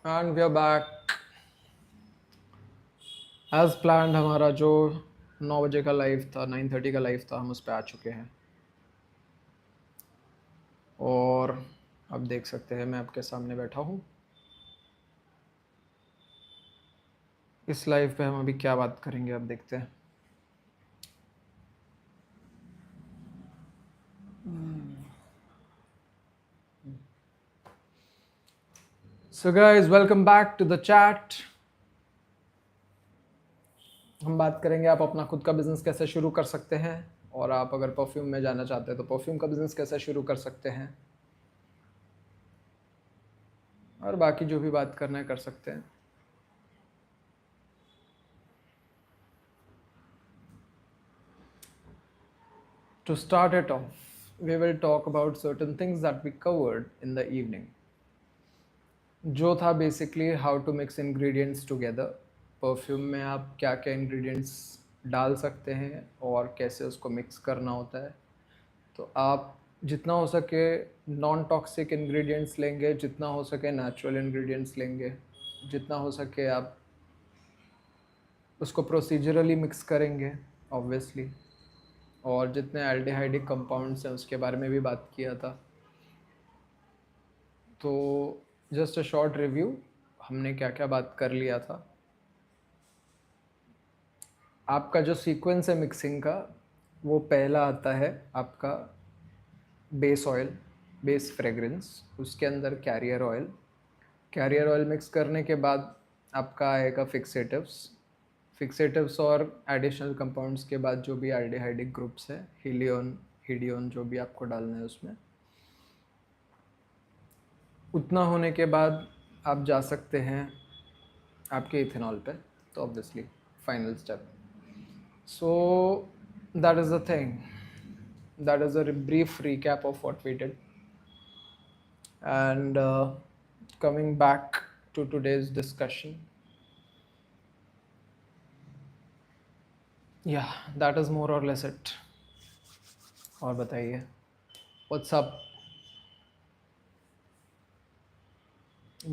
And we are back as planned. हमारा जो 9 बजे का लाइव था, 9:30 का लाइव था, हम उस पर आ चुके हैं। और अब देख सकते हैं मैं आपके सामने बैठा हूँ। इस लाइव पे हम अभी क्या बात करेंगे, अब देखते हैं। So guys, welcome back to the chat. हम बात करेंगे आप अपना खुद का बिजनेस कैसे शुरू कर सकते हैं, और आप अगर परफ्यूम में जाना चाहते हैं तो परफ्यूम का बिजनेस कैसे शुरू कर सकते हैं, और बाकी जो भी बात करना है कर सकते हैं। To start it off, we will talk about certain things that we covered in the evening. जो था basically how to mix ingredients together. Perfume में आप क्या क्या इंग्रेडिएंट्स डाल सकते हैं और कैसे उसको मिक्स करना होता है। तो आप जितना हो सके नॉन टॉक्सिक इंग्रेडिएंट्स लेंगे, जितना हो सके नेचुरल इंग्रेडिएंट्स लेंगे, जितना हो सके आप उसको प्रोसीजरली मिक्स करेंगे ऑब्वियसली। और जितने एल्डिहाइडिक कंपाउंड्स हैं उसके बारे में भी बात किया था। तो जस्ट अ शॉर्ट रिव्यू, हमने क्या क्या बात कर लिया था। आपका जो सीक्वेंस है मिक्सिंग का, वो पहला आता है आपका बेस ऑयल, बेस फ्रेग्रेंस, उसके अंदर career oil. Career oil mix करने के बाद आपका आएगा फिक्सेटिव्स। फिक्सेटिव्स और एडिशनल कंपाउंड्स के बाद जो भी एल्डिहाइडिक ग्रुप्स है, हीलियन, हीडियोन, जो भी आपको डालना है उसमें। उतना होने के बाद आप जा सकते हैं आपके इथेनॉल पे, तो obviously final step. So that is the thing, that is a brief recap of what we did. And coming back to today's discussion, yeah, that is more or less it. और बताइए, what's up?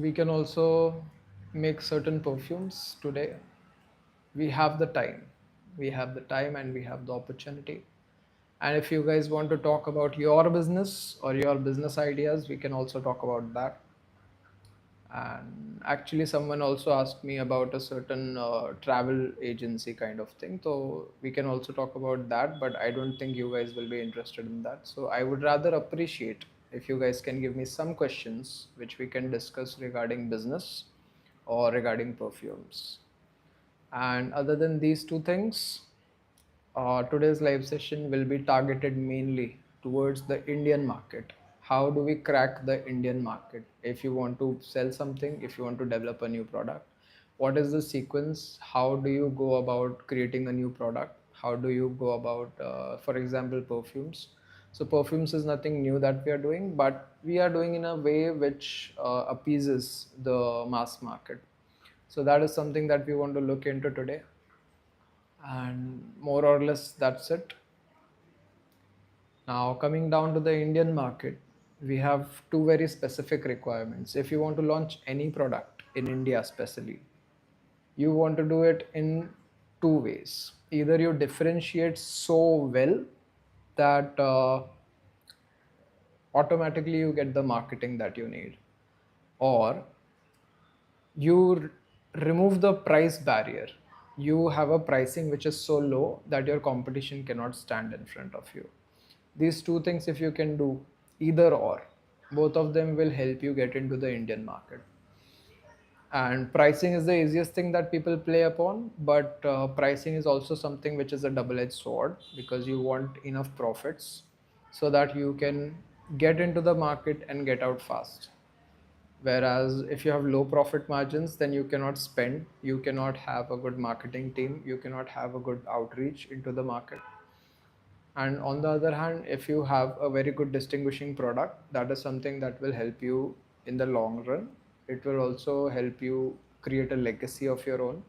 We can also make certain perfumes today. We have the time, and we have the opportunity. And if you guys want to talk about your business or your business ideas, we can also talk about that. And actually someone also asked me about a certain travel agency kind of thing, so we can also talk about that, but I don't think you guys will be interested in that. So I would rather appreciate if you guys can give me some questions which we can discuss regarding business or regarding perfumes. And other than these two things, today's live session will be targeted mainly towards the Indian market. How do we crack the Indian market? If you want to sell something, if you want to develop a new product, what is the sequence? How do you go about creating a new product? How do you go about, for example, perfumes? So perfumes is nothing new that we are doing, but we are doing in a way which appeases the mass market. So that is something that we want to look into today. And more or less that's it. Now coming down to the Indian market, we have two very specific requirements. If you want to launch any product in India especially, you want to do it in two ways. Either you differentiate so well that automatically you get the marketing that you need, or you remove the price barrier. You have a pricing which is so low that your competition cannot stand in front of you. These two things, if you can do, either or, both of them will help you get into the Indian market. And pricing is the easiest thing that people play upon, but pricing is also something which is a double-edged sword, because you want enough profits so that you can get into the market and get out fast. Whereas if you have low profit margins, then you cannot spend, you cannot have a good marketing team, you cannot have a good outreach into the market. And on the other hand, if you have a very good distinguishing product, that is something that will help you in the long run. It will also help you create a legacy of your own.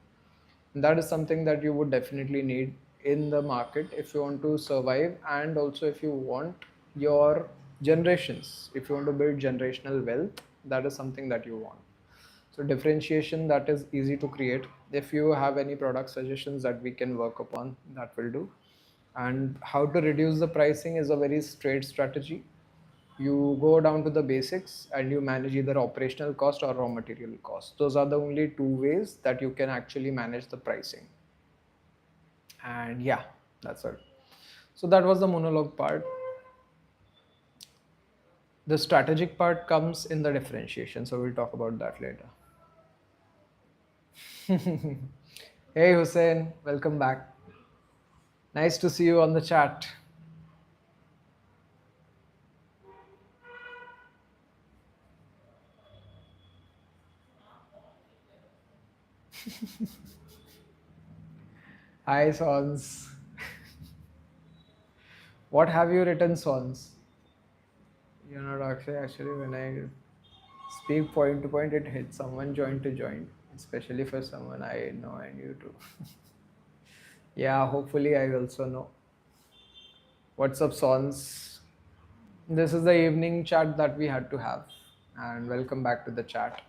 And that is something that you would definitely need in the market if you want to survive, and also if you want your generations, if you want to build generational wealth, that is something that you want. So differentiation, that is easy to create. If you have any product suggestions that we can work upon, that will do. And how to reduce the pricing is a very straight strategy. You go down to the basics and you manage either operational cost or raw material cost. Those are the only two ways that you can actually manage the pricing. And yeah, that's it. So that was the monologue part. The strategic part comes in the differentiation, so we'll talk about that later. Hey Hussein, welcome back. Nice to see you on the chat. Hi Sons. What have you written, Sons? You're not actually when I speak point to point, it hits someone joint to joint, especially for someone I know and you too. Yeah, hopefully I also know. What's up, Sons? This is the evening chat that we had to have. And welcome back to the chat.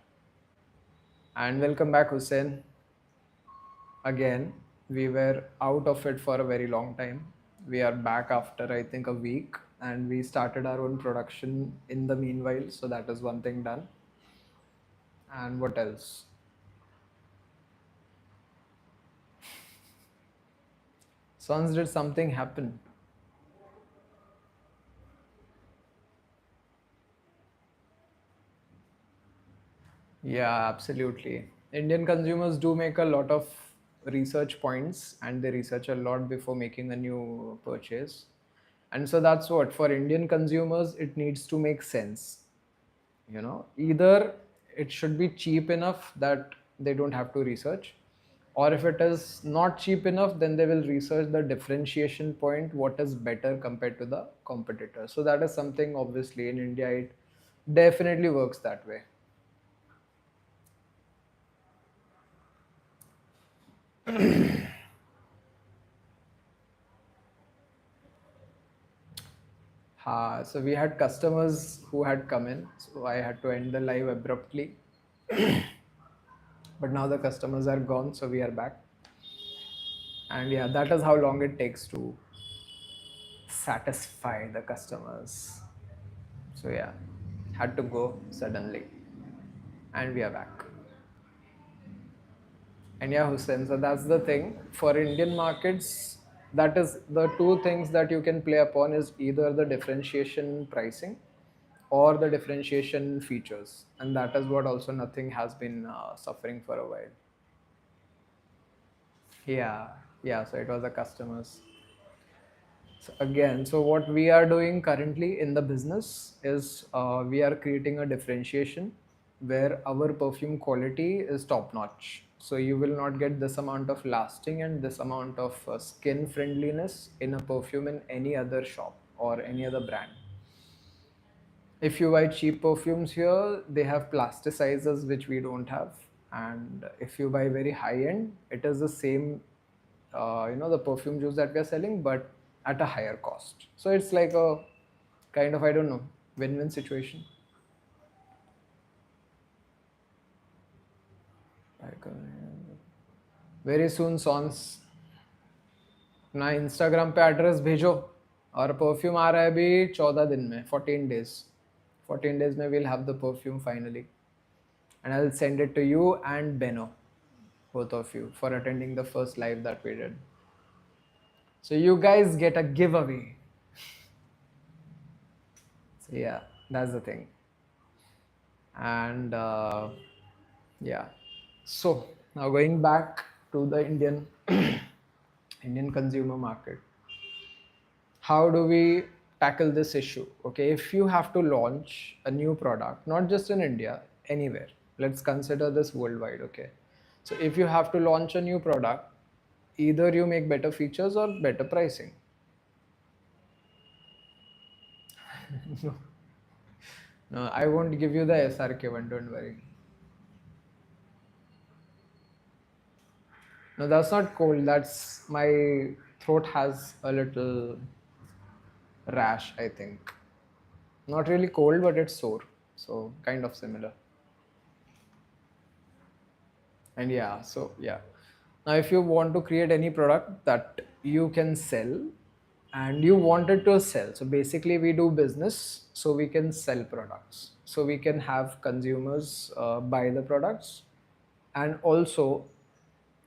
And welcome back, Hussein. Again, we were out of it for a very long time. We are back after, I think, a week, and we started our own production in the meanwhile. So that is one thing done. And what else? Sons, did something happen? Yeah, absolutely. Indian consumers do make a lot of research points and they research a lot before making a new purchase. And so that's what, for Indian consumers, it needs to make sense. Either it should be cheap enough that they don't have to research, or if it is not cheap enough, then they will research the differentiation point, what is better compared to the competitor. So that is something, obviously, in India, it definitely works that way. So we had customers who had come in, so I had to end the live abruptly. But now the customers are gone, so we are back. And yeah, that is how long it takes to satisfy the customers. So yeah, had to go suddenly. And we are back. And yeah, Hussein, so that's the thing. For Indian markets, that is the two things that you can play upon is either the differentiation pricing or the differentiation features. And that is what also nothing has been suffering for a while. Yeah, yeah, so it was the customers. So again, so what we are doing currently in the business is we are creating a differentiation where our perfume quality is top notch. So you will not get this amount of lasting and this amount of skin friendliness in a perfume in any other shop or any other brand. If you buy cheap perfumes here, they have plasticizers which we don't have. And if you buy very high end, it is the same, the perfume juice that we are selling, but at a higher cost. So it's like a kind of, I don't know, win-win situation. Like, very soon, Sons, ना Instagram पे address भेजो और perfume आ रहा है अभी 14 दिन में 14 days 14 days में we'll have the perfume finally and I'll send it to you and Beno, both of you, for attending the first live that we did. So you guys get a giveaway. So yeah, that's the thing. And yeah, so now going back to the Indian consumer market, how do we tackle this issue? Okay, if you have to launch a new product, not just in India, anywhere, let's consider this worldwide. Okay, so if you have to launch a new product, either you make better features or better pricing. No, I won't give you the SRK one, don't worry. No, that's not cold. That's my throat has a little rash, I think. Not really cold, but it's sore. So kind of similar. And yeah, so yeah. Now, if you want to create any product that you can sell and you want it to sell, so basically we do business so we can sell products, so we can have consumers buy the products. And also,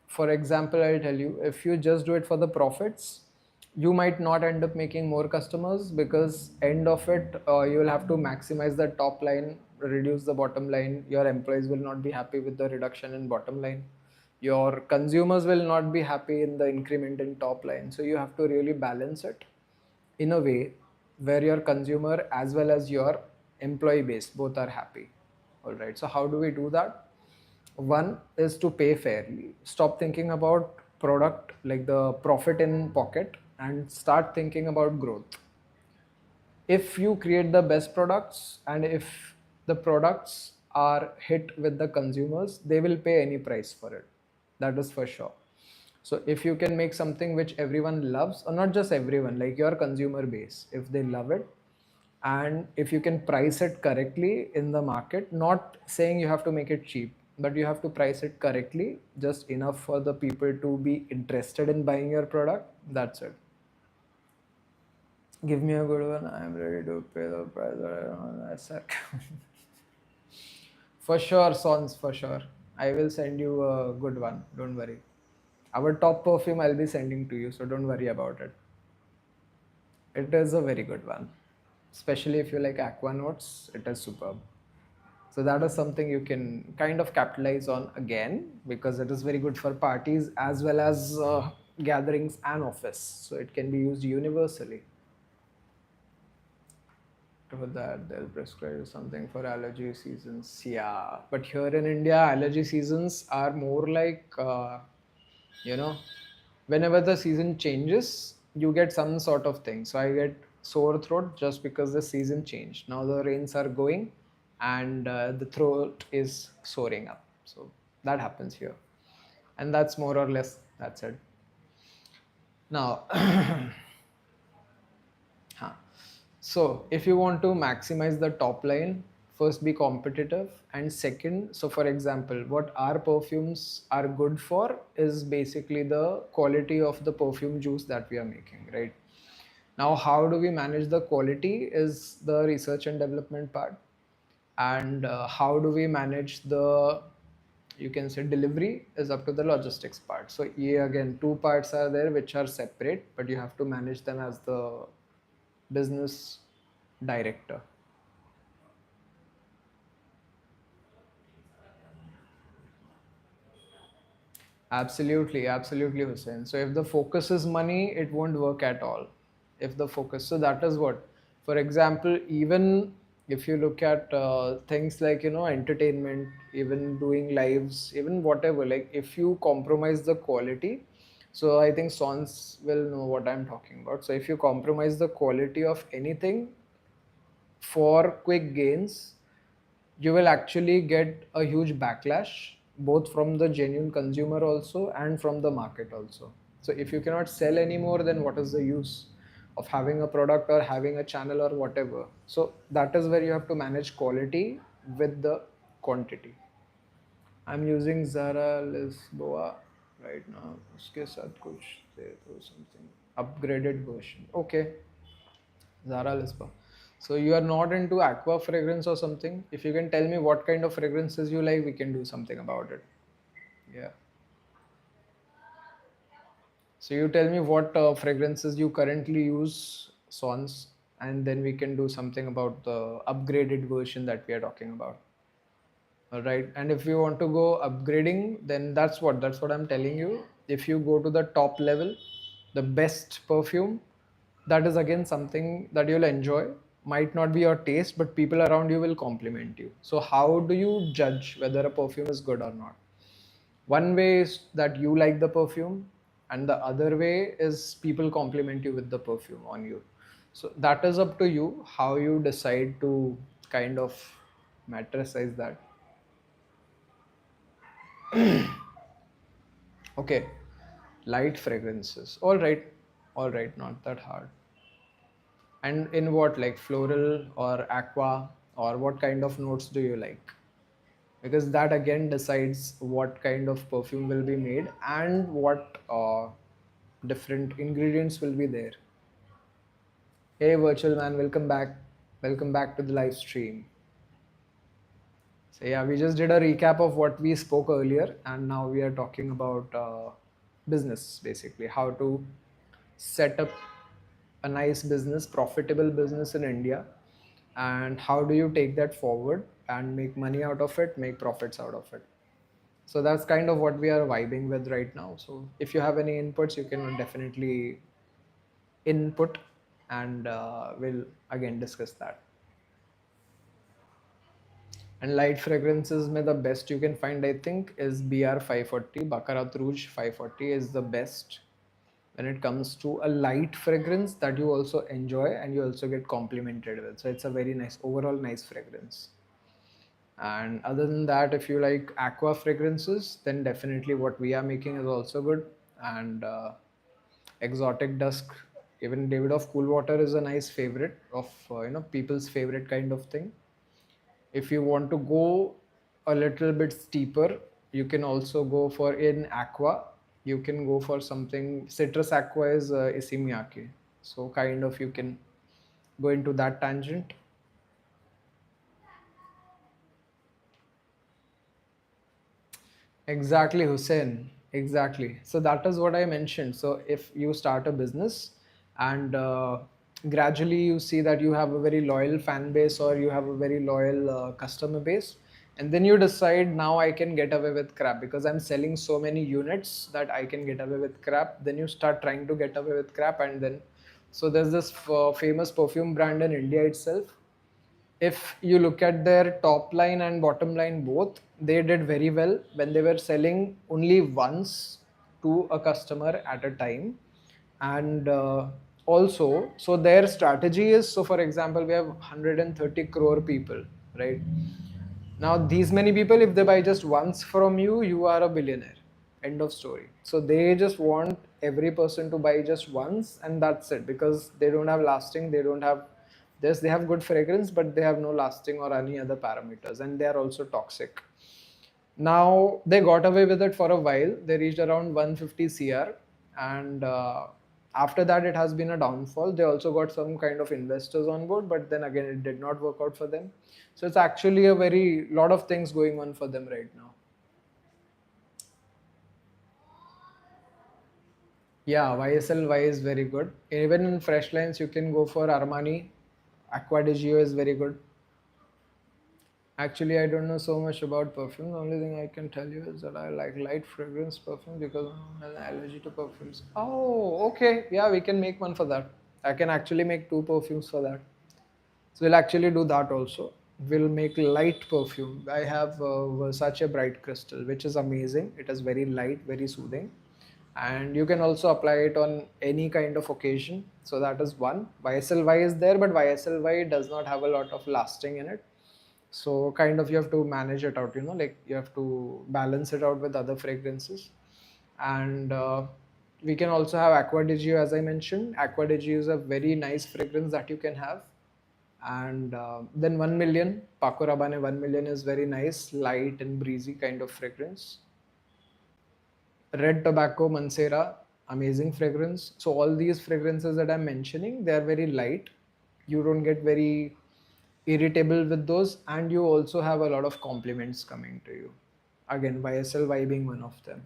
for example, I'll tell you, if you just do it for the profits, you might not end up making more customers, because end of it, you will have to maximize the top line, reduce the bottom line. Your employees will not be happy with the reduction in bottom line. Your consumers will not be happy in the increment in top line. So you have to really balance it in a way where your consumer as well as your employee base both are happy. All right. So how do we do that? One is to pay fairly. Stop thinking about product like the profit in pocket and start thinking about growth. If you create the best products and if the products are hit with the consumers, they will pay any price for it. That is for sure. So if you can make something which everyone loves, or not just everyone, like your consumer base, if they love it, and if you can price it correctly in the market, not saying you have to make it cheap, but you have to price it correctly, just enough for the people to be interested in buying your product, that's it. Give me a good one. I'm ready to pay the price. That's it. For sure, Sons, for sure. I will send you a good one. Don't worry. Our top perfume I'll be sending to you, so don't worry about it. It is a very good one. Especially if you like aqua notes, it is superb. So that is something you can kind of capitalize on again, because it is very good for parties as well as gatherings and office. So it can be used universally. For that, they'll prescribe something for allergy seasons. Yeah, but here in India, allergy seasons are more like, you know, whenever the season changes, you get some sort of thing. So I get sore throat just because the season changed. Now the rains are going, and the throat is soaring up. So that happens here, and that's more or less that's it. Now, huh. So if you want to maximize the top line, first be competitive, and second, so for example, what our perfumes are good for is basically the quality of the perfume juice that we are making, right? Now, how do we manage the quality is the research and development part, and how do we manage the, you can say, delivery is up to the logistics part. So yeah, again, two parts are there which are separate, but you have to manage them as the business director. Absolutely, absolutely, Hussein. So if the focus is money, it won't work at all. If the focus, so that is what, for example, even if you look at things like, entertainment, even doing lives, even whatever, like if you compromise the quality, so I think Sons will know what I'm talking about. So if you compromise the quality of anything for quick gains, you will actually get a huge backlash, both from the genuine consumer also and from the market also. So if you cannot sell anymore, then what is the use of having a product or having a channel or whatever? So that is where you have to manage quality with the quantity. I'm using Zara Lisboa right now. उसके साथ कुछ दे दो something upgraded version. Okay, Zara Lispa. So you are not into aqua fragrance or something? If you can tell me what kind of fragrances you like, we can do something about it. Yeah. So you tell me what fragrances you currently use, Swans, and then we can do something about the upgraded version that we are talking about. All right. And if you want to go upgrading, then that's what I'm telling you. If you go to the top level, the best perfume, that is again something that you'll enjoy. Might not be your taste, but people around you will compliment you. So how do you judge whether a perfume is good or not? One way is that you like the perfume, and the other way is people compliment you with the perfume on you. So that is up to you how you decide to kind of matricize that. Okay, light fragrances. All right, not that hard. And in what, like floral or aqua, or what kind of notes do you like? because that again decides what kind of perfume will be made and what different ingredients will be there. Hey, virtual man, welcome back. Welcome back to the live stream. So, yeah, we just did a recap of what we spoke earlier, and now we are talking about business basically, how to set up a nice business, profitable business in India, and how do you take that forward and make money out of it, make profits out of it. So that's kind of what we are vibing with right now. So if you have any inputs, you can definitely input, and we'll again discuss that. And light fragrances, may the best you can find, I think, is BR 540. Baccarat Rouge 540 is the best when it comes to a light fragrance that you also enjoy and you also get complimented with. So it's a very nice, overall nice fragrance. And other than that, if you like aqua fragrances, then definitely what we are making is also good. And exotic dusk, even David of Coolwater is a nice favorite of people's favorite kind of thing. If you want to go a little bit steeper, you can also go for in aqua. You can go for something citrus aqua is Isimiake. So kind of you can go into that tangent. Exactly, Hussein. Exactly. So that is what I mentioned. So if you start a business and gradually you see that you have a very loyal fan base or you have a very loyal customer base, and then you decide now I can get away with crap because I'm selling so many units that I can get away with crap. Then you start trying to get away with crap, and then so there's this famous perfume brand in India itself. If you look at their top line and bottom line both, they did very well when they were selling only once to a customer at a time. And also, so their strategy is, so for example, we have 130 crore people, right? Now, these many people, if they buy just once from you, you are a billionaire. End of story. So they just want every person to buy just once, and that's it, because they don't have lasting, they don't have this, they have good fragrance, but they have no lasting or any other parameters, and they are also toxic. Now they got away with it for a while. They reached around 150 cr, and after that it has been a downfall. They also got some kind of investors on board, but then again it did not work out for them. So it's actually a very lot of things going on for them right now. Yeah, YSLY is very good. Even in fresh lines, you can go for Armani. Aqua di Gio is very good. Actually, I don't know so much about perfume. The only thing I can tell you is that I like light fragrance perfume because I have an allergy to perfumes. Oh, okay. Yeah, we can make one for that. I can actually make two perfumes for that. So we'll actually do that also. We'll make light perfume. I have Versace Bright Crystal, which is amazing. It is very light, very soothing, and you can also apply it on any kind of occasion. So that is one. YSLY is there, but YSLY does not have a lot of lasting in it. So kind of you have to manage it out. Like you have to balance it out with other fragrances, and we can also have Aqua di Gio, as I mentioned. Aqua di Gio is a very nice fragrance that you can have. And then 1 million, Paco Rabanne 1 million is very nice, light and breezy kind of fragrance. Red Tobacco Mancera, amazing fragrance. So all these fragrances that I'm mentioning, they are very light. You don't get very irritable with those, and you also have a lot of compliments coming to you. Again, YSLY being one of them.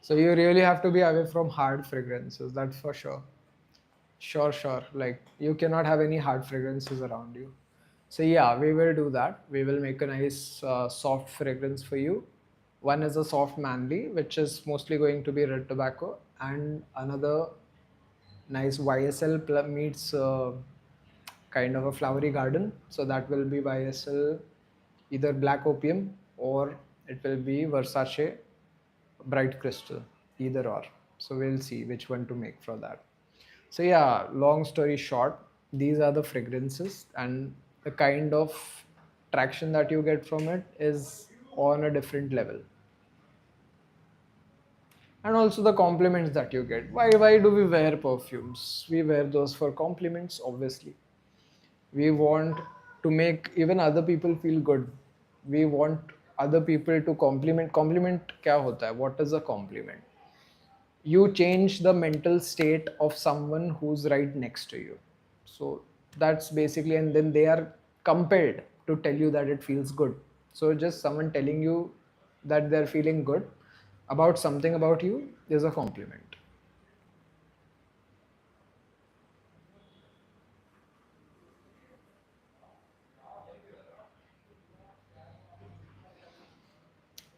So you really have to be away from hard fragrances, that's for sure. Sure, sure. Like you cannot have any hard fragrances around you. So yeah, we will do that. We will make a nice soft fragrance for you. One is a soft manly, which is mostly going to be red tobacco, and another nice YSL meets kind of a flowery garden. So that will be YSL either black opium or it will be Versace bright crystal, either or. So we'll see which one to make for that. So yeah, long story short, these are the fragrances, and the kind of traction that you get from it is on a different level. And also the compliments that you get. Why do we wear perfumes? We wear those for compliments, obviously. We want to make even other people feel good. We want other people to compliment क्या होता है? What is a compliment? You change the mental state of someone who's right next to you. So that's basically, and then they are compelled to tell you that it feels good. So just someone telling you that they're feeling good about something about you is a compliment.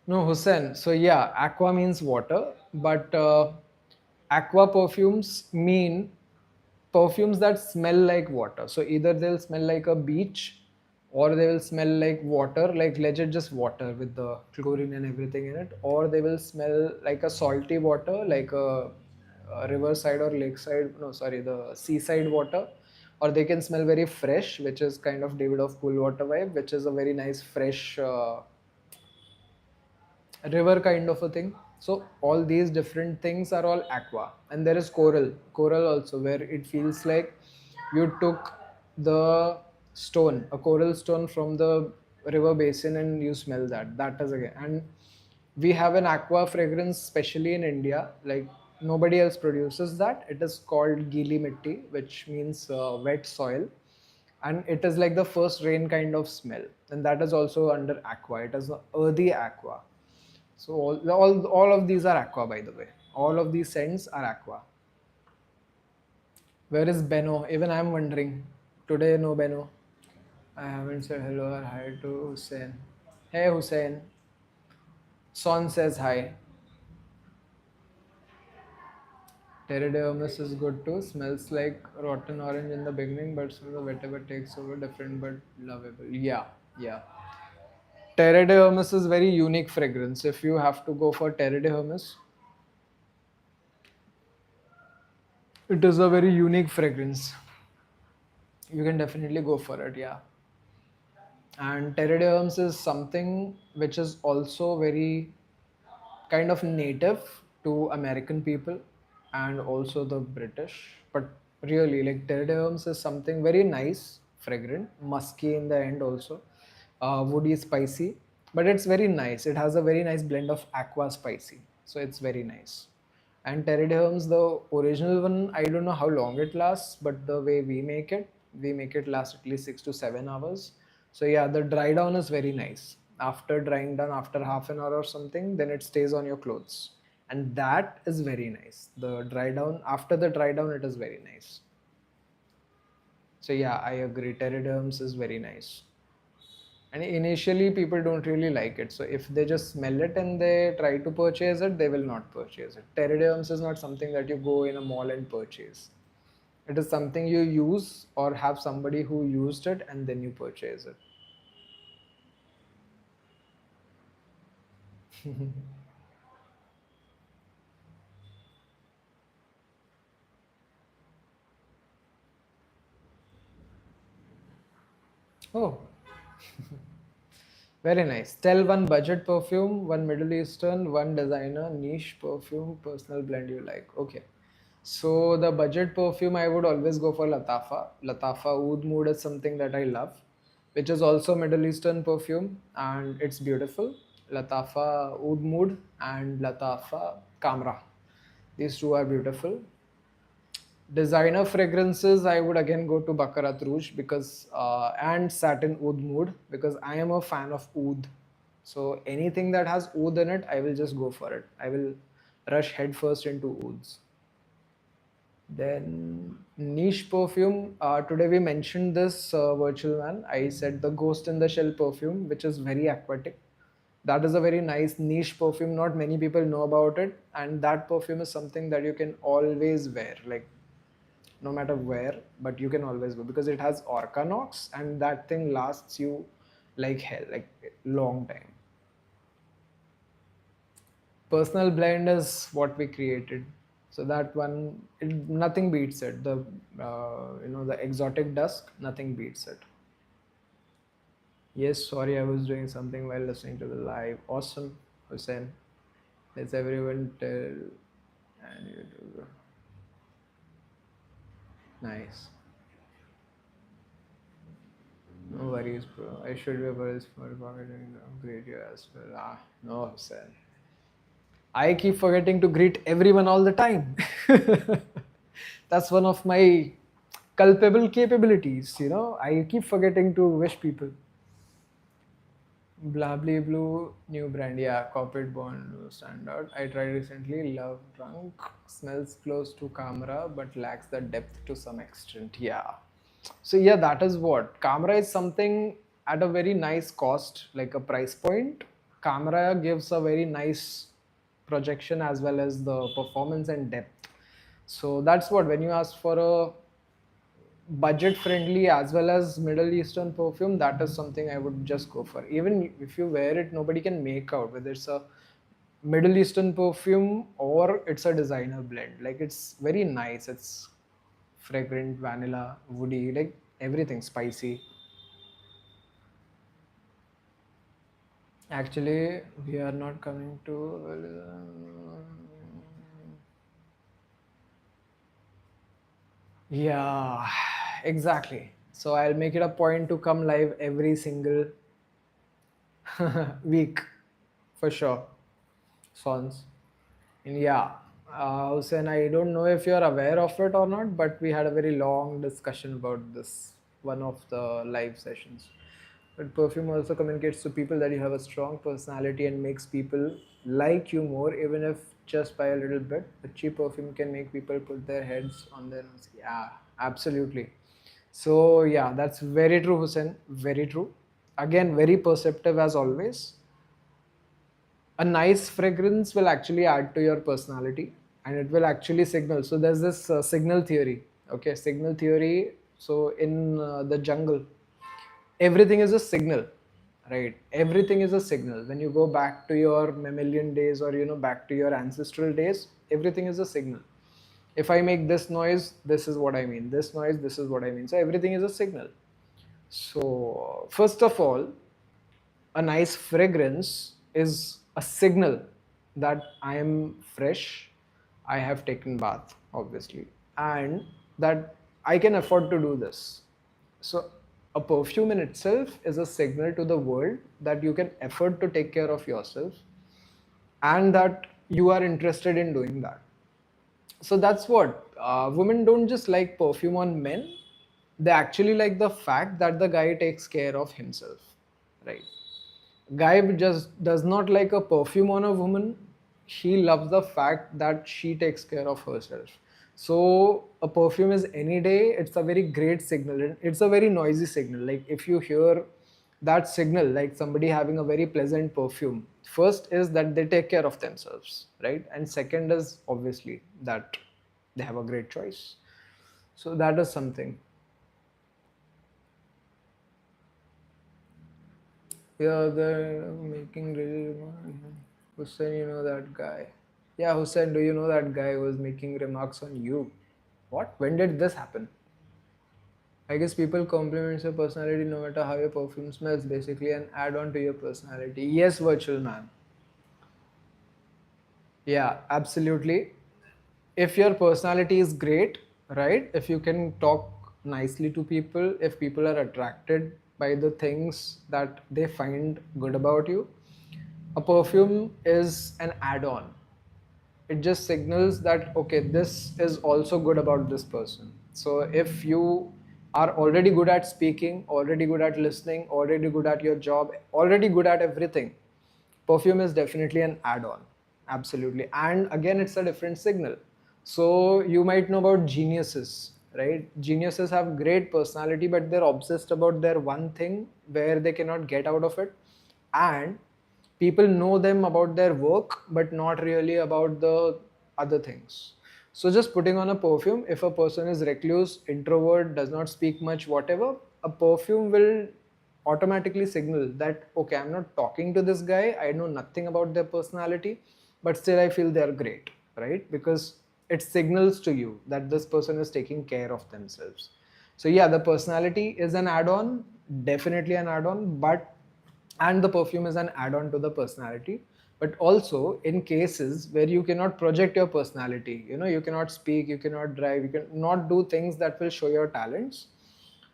No, Hussein. So yeah, aqua means water, but aqua perfumes mean perfumes that smell like water. So either they'll smell like a beach, or they will smell like water, like legit just water with the chlorine and everything in it, or they will smell like a salty water, like a riverside or lakeside. No, sorry, the seaside water. Or they can smell very fresh, which is kind of David of Cool Water vibe, which is a very nice fresh river kind of a thing. So all these different things are all aqua, and there is coral also, where it feels like you took the stone, a coral stone from the river basin, and you smell that. That is again, and we have an aqua fragrance, especially in India. Like nobody else produces that. It is called gili mitti, which means wet soil, and it is like the first rain kind of smell, and that is also under aqua. It is the earthy aqua. So all of these are aqua, by the way. All of these scents are aqua. Where is Beno? Even I'm wondering. Today, no Beno. I haven't said hello or hi to Hussein. Hey Hussein. Son says hi. Pterodermis is good too. Smells like rotten orange in the beginning, but soon the whatever takes over, different but lovable. Yeah, yeah. Pterodermis is very unique fragrance. If you have to go for Pterodermis, it is a very unique fragrance. You can definitely go for it. Yeah. And pteroderms is something which is also very kind of native to American people and also the British. But really, like pteroderms is something very nice, fragrant, musky in the end also, woody, spicy. But it's very nice. It has a very nice blend of aqua spicy, so it's very nice. And pteroderms, the original one, I don't know how long it lasts, but the way we make it last at least 6 to 7 hours. So yeah, the dry down is very nice. After drying down, after half an hour or something, then it stays on your clothes, and that is very nice. The dry down, after the dry down, it is very nice. So yeah, I agree. Pteroderms is very nice. And initially, people don't really like it. So if they just smell it and they try to purchase it, they will not purchase it. Pteroderms is not something that you go in a mall and purchase. It is something you use or have somebody who used it and then you purchase it. Oh, very nice. Tell one budget perfume, one Middle Eastern, one designer, niche perfume, personal blend you like. Okay. So the budget perfume, I would always go for Latafa. Latafa Oud Mood is something that I love, which is also Middle Eastern perfume, and it's beautiful. Latafa Oud Mood and Latafa Kamra. These two are beautiful. Designer fragrances, I would again go to Baccarat Rouge because and Satin Oud Mood, because I am a fan of oud. So anything that has oud in it, I will just go for it. I will rush headfirst into ouds. Then niche perfume. Today we mentioned this virtual man. I said the Ghost in the Shell perfume, which is very aquatic. That is a very nice niche perfume. Not many people know about it, and that perfume is something that you can always wear, like no matter where. But you can always wear because it has Orcanox, and that thing lasts you like hell, like long time. Personal blend is what we created, so that one, nothing beats it. The the exotic dusk, nothing beats it. Yes, sorry, I was doing something while listening to the live. Awesome, Hussein. Let's everyone tell. And you do. Nice. No worries, bro. I should be worries for forgetting to greet you as well. No, sir. I keep forgetting to greet everyone all the time. That's one of my culpable capabilities, I keep forgetting to wish people. Blably Blue, new brand, yeah, corporate bond standard. I tried recently. Love drunk, smells close to camera, but lacks the depth to some extent. Yeah. So yeah, that is what camera is something at a very nice cost, like a price point. Camera gives a very nice projection as well as the performance and depth. So that's what when you ask for a budget friendly as well as Middle Eastern perfume, that is something I would just go for. Even if you wear it, nobody can make out whether it's a Middle Eastern perfume or it's a designer blend. Like it's very nice. It's fragrant, vanilla, woody, like everything spicy. Actually, we are not coming to. Yeah, exactly. So I'll make it a point to come live every single week for sure. Sons. And yeah, Hussein, I don't know if you're aware of it or not, but we had a very long discussion about this one of the live sessions. But perfume also communicates to people that you have a strong personality and makes people like you more, even if just by a little bit. A cheap perfume can make people put their heads on their nose. Yeah, absolutely. So yeah, that's very true, Hussein. Very true. Again, very perceptive as always. A nice fragrance will actually add to your personality and it will actually signal. So there's this signal theory. Okay, signal theory. So in the jungle, everything is a signal, right? Everything is a signal. When you go back to your mammalian days or back to your ancestral days, everything is a signal. If I make this noise, this is what I mean. This noise, this is what I mean. So everything is a signal. So first of all, a nice fragrance is a signal that I am fresh, I have taken bath, obviously, and that I can afford to do this. So a perfume in itself is a signal to the world that you can afford to take care of yourself and that you are interested in doing that. So that's what women don't just like perfume on men, they actually like the fact that the guy takes care of himself, right? Guy just does not like a perfume on a woman. He loves the fact that she takes care of herself. So a perfume is any day. It's a very great signal. It's a very noisy signal. Like if you hear that signal, like somebody having a very pleasant perfume, first is that they take care of themselves, right? And second is obviously that they have a great choice. So that is something. Yeah, they're making really. Hussein, you know that guy. Yeah, Hussein, do you know that guy who was making remarks on you? What? When did this happen? I guess people compliment your personality no matter how your perfume smells, basically an add on to your personality. Yes, virtual man. Yeah, absolutely. If your personality is great, right? If you can talk nicely to people, if people are attracted by the things that they find good about you, a perfume is an add on. It just signals that okay, this is also good about this person. So if you are already good at speaking, already good at listening, already good at your job, already good at everything, perfume is definitely an add-on. Absolutely. And again, it's a different signal. So you might know about geniuses, right? Geniuses have great personality, but they're obsessed about their one thing where they cannot get out of it. And people know them about their work but not really about the other things. So just putting on a perfume, if a person is recluse, introvert, does not speak much, whatever, a perfume will automatically signal that okay, I'm not talking to this guy, I know nothing about their personality, but still I feel they're great, right? Because it signals to you that this person is taking care of themselves. So yeah, the personality is an add-on, definitely an add-on, but and the perfume is an add-on to the personality. but also in cases where you cannot project your personality, you cannot speak, you cannot drive, you cannot do things that will show your talents,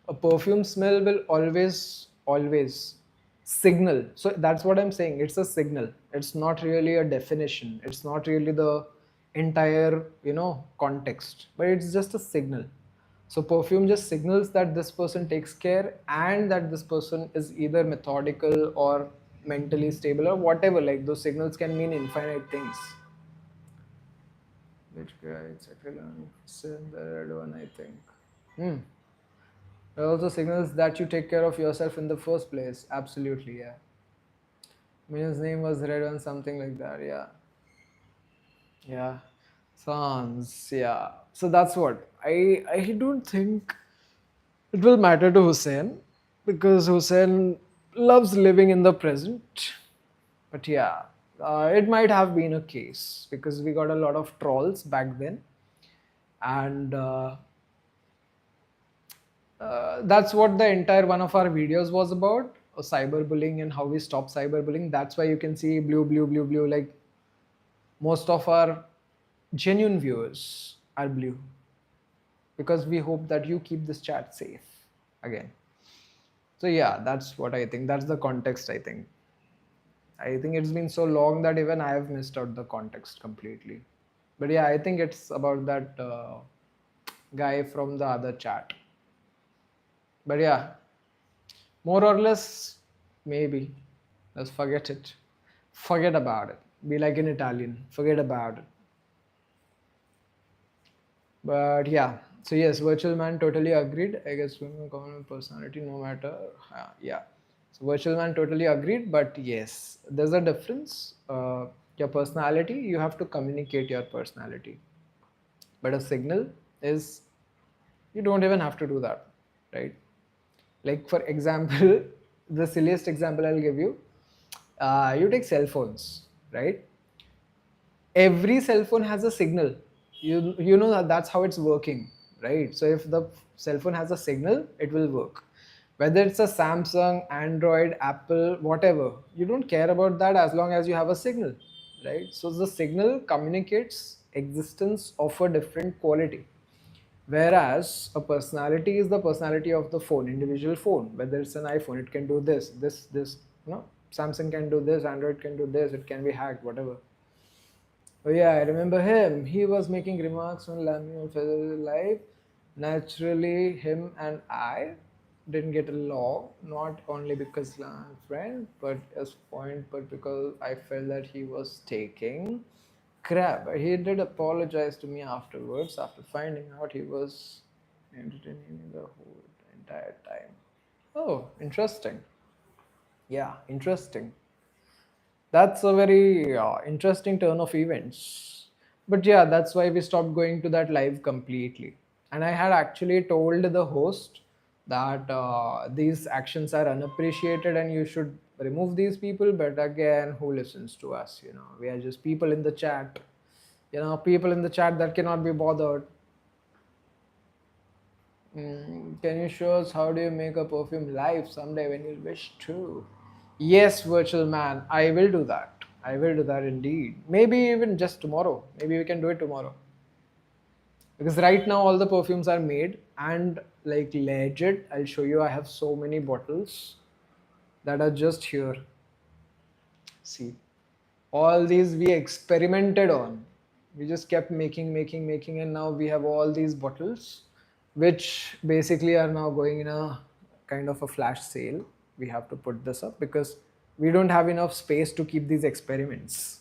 a perfume smell will always signal. So that's what I'm saying, it's a signal, it's not really a definition, it's not really the entire context, but it's just a signal. So perfume just signals that this person takes care and that this person is either methodical or mentally stable or whatever. Like those signals can mean infinite things. Which guy exactly? The red one, I think. Hmm. It also signals that you take care of yourself in the first place. Absolutely, yeah. I mean, his name was Red One, something like that. Yeah. Yeah. Sans. Yeah. So that's what I don't think it will matter to Hussein because Hussein loves living in the present. But yeah, it might have been a case because we got a lot of trolls back then, and that's what the entire one of our videos was about, cyberbullying and how we stop cyberbullying. That's why you can see blue, blue, blue, blue. Like most of our genuine viewers are blue because we hope that you keep this chat safe again. So yeah, that's what I think. That's the context, I think. I think it's been so long that even I have missed out the context completely. But yeah, I think it's about that guy from the other chat. But yeah, more or less, maybe. Let's forget it. Forget about it. Be like in Italian. Forget about it. But yeah, so yes, virtual man totally agreed. I guess women common personality no matter. Yeah. So virtual man totally agreed. But yes, there's a difference. Your personality, you have to communicate your personality. But a signal is you don't even have to do that, right? Like for example, the silliest example I'll give you. You take cell phones, right? Every cell phone has a signal. You know that that's how it's working, right? So if the cell phone has a signal, it will work. Whether it's a Samsung, Android, Apple, whatever, you don't care about that as long as you have a signal, right? So the signal communicates existence of a different quality. Whereas a personality is the personality of the phone, individual phone. Whether it's an iPhone, it can do this. Samsung can do this, Android can do this, it can be hacked, whatever. Oh yeah, I remember him. He was making remarks on Lami on Feather's life. Naturally, him and I didn't get along, not only because I'm friend, but as point, but because I felt that he was taking crap. He did apologize to me afterwards, after finding out he was entertaining me the whole entire time. Oh, interesting. Yeah, interesting. That's a very interesting turn of events. But yeah, that's why we stopped going to that live completely. And I had actually told the host that these actions are unappreciated and you should remove these people. But again, who listens to us? We are just people in the chat. People in the chat that cannot be bothered. Can you show us how do you make a perfume live someday when you wish to? Yes, virtual man, I will do that. I will do that indeed. Maybe even just tomorrow. Maybe we can do it tomorrow. Because right now all the perfumes are made and like legit, I'll show you. I have so many bottles that are just here. See, all these we experimented on. We just kept making, and now we have all these bottles, which basically are now going in a kind of a flash sale. We have to put this up because we don't have enough space to keep these experiments.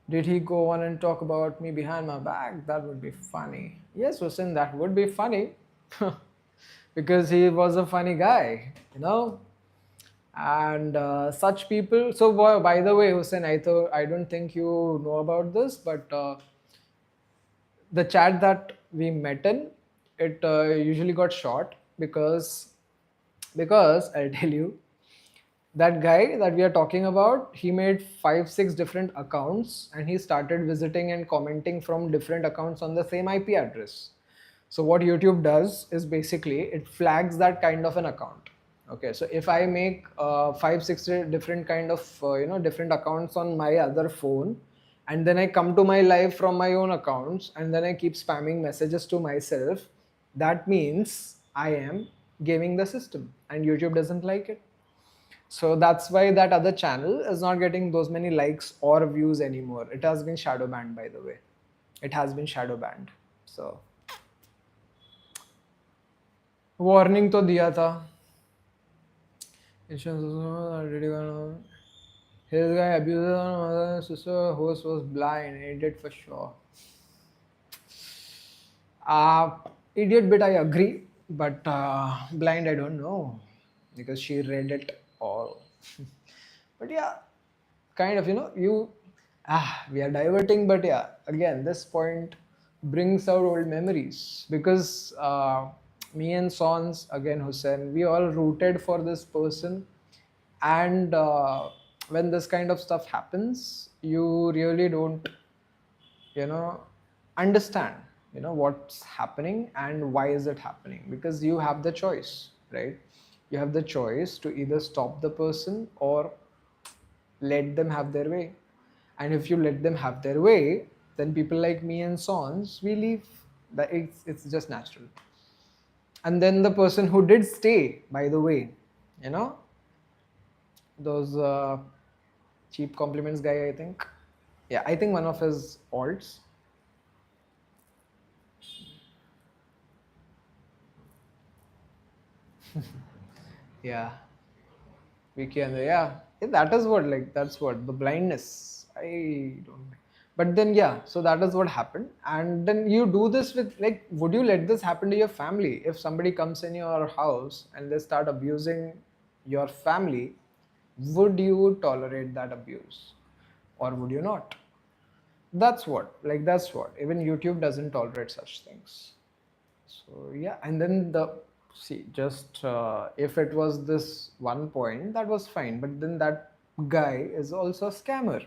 Did he go on and talk about me behind my back? That would be funny. Yes, Hussein, that would be funny. Because he was a funny guy. And such people. So by the way, Hussein, I don't think you know about this, but the chat that we met in, it usually got short because I'll tell you, that guy that we are talking about, he made 5 6 different accounts and he started visiting and commenting from different accounts on the same IP address. So what YouTube does is basically it flags that kind of an account. Okay, so if I make five, six different kind of different accounts on my other phone, and then I come to my live from my own accounts, and then I keep spamming messages to myself, that means I am gaming the system, and YouTube doesn't like it. So that's why that other channel is not getting those many likes or views anymore. It has been shadow banned, by the way. It has been shadow banned. So warning तो दिया था. His guy abuses on mother and sister. Host was blind. Idiot for sure. Uh, Idiot bit I agree, but blind I don't know because she read it all. But yeah, kind of we are diverting, but yeah, again this point brings out old memories because me and Sons, again Hussein, we all rooted for this person, and when this kind of stuff happens, you really don't you know understand what's happening and why is it happening, because you have the choice, right? You have the choice to either stop the person or let them have their way. And if you let them have their way, then people like me and Sons, we leave. That it's just natural. And then the person who did stay, by the way, you know those cheap compliments guy, I think. Yeah, I think one of his alts. Yeah, weekend. Yeah, that is what, like, that's what the blindness. I don't. But then, yeah, so that is what happened. And then you do this with, like, would you let this happen to your family? If somebody comes in your house and they start abusing your family, would you tolerate that abuse? Or would you not? That's what. Even YouTube doesn't tolerate such things. So yeah, and then just if it was this one point, that was fine. But then that guy is also a scammer.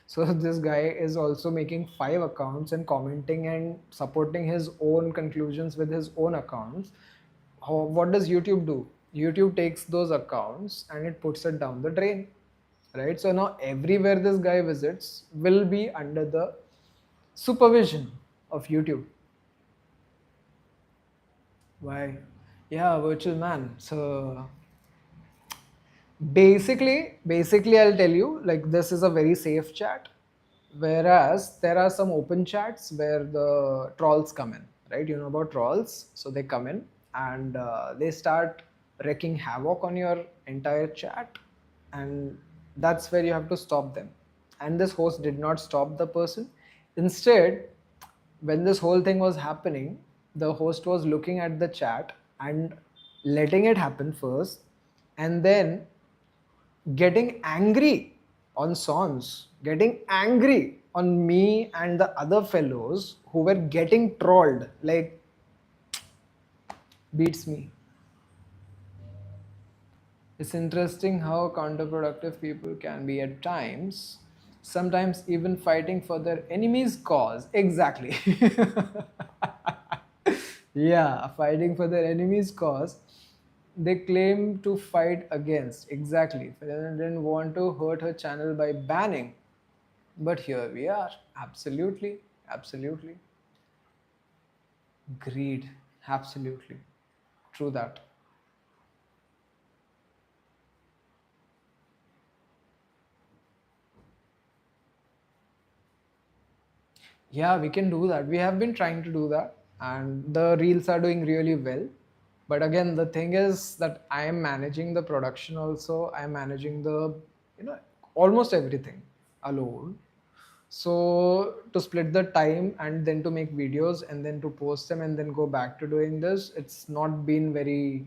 So this guy is also making five accounts and commenting and supporting his own conclusions with his own accounts. What does YouTube do? YouTube takes those accounts and it puts it down the drain, right? So now everywhere this guy visits will be under the supervision of YouTube. Why? Yeah, virtual man. So basically, I'll tell you, like, this is a very safe chat, whereas there are some open chats where the trolls come in, right? You know about trolls, so they come in and they start wreaking havoc on your entire chat, and that's where you have to stop them. And this host did not stop the person. Instead, when this whole thing was happening, the host was looking at the chat and letting it happen first, and then getting angry on Sons, getting angry on me and the other fellows who were getting trolled. Like, beats me. It's interesting how counterproductive people can be at times, sometimes even fighting for their enemy's cause. Exactly. Yeah, fighting for their enemy's cause. They claim to fight against. Exactly. Felena didn't want to hurt her channel by banning. But here we are. Absolutely. Absolutely. Greed. Absolutely. True that. Yeah, we can do that. We have been trying to do that, and the reels are doing really well. But again, the thing is that I am managing the production also. I am managing you know, almost everything alone. So to split the time and then to make videos and then to post them and then go back to doing this, it's not been very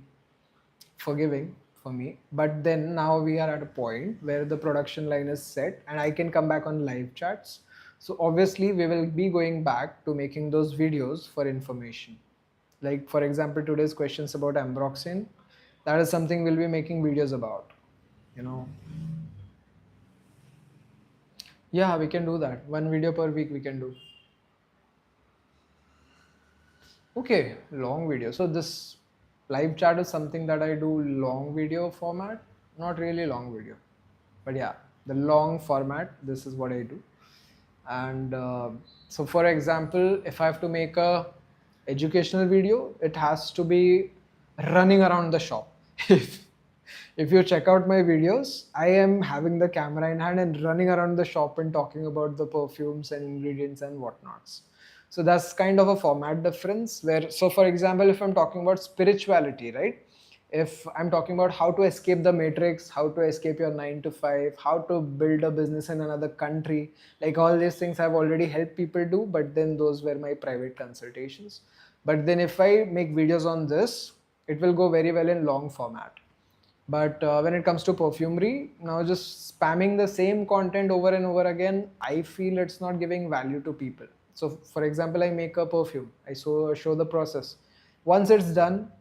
forgiving for me. But then now we are at a point where the production line is set and I can come back on live chats. So obviously we will be going back to making those videos for information. Like, for example, today's questions about ambroxan, that is something we'll be making videos about, you know. Yeah, we can do that. One video per week we can do. Okay, long video. So this Live chat is something that I do long video format, not really long video, but yeah, the long format. This is what I do. And so for example, if I have to make a educational video, it has to be running around the shop. if if you check out my videos, I am having the camera in hand and running around the shop and talking about the perfumes and ingredients and whatnots. So that's kind of a format difference where, so for example, if I'm talking about spirituality, right, if I'm talking about how to escape the matrix, how to escape your 9 to 5, how to build a business in another country, like all these things I've already helped people do, but then those were my private consultations. But then if I make videos on this, it will go very well in long format. But when it comes to perfumery, now just spamming the same content over and over again, I feel it's not giving value to people. So, for example, I make a perfume, I show the process. Once it's done,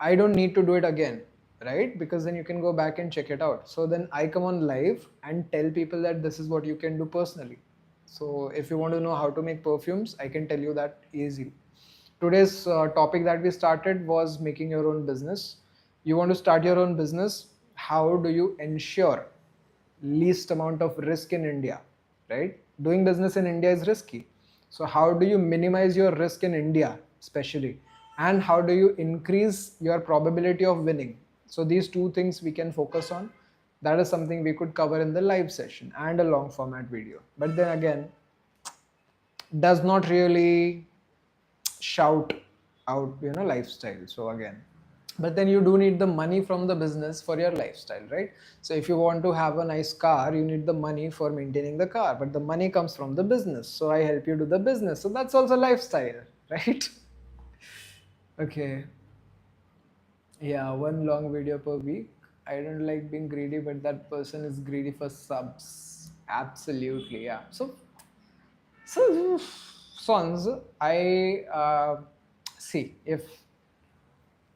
I don't need to do it again, right? Because then you can go back and check it out. So then I come on live and tell people that this is what you can do personally. So if you want to know how to make perfumes, I can tell you that easily. Today's topic that we started was making your own business. You want to start your own business, how do you ensure least amount of risk in India, right? Doing business in India is risky. So how do you minimize your risk in India, especially? And how do you increase your probability of winning? So these two things we can focus on. That is something we could cover in the live session and a long format video. But then again, does not really shout out, lifestyle. So again, but then you do need the money from the business for your lifestyle, right? So if you want to have a nice car, you need the money for maintaining the car, but the money comes from the business, so I help you do the business, so that's also lifestyle. Right? Okay. Yeah, one long video per week. I don't like being greedy, but that person is greedy for subs. Absolutely, yeah. So sons, I see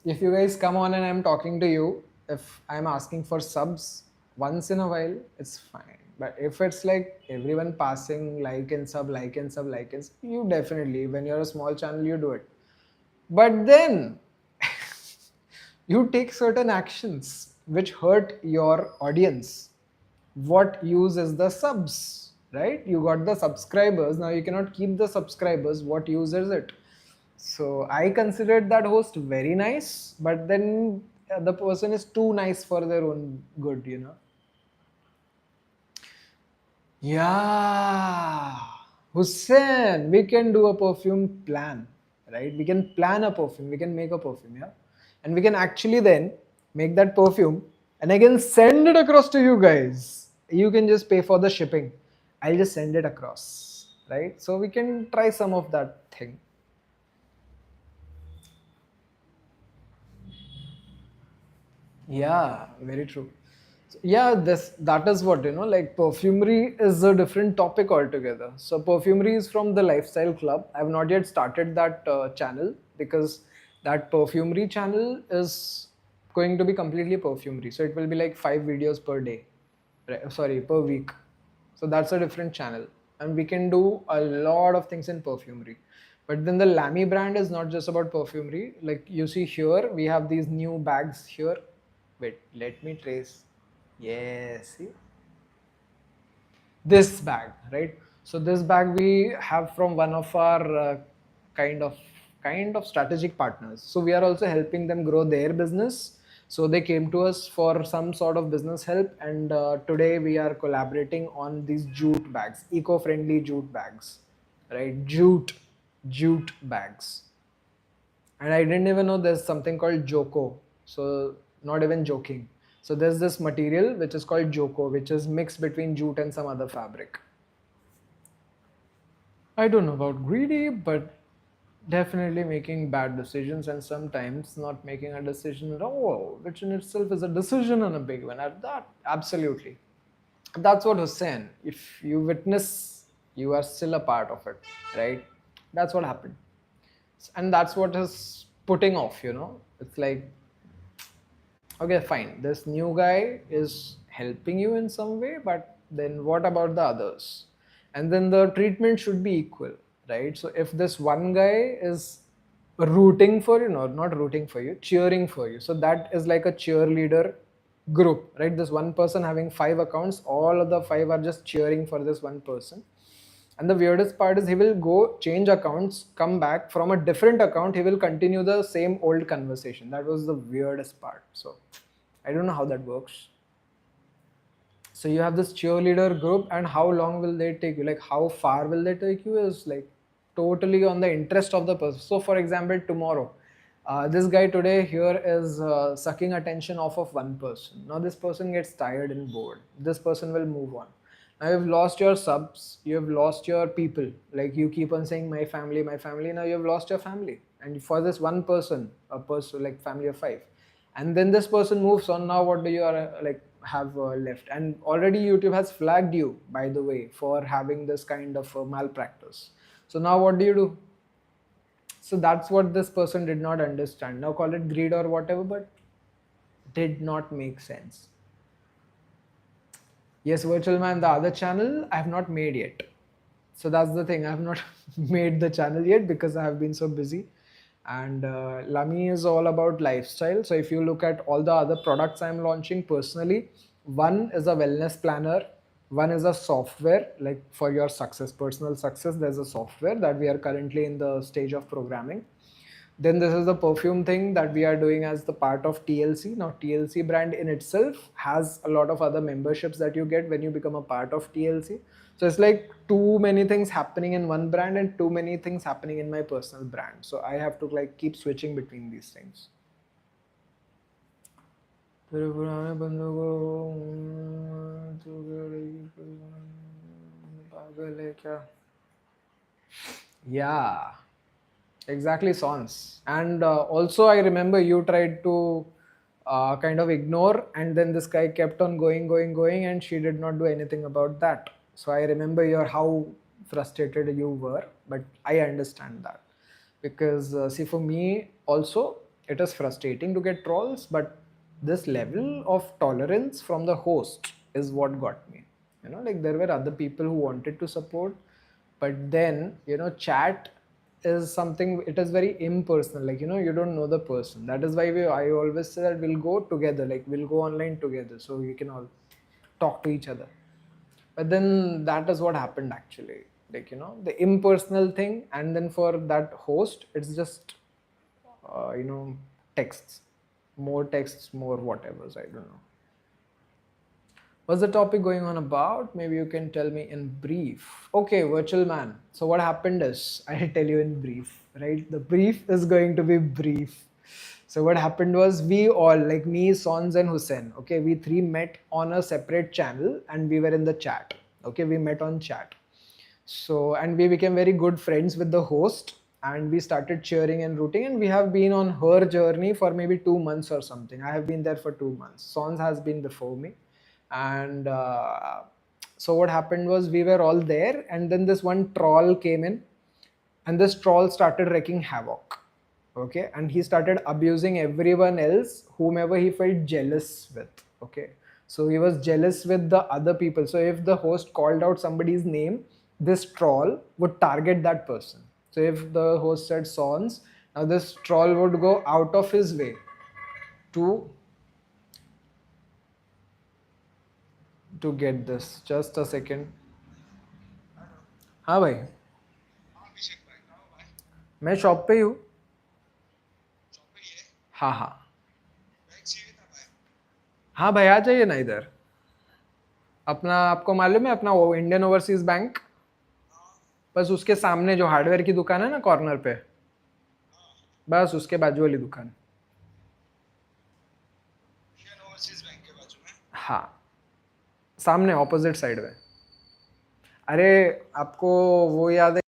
if you guys come on and I'm talking to you, if I'm asking for subs once in a while, it's fine. But if it's like everyone passing like and sub, like and sub, like and sub, you definitely, when you're a small channel, you do it. But then you take certain actions which hurt your audience. What use is the subs, right? You got the subscribers, now you cannot keep the subscribers. What use is it? So I considered that host very nice, but then the person is too nice for their own good. Yeah, Hussein, we can do a perfume plan, right? We can plan a perfume, we can make a perfume, yeah? And we can actually then make that perfume and I can send it across to you guys. You can just pay for the shipping. I'll just send it across, right? So we can try some of that thing. Yeah, very true. Yeah, that is what, like perfumery is a different topic altogether. So perfumery is from the Lifestyle Club. I've not yet started that channel because that perfumery channel is going to be completely perfumery. So it will be like 5 videos per day, right? Sorry, per week. So that's a different channel, and we can do a lot of things in perfumery. But then the Lami brand is not just about perfumery. Like you see here, we have these new bags here. Wait, let me trace. Yes, see this bag, right? So this bag we have from one of our kind of kind of strategic partners. So we are also helping them grow their business. So they came to us for some sort of business help, and today we are collaborating on these jute bags, eco-friendly jute bags, right? Jute bags. And I didn't even know there's something called Joko. So not even joking. So there's this material which is called Joko, which is mixed between jute and some other fabric. I don't know about greedy, but definitely making bad decisions and sometimes not making a decision at all, which in itself is a decision and a big one at that. Absolutely. That's what Hussein. If you witness, you are still a part of it, right? That's what happened. And that's what is putting off. It's like, okay, fine, this new guy is helping you in some way, but then what about the others? And then the treatment should be equal, right? So if this one guy is rooting for you, no, not rooting for you, cheering for you. So that is like a cheerleader group, right? This one person having 5 accounts, all of the 5 are just cheering for this one person. And the weirdest part is he will go change accounts, come back from a different account, he will continue the same old conversation. That was the weirdest part. So I don't know how that works. So you have this cheerleader group, and how long will they take you, like how far will they take you, is like totally on the interest of the person. So for example, tomorrow, this guy today here is sucking attention off of one person. Now this person gets tired and bored, this person will move on. Now you've lost your subs, you have lost your people, like you keep on saying my family, my family. Now you've lost your family, and for this one person, a person like family of 5, and then this person moves on. Now what do you like have left? And already YouTube has flagged you, by the way, for having this kind of malpractice. So now what do you do? So that's what this person did not understand. Now call it greed or whatever, but did not make sense. Yes, virtual man, the other channel I have not made yet. So that's the thing, I have not made the channel yet because I have been so busy. And Lami is all about lifestyle. So if you look at all the other products I'm launching personally, one is a wellness planner, one is a software like for your success, personal success. There's a software that we are currently in the stage of programming. Then this is the perfume thing that we are doing as the part of TLC. Now TLC brand in itself has a lot of other memberships that you get when you become a part of TLC. So it's like too many things happening in one brand and too many things happening in my personal brand. So I have to like keep switching between these things. Yeah, exactly, songs. And also I remember you tried to kind of ignore, and then this guy kept on going, and she did not do anything about that. So I remember your how frustrated you were, but I understand that. Because see, for me also it is frustrating to get trolls, but this level of tolerance from the host is what got me. Like there were other people who wanted to support, but then chat is something, it is very impersonal, like you don't know the person. That is why I always say that we'll go together, like we'll go online together so we can all talk to each other. But then that is what happened actually, like the impersonal thing. And then for that host it's just texts, more texts, more whatevers, I don't know. What's the topic going on about? Maybe you can tell me in brief. Okay, virtual man. So what happened is, I'll tell you in brief, right? The brief is going to be brief. So what happened was, we all, like me, Sons and Hussein, okay, we three met on a separate channel and we were in the chat. Okay, we met on chat. So, and we became very good friends with the host, and we started cheering and rooting, and we have been on her journey for maybe 2 months or something. I have been there for 2 months. Sons has been before me. And so what happened was, we were all there, and then this one troll came in, and this troll started wreaking havoc. Okay, and he started abusing everyone else whomever he felt jealous with. Okay, so he was jealous with the other people. So if the host called out somebody's name, this troll would target that person. So if the host said Sons, now this troll would go out of his way to get this. Just a second. हाँ भाई, मैं shop पे ही हूँ. हाँ हाँ हाँ भाई, आ जाइए ना इधर. अपना आपको मालूम है अपना वो इंडियन ओवरसीज बैंक, बस उसके सामने जो हार्डवेयर की दुकान है ना कॉर्नर पे, बस उसके बाजू वाली दुकान. हाँ, सामने ऑपोजिट साइड में. अरे आपको वो याद है?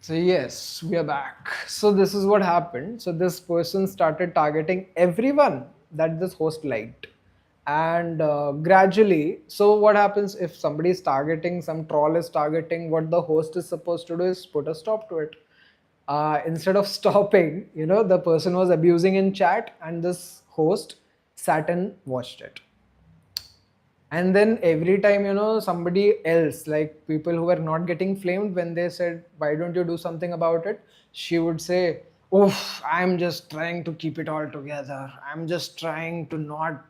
So yes, we are back. So this is what happened. So this person started targeting everyone that this host liked. And gradually, so what happens if somebody is targeting, some troll is targeting, what the host is supposed to do is put a stop to it. Instead of stopping, the person was abusing in chat, and this host sat and watched it. And then every time, somebody else, like people who were not getting flamed, when they said, why don't you do something about it, she would say, oof, I'm just trying to keep it all together, I'm just trying to not,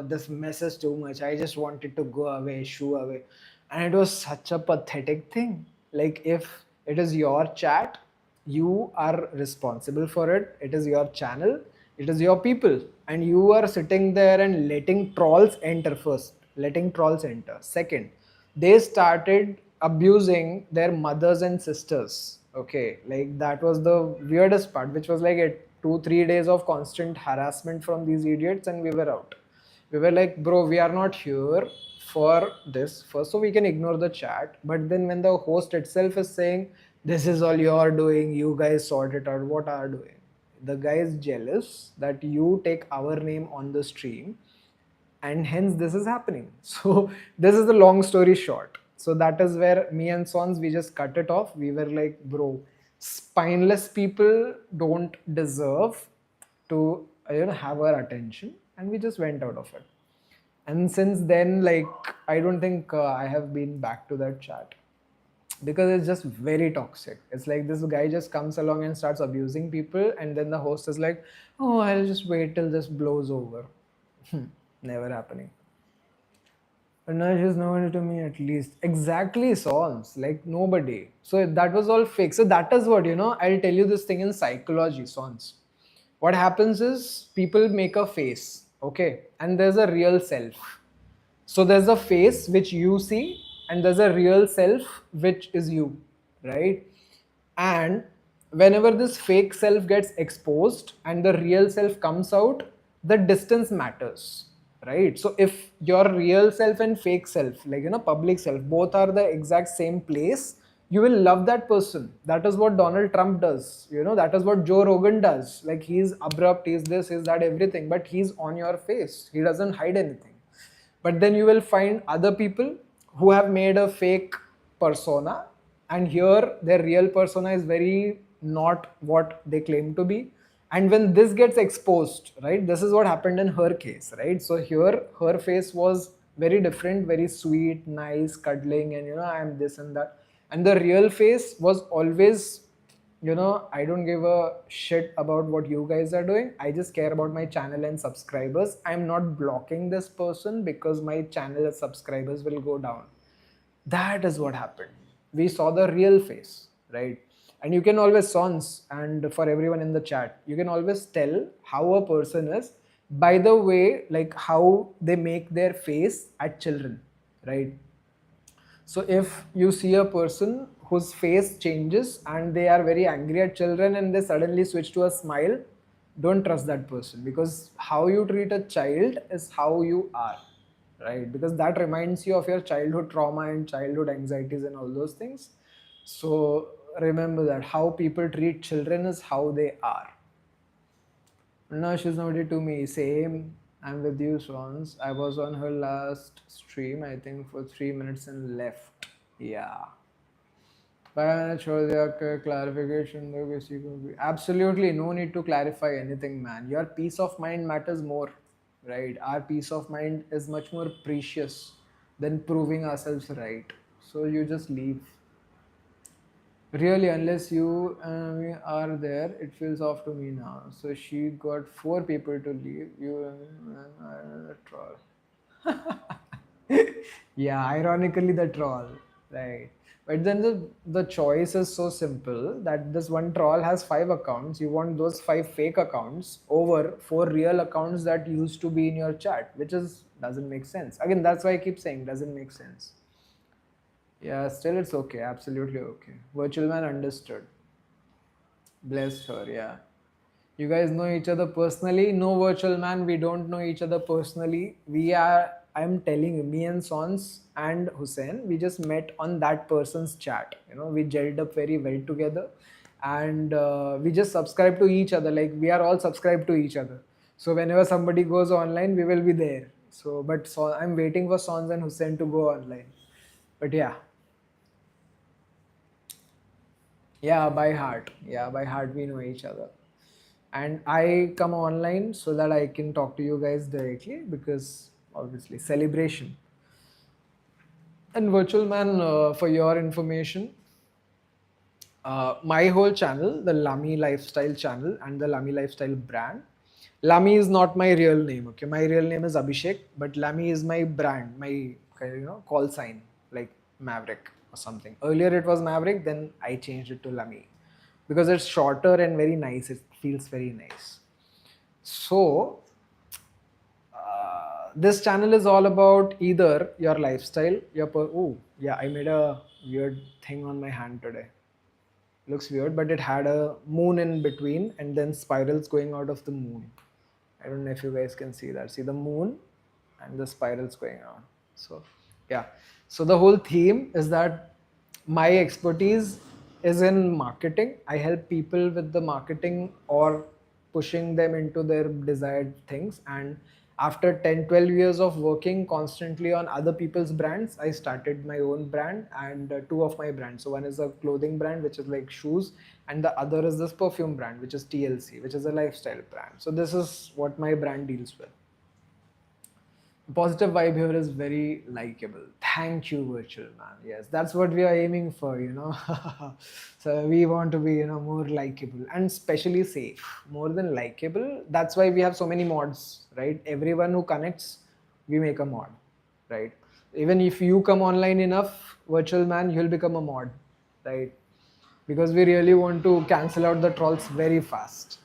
this messes too much, I just want it to go away, shoo away. And it was such a pathetic thing. Like, if it is your chat, you are responsible for it, it is your channel, it is your people, and you are sitting there and letting trolls enter. First, letting trolls enter. Second, they started abusing their mothers and sisters. Okay, like that was the weirdest part, which was like a 2-3 days of constant harassment from these idiots, and we were out. We were like, bro, we are not here for this. First, so we can ignore the chat. But then when the host itself is saying, this is all you're doing, you guys sort it out, what are doing? The guy is jealous that you take our name on the stream, and hence this is happening. So this is the long story short. So that is where me and Sons, we just cut it off. We were like, bro, spineless people don't deserve to have our attention, and we just went out of it. And since then, like, I don't think I have been back to that chat, because it's just very toxic. It's like this guy just comes along and starts abusing people, and then the host is like, oh, I'll just wait till this blows over. Never happening. But now she's nobody to me, at least. Exactly, songs. Like nobody. So that was all fake. So that is what, I'll tell you this thing in psychology, songs. What happens is people make a face, okay? And there's a real self. So there's a face which you see, and there's a real self which is you, right? And whenever this fake self gets exposed and the real self comes out, the distance matters, right? So if your real self and fake self, like, public self, both are the exact same place, you will love that person. That is what Donald Trump does, that is what Joe Rogan does. Like, he's abrupt, he's this, he's that, everything, but he's on your face, he doesn't hide anything. But then you will find other people who have made a fake persona, and here their real persona is very not what they claim to be. And when this gets exposed, right, this is what happened in her case, right? So here her face was very different, very sweet, nice, cuddling, and I'm this and that. And the real face was always, I don't give a shit about what you guys are doing. I just care about my channel and subscribers. I'm not blocking this person because my channel and subscribers will go down. That is what happened. We saw the real face, right? And you can always, Sons, and for everyone in the chat, you can always tell how a person is by the way, like how they make their face at children, right? So if you see a person whose face changes and they are very angry at children and they suddenly switch to a smile, don't trust that person, because how you treat a child is how you are, right? Because that reminds you of your childhood trauma and childhood anxieties and all those things. So remember that how people treat children is how they are. No, she's nobody to me. Same. I'm with you, Swans. I was on her last stream, I think, for 3 minutes and left. Yeah. Clarification. Absolutely no need to clarify anything, man. Your peace of mind matters more, right? Our peace of mind is much more precious than proving ourselves right. So you just leave. Really, unless you are there, it feels off to me now. So she got 4 people to leave. You the troll. Yeah, ironically the troll, right? But then the choice is so simple that this one troll has 5 accounts. You want those 5 fake accounts over 4 real accounts that used to be in your chat, which is doesn't make sense. Again, that's why I keep saying doesn't make sense. Yeah, still it's okay. Absolutely okay. Virtual man understood. Blessed her, yeah. You guys know each other personally? No, virtual man, we don't know each other personally. I'm telling you, me and Sons and Hussein, we just met on that person's chat. We gelled up very well together, and we just subscribe to each other. Like, we are all subscribed to each other. So whenever somebody goes online, we will be there. So I'm waiting for Sons and Hussein to go online. But yeah, yeah, by heart. Yeah, by heart we know each other. And I come online so that I can talk to you guys directly because obviously celebration. And virtual man, for your information, my whole channel, the Lami Lifestyle channel and the Lami Lifestyle brand. Lami is not my real name. Okay, my real name is Abhishek, but Lami is my brand, my call sign, like Maverick or something. Earlier it was Maverick, then I changed it to Lami because it's shorter and very nice. It feels very nice. So this channel is all about either your lifestyle, oh yeah, I made a weird thing on my hand today. Looks weird, but it had a moon in between and then spirals going out of the moon. I don't know if you guys can see that. See the moon and the spirals going on. So yeah, so the whole theme is that my expertise is in marketing. I help people with the marketing or pushing them into their desired things. And after 10, 12 years of working constantly on other people's brands, I started my own brand and two of my brands. So one is a clothing brand, which is like shoes, and the other is this perfume brand, which is TLC, which is a lifestyle brand. So this is what my brand deals with. Positive vibe here is very likable. Thank you, virtual man. Yes, that's what we are aiming for. So we want to be more likable and especially safe, more than likable. That's why we have so many mods, right? Everyone who connects, we make a mod, right? Even if you come online enough, virtual man, you'll become a mod, right? Because we really want to cancel out the trolls very fast.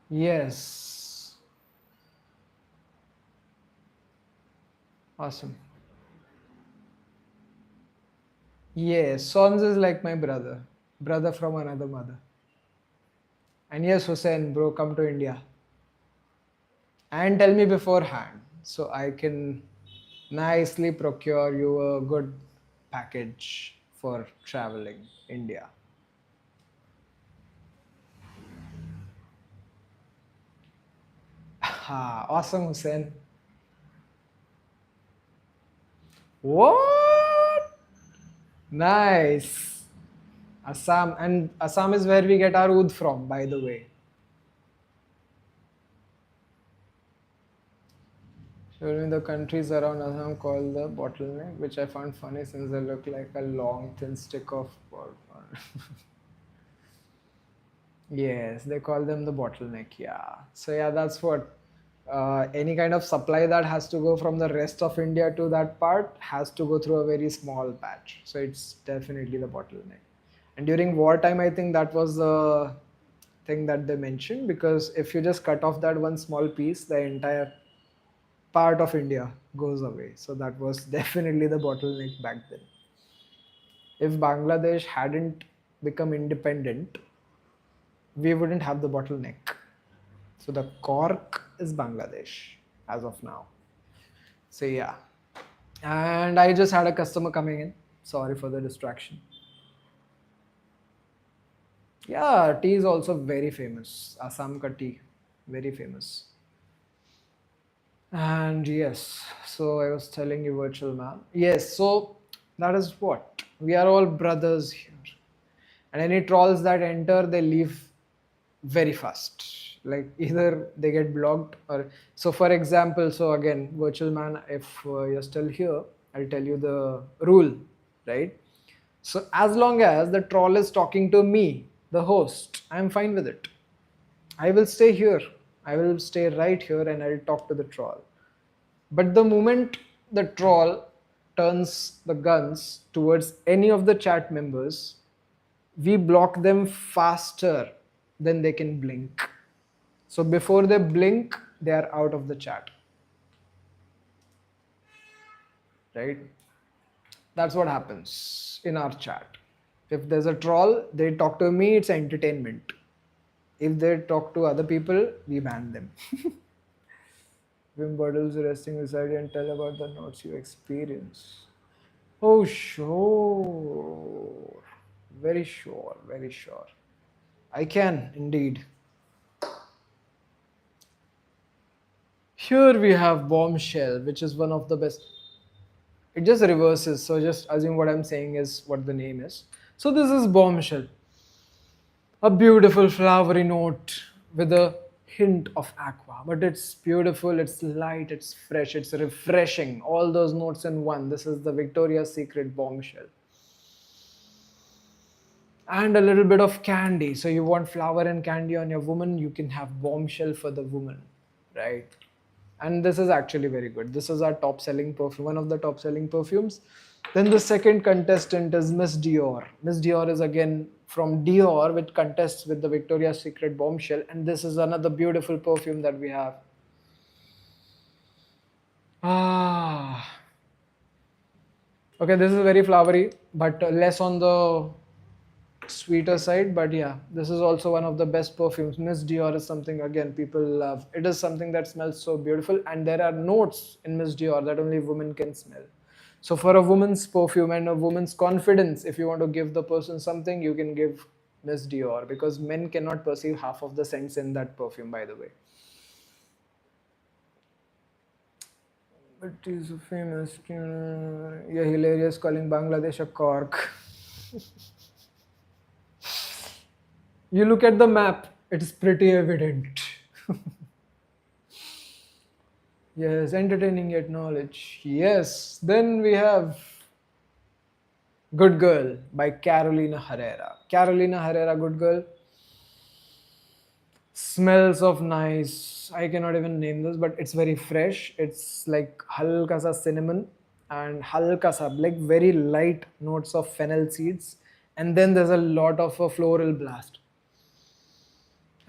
Yes. Awesome. Yes, Sons is like my brother. Brother from another mother. And yes, Hussein, bro, come to India. And tell me beforehand so I can nicely procure you a good package for traveling India. Ah, awesome, Hussein. What? Nice. Assam. And Assam is where we get our oud from, by the way. Show me the countries around Assam called the bottleneck, which I found funny since they look like a long, thin stick of. Yes, they call them the bottleneck. Yeah. So yeah, that's what. Any kind of supply that has to go from the rest of India to that part has to go through a very small patch. So it's definitely the bottleneck. And during wartime, I think that was the thing that they mentioned, because if you just cut off that one small piece, the entire part of India goes away. So that was definitely the bottleneck back then. If Bangladesh hadn't become independent, we wouldn't have the bottleneck. So the cork is Bangladesh as of now. So yeah. And I just had a customer coming in. Sorry for the distraction. Yeah, tea is also very famous. Assam ka tea, very famous. And yes, so I was telling you, virtual man. Yes, so that is what we are all brothers here. And any trolls that enter, they leave very fast. Like either they get blocked or so. For example, so again, virtual man, if you're still here, I'll tell you the rule, right? So as long as the troll is talking to me, the host, I'm fine with it. I will stay here. I will stay right here and I'll talk to the troll. But the moment the troll turns the guns towards any of the chat members, we block them faster than they can blink. So before they blink, they are out of the chat. Right? That's what happens in our chat. If there's a troll, they talk to me, it's entertainment. If they talk to other people, we ban them. Wim bottles resting beside you and tell about the notes you experience. Oh, sure. Very sure, very sure. I can indeed. Here we have Bombshell, which is one of the best. It just reverses, so just assume what I'm saying is what the name is. So this is Bombshell, a beautiful flowery note with a hint of aqua, but it's beautiful, it's light, it's fresh, it's refreshing. All those notes in one. This is the Victoria's Secret Bombshell. And a little bit of candy. So you want flower and candy on your woman, you can have Bombshell for the woman, right? And this is actually very good. This is our top selling perfume, one of the top selling perfumes. Then the second contestant is Miss Dior. Miss Dior is again from Dior, which contests with the Victoria's Secret Bombshell, and this is another beautiful perfume that we have. Ah, okay, this is very flowery, but less on the sweeter side. But yeah, this is also one of the best perfumes. Miss Dior is something again people love. It is something that smells so beautiful, and there are notes in Miss Dior that only women can smell. So for a woman's perfume and a woman's confidence, if you want to give the person something, you can give Miss Dior, because men cannot perceive half of the scents in that perfume, by the way. But is famous. Yeah, hilarious calling Bangladesh a cork. You look at the map, it's pretty evident. Yes, entertaining yet knowledge. Yes, then we have Good Girl by Carolina Herrera. Carolina Herrera, Good Girl. Smells of nice. I cannot even name this, but it's very fresh. It's like halka sa cinnamon and halka sa, like very light notes of fennel seeds. And then there's a lot of a floral blast.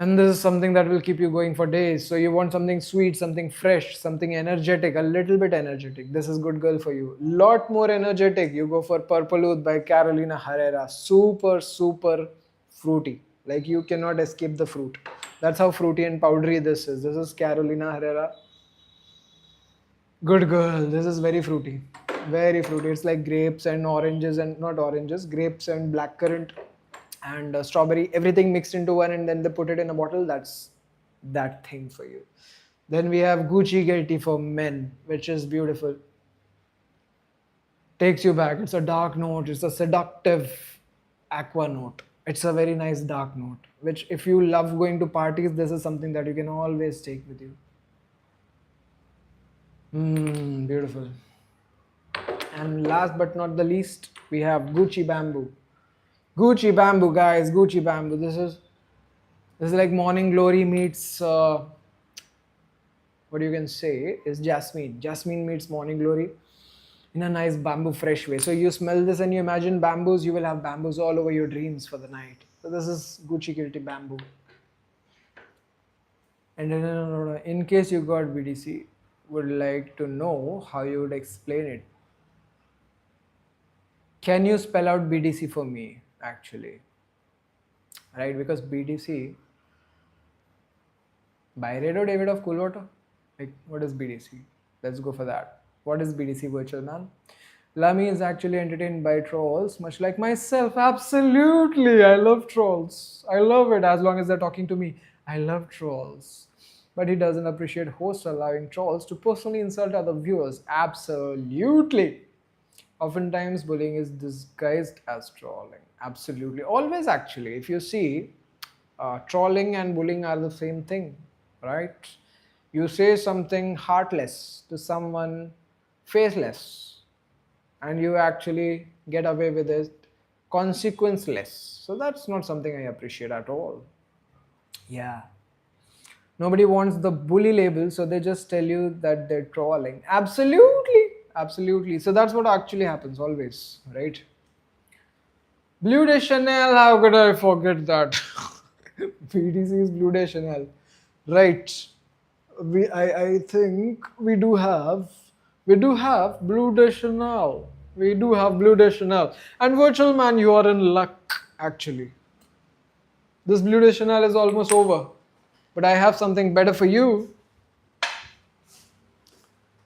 And this is something that will keep you going for days. So you want something sweet, something fresh, something energetic, a little bit energetic. This is good girl for you. Lot more energetic. You go for Purple Oath by Carolina Herrera. Super, super fruity. Like you cannot escape the fruit. That's how fruity and powdery this is. This is Carolina Herrera. Good girl. This is very fruity. Very fruity. It's like grapes and oranges and not oranges, grapes and blackcurrant and strawberry, everything mixed into one, and then they put it in a bottle. That's that thing for you. Then we have Gucci Guilty for men, which is beautiful. Takes you back. It's a dark note. It's a seductive aqua note. It's a very nice dark note, which if you love going to parties, this is something that you can always take with you. Beautiful. And last but not the least, we have Gucci Bamboo. Gucci Bamboo, guys. Gucci Bamboo. This is like Morning Glory meets what you can say is Jasmine. Jasmine meets Morning Glory in a nice bamboo fresh way. So you smell this and you imagine bamboos, you will have bamboos all over your dreams for the night. So this is Gucci Guilty Bamboo. And in case you got BDC, would like to know how you would explain it. Can you spell out BDC for me, actually? Right, because BDC, Byredo David of Coolwater? Like, what is BDC? Let's go for that. What is BDC, Virtual Man? Lami is actually entertained by trolls, much like myself. Absolutely, I love trolls. I love it as long as they're talking to me. I love trolls. But he doesn't appreciate hosts allowing trolls to personally insult other viewers. Absolutely. Oftentimes, bullying is disguised as trolling. Absolutely. Always, actually. If you see, trolling and bullying are the same thing, right? You say something heartless to someone faceless, and you actually get away with it consequenceless. So that's not something I appreciate at all. Yeah. Nobody wants the bully label, so they just tell you that they're trolling. Absolutely. Absolutely. So that's what actually happens always, right? Blue de Chanel, how could I forget that? BDC is Blue de Chanel. Right. I think we do have Blue de Chanel. We do have Blue de Chanel. And Virtual Man, you are in luck, actually. This Blue de Chanel is almost over. But I have something better for you.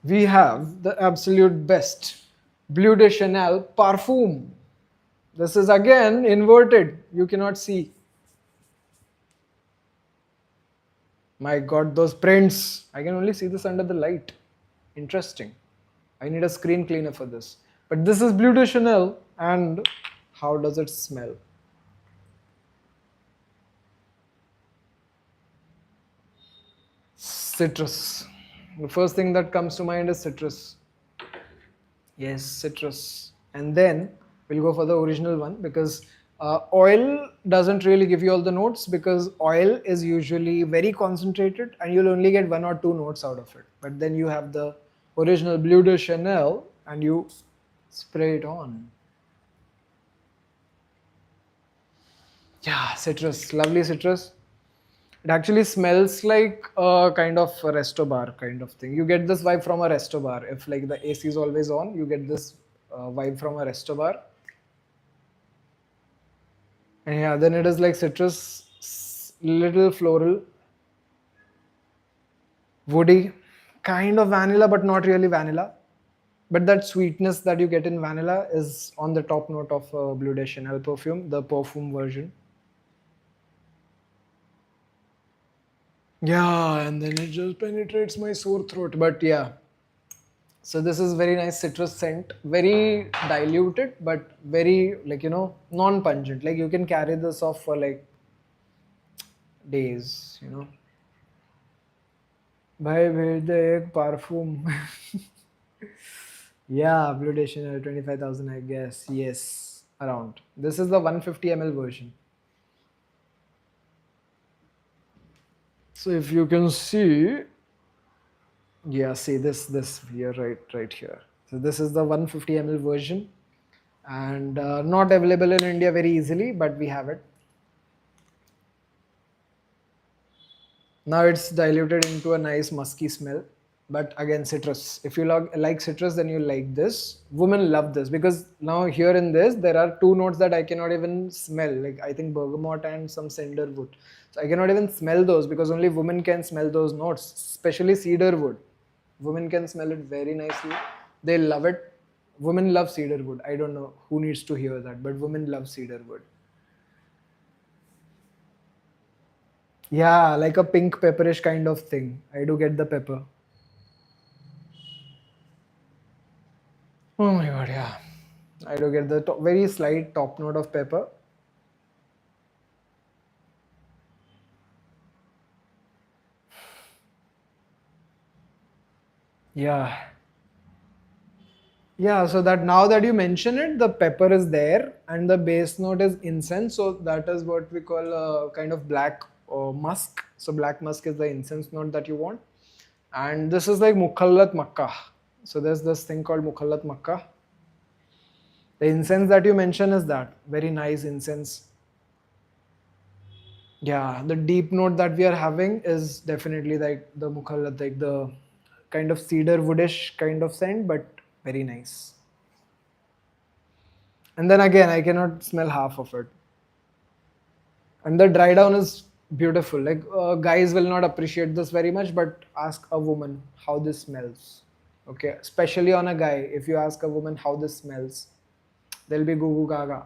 We have the absolute best Blue de Chanel Parfum. This is again inverted. You cannot see. My god, those prints. I can only see this under the light. Interesting. I need a screen cleaner for this. But this is Bleu de Chanel. And how does it smell? Citrus. The first thing that comes to mind is citrus. Yes, citrus. And then we'll go for the original one because oil doesn't really give you all the notes because oil is usually very concentrated and you'll only get 1 or 2 notes out of it. But then you have the original Bleu de Chanel and you spray it on. Yeah, citrus, lovely citrus. It actually smells like a kind of a resto bar kind of thing. You get this vibe from a resto bar. If like the AC is always on, you get this vibe from a resto bar. And yeah, then it is like citrus, little floral, woody, kind of vanilla, but not really vanilla. But that sweetness that you get in vanilla is on the top note of Bleu de Chanel perfume, the perfume version. Yeah, and then it just penetrates my sore throat. But yeah, so this is very nice citrus scent, very diluted, but very like non-pungent. Like you can carry this off for like days. भाई भेज दे एक perfume. Yeah, Blue de Chanel 25,000 I guess. Yes, around. This is the 150 ml version. So if you can see, yeah, see this here, right here. So this is the 150 ml version, and not available in India very easily, but we have it. Now it's diluted into a nice musky smell. But again, citrus. If you like citrus, then you like this. Women love this because now here in this, there are two notes that I cannot even smell. Like I think bergamot and some sandalwood. So I cannot even smell those because only women can smell those notes, especially cedarwood. Women can smell it very nicely. They love it. Women love cedarwood. I don't know who needs to hear that, but women love cedarwood. Yeah, like a pink pepperish kind of thing. I do get the pepper. Oh my god, yeah. I do get the very slight top note of pepper. Yeah. Yeah, so that now that you mention it, the pepper is there and the base note is incense. So that is what we call a kind of black musk. So black musk is the incense note that you want. And this is like mukhallat makkah. So there's this thing called mukhallat makkah. The incense that you mention is that very nice incense. Yeah, the deep note that we are having is definitely like the mukhallat, like the kind of cedar woodish kind of scent, but very nice. And then again, I cannot smell half of it. And the dry down is beautiful. Like guys will not appreciate this very much, but ask a woman how this smells. Okay, especially on a guy, if you ask a woman how this smells, they'll be goo goo gaga.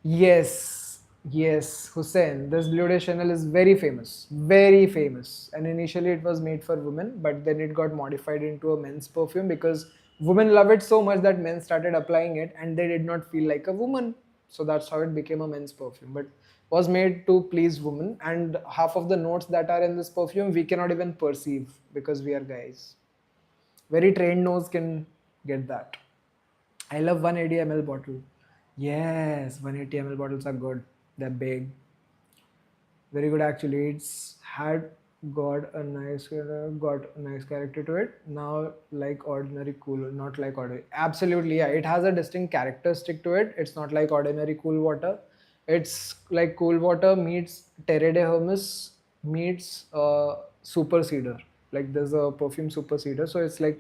Yes, yes, Hussein. This Blue Day Chanel is very famous, very famous. And initially it was made for women, but then it got modified into a men's perfume because women love it so much that men started applying it and they did not feel like a woman. So that's how it became a men's perfume. But was made to please women, and half of the notes that are in this perfume we cannot even perceive because we are guys. Very trained nose can get that. I love 180 ml bottle. Yes, 180 ml bottles are good. They're big. Very good actually. It's had got a nice character to it. Now like ordinary cool, not like ordinary. Absolutely, yeah. It has a distinct characteristic to it. It's not like ordinary cool water. It's like cool water meets Terre de Hermes meets super cedar. Like there's a perfume super cedar. So it's like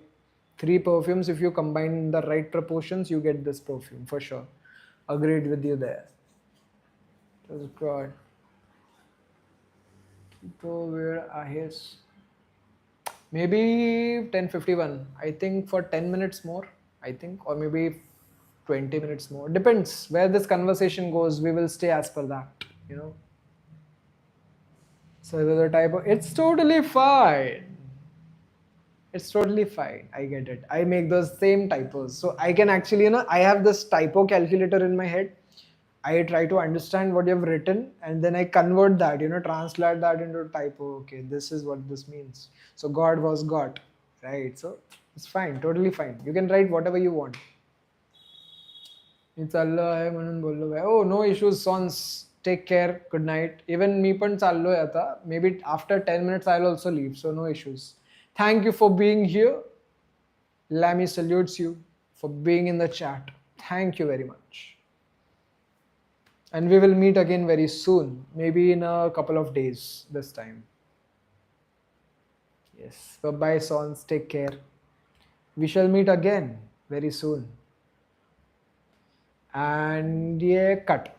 three perfumes. If you combine in the right proportions, you get this perfume for sure. Agreed with you there. That's good. People where I his maybe 10:51. I think for 10 minutes more. I think, or maybe 20 minutes more. Depends where this conversation goes. We will stay as per that. You know. So the typo. It's totally fine. It's totally fine. I get it. I make those same typos. So I can actually, I have this typo calculator in my head. I try to understand what you've written and then I convert that, translate that into typo. Okay, this is what this means. So God was got, right? So it's fine, totally fine. You can write whatever you want. It's Allah hai म्हणून बोललो भाई. Oh, no issues, sons. Take care. Good night. Even me पण चाललोय आता. Maybe after 10 minutes I'll also leave. So no issues. Thank you for being here. Lami salutes you for being in the chat. Thank you very much. And we will meet again very soon, maybe in a couple of days this time. Yes. Bye bye, sons. Take care. We shall meet again very soon. And yeah, cut.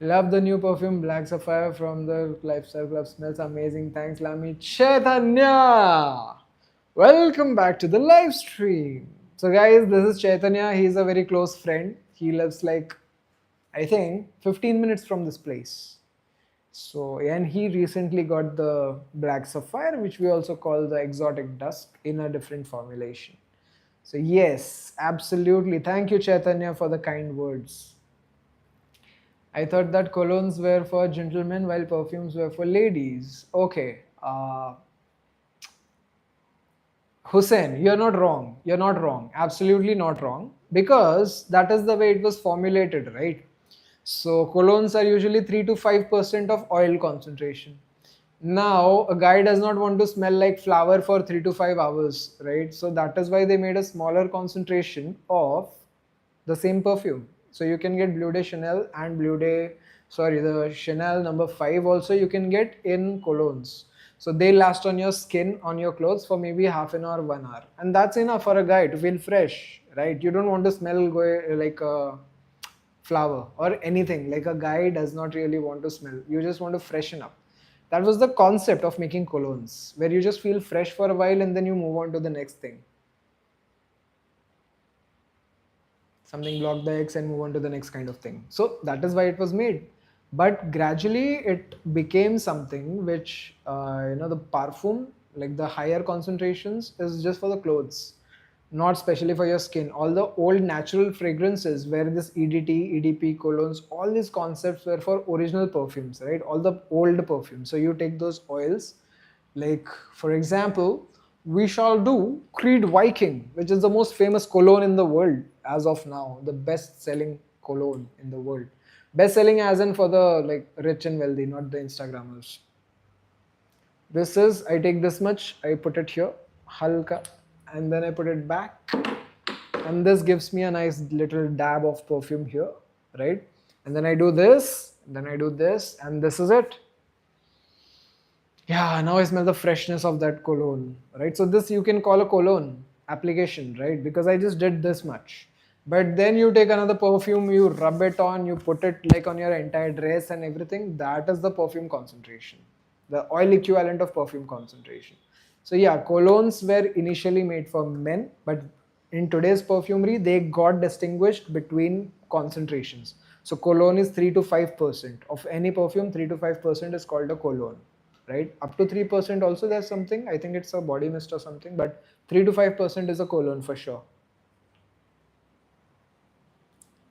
Love the new perfume Black Sapphire from the Lifestyle Club. Smells amazing. Thanks, Lami. Chaitanya! Welcome back to the live stream. So, guys, this is Chaitanya. He's a very close friend. He lives like, I think, 15 minutes from this place. So, and he recently got the Black Sapphire, which we also call the Exotic Dusk, in a different formulation. So, yes, absolutely. Thank you, Chaitanya, for the kind words. I thought that colognes were for gentlemen while perfumes were for ladies. Okay. Hussein, you're not wrong. You're not wrong. Absolutely not wrong. Because that is the way it was formulated, right? So colognes are usually 3 to 5% of oil concentration. Now, a guy does not want to smell like flower for 3 to 5 hours, right? So that is why they made a smaller concentration of the same perfume. So you can get Blue Day Chanel and the Chanel number 5 also you can get in colognes. So they last on your skin, on your clothes for maybe half an hour, 1 hour. And that's enough for a guy to feel fresh, right? You don't want to smell like a flower or anything. Like a guy does not really want to smell. You just want to freshen up. That was the concept of making colognes, where you just feel fresh for a while and then you move on to the next thing. Something block the X and move on to the next kind of thing. So that is why it was made. But gradually it became something which, the parfum, like the higher concentrations, is just for the clothes, not specially for your skin. All the old natural fragrances, where this EDT, EDP, colognes, all these concepts were for original perfumes, right? All the old perfumes. So you take those oils, like for example, we shall do Creed Viking, which is the most famous cologne in the world as of now, the best selling cologne in the world. Best selling as in for the like rich and wealthy, not the Instagrammers. This is, I take this much, I put it here, halka, and then I put it back. And this gives me a nice little dab of perfume here, right? And then I do this, then I do this, and this is it. Yeah, now I smell the freshness of that cologne, right? So this you can call a cologne application, right? Because I just did this much. But then you take another perfume, you rub it on, you put it like on your entire dress and everything. That is the perfume concentration, the oil equivalent of perfume concentration. So yeah, colognes were initially made for men, but in today's perfumery, they got distinguished between concentrations. So cologne is 3 to 5% of any perfume. 3 to 5% is called a cologne, right? Up to 3% also there's something. I think it's a body mist or something, but 3 to 5% is a cologne for sure.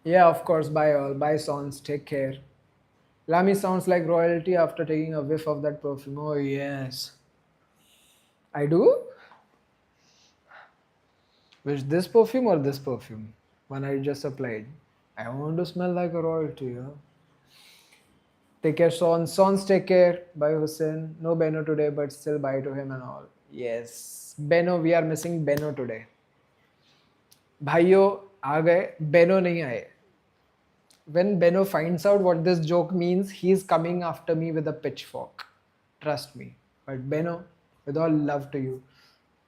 Yeah, of course. Bye all. Bye Sons. Take care. Lami sounds like royalty after taking a whiff of that perfume. Oh yes. I do? Which, this perfume or this perfume? One I just applied. I want to smell like a royalty, huh? Take care, Sons. Sons, take care. Bye, Hussein. No Beno today, but still bye to him and all. Yes. Beno, we are missing Beno today. भाइयों आ गए, Beno नहीं आए. When Beno finds out what this joke means, he's coming after me with a pitchfork. Trust me. But Beno, with all love to you,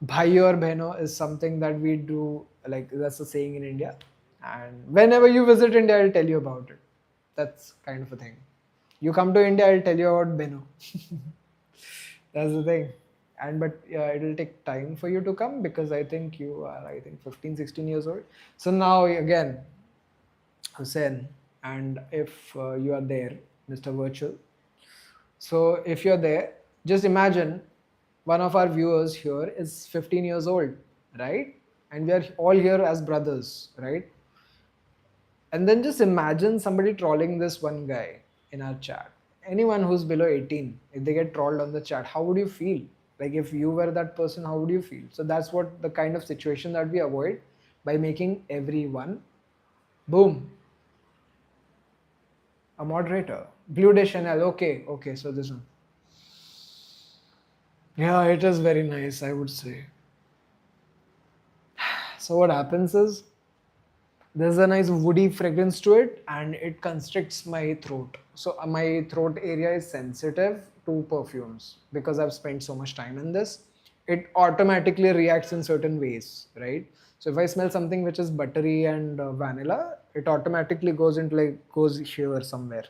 Bhai or Beno is something that we do, like that's a saying in India. And whenever you visit India, I'll tell you about it. That's kind of a thing. You come to India, I'll tell you about Beno. That's the thing. And but it'll take time for you to come, because I think you are, I think 15, 16 years old. So now again, Hussein, and if you are there, Mr. Virtual. So if you're there, just imagine one of our viewers here is 15 years old, right? And we are all here as brothers, right? And then just imagine somebody trolling this one guy in our chat. Anyone who's below 18, if they get trolled on the chat, how would you feel? Like if you were that person, how would you feel? So that's what the kind of situation that we avoid by making everyone, boom, a moderator. Blue Day Chanel. Okay, okay, so this one. Yeah, it is very nice, I would say. So what happens is, there's a nice woody fragrance to it and it constricts my throat. So my throat area is sensitive to perfumes because I've spent so much time in this. It automatically reacts in certain ways, right? So if I smell something which is buttery and vanilla, it automatically goes into like goes here somewhere.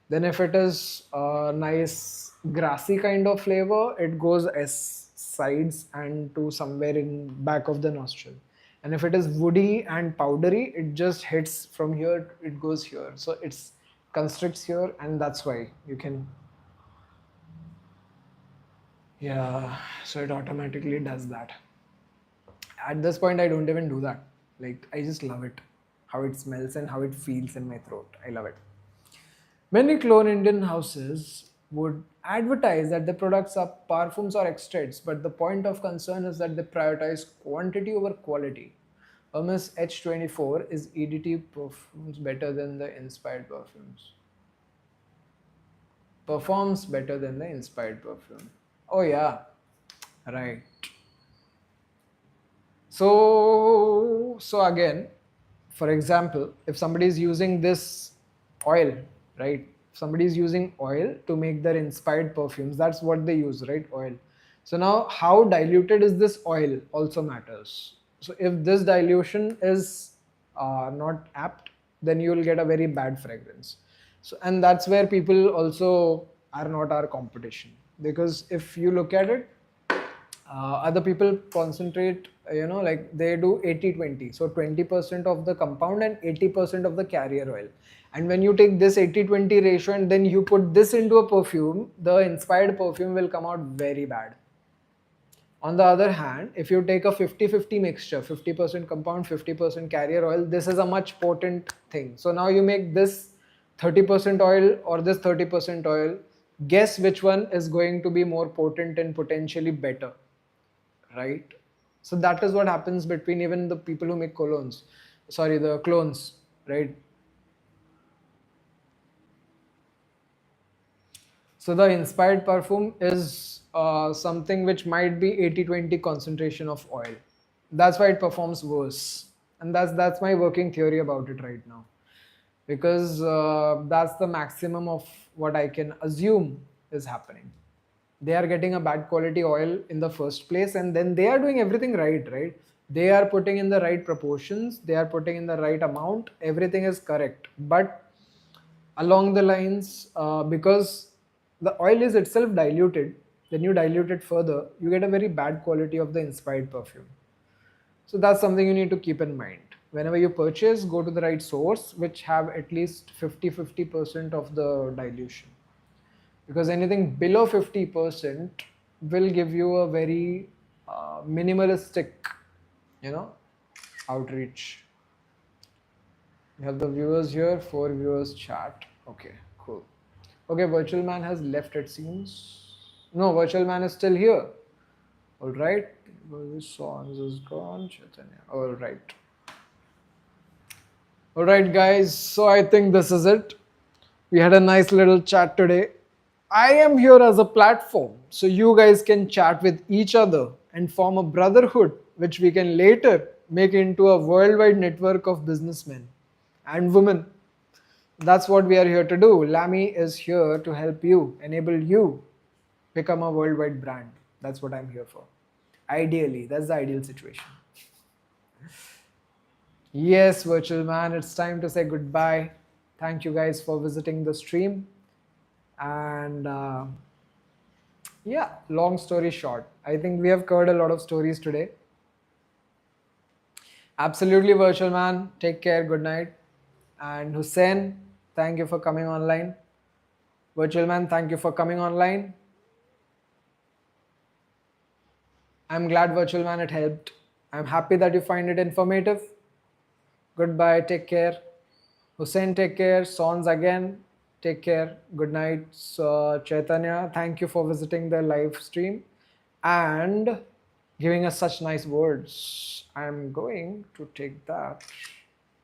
Then if it is a nice grassy kind of flavor, it goes as sides and to somewhere in back of the nostril. And if it is woody and powdery, it just hits from here, it goes here. So it's constricts here, and that's why you can. Yeah, so it automatically does that. At this point, I don't even do that. Like, I just love it. How it smells and how it feels in my throat. I love it. Many clone Indian houses would advertise that the products are perfumes or extracts, but the point of concern is that they prioritize quantity over quality. Hermes H24 is EDT perfumes better than the inspired perfumes. Performs better than the inspired perfume. Oh yeah, right. So again, For example, if somebody is using this oil, right? If somebody is using oil to make their inspired perfumes, that's what they use, right? Oil. So now how diluted is this oil also matters. So if this dilution is not apt, then you will get a very bad fragrance. So, and that's where people also are not our competition, because if you look at it, other people concentrate, like they do 80-20, so 20% of the compound and 80% of the carrier oil. And when you take this 80-20 ratio and then you put this into a perfume, the inspired perfume will come out very bad. On the other hand, if you take a 50-50 mixture, 50% compound, 50% carrier oil, this is a much potent thing. So now you make this 30% oil or this 30% oil, guess which one is going to be more potent and potentially better, right? So that is what happens between even the people who make colognes, sorry, the clones, right? So the inspired perfume is something which might be 80-20 concentration of oil. That's why it performs worse. And that's my working theory about it right now. Because that's the maximum of what I can assume is happening. They are getting a bad quality oil in the first place, and then they are doing everything right? They are putting in the right proportions, they are putting in the right amount, everything is correct. But along the lines, because the oil is itself diluted, then you dilute it further, you get a very bad quality of the inspired perfume. So that's something you need to keep in mind. Whenever you purchase, go to the right source which have at least 50% of the dilution, because anything below 50% will give you a very minimalistic, you know outreach. We have the viewers here, 4 viewers chat. Okay, cool. Okay, virtual man has left, it seems. No, virtual man is still here. All right. Songs is gone. Chaitanya. All right. All right, guys. So I think this is it. We had a nice little chat today. I am here as a platform so you guys can chat with each other and form a brotherhood, which we can later make into a worldwide network of businessmen and women. That's what we are here to do. Lami is here to help you, enable you become a worldwide brand. That's what I'm here for. Ideally, that's the ideal situation. Yes, virtual man, it's time to say goodbye. Thank you guys for visiting the stream. And yeah, long story short, I think we have covered a lot of stories today. Absolutely, virtual man. Take care. Good night. And Hussein, thank you for coming online. Virtual man, thank you for coming online. I'm glad, virtual man, it helped. I'm happy that you find it informative. Goodbye. Take care. Hussein, take care. Sons again, take care. Good night. So, Chaitanya, thank you for visiting the live stream and giving us such nice words. I'm going to take that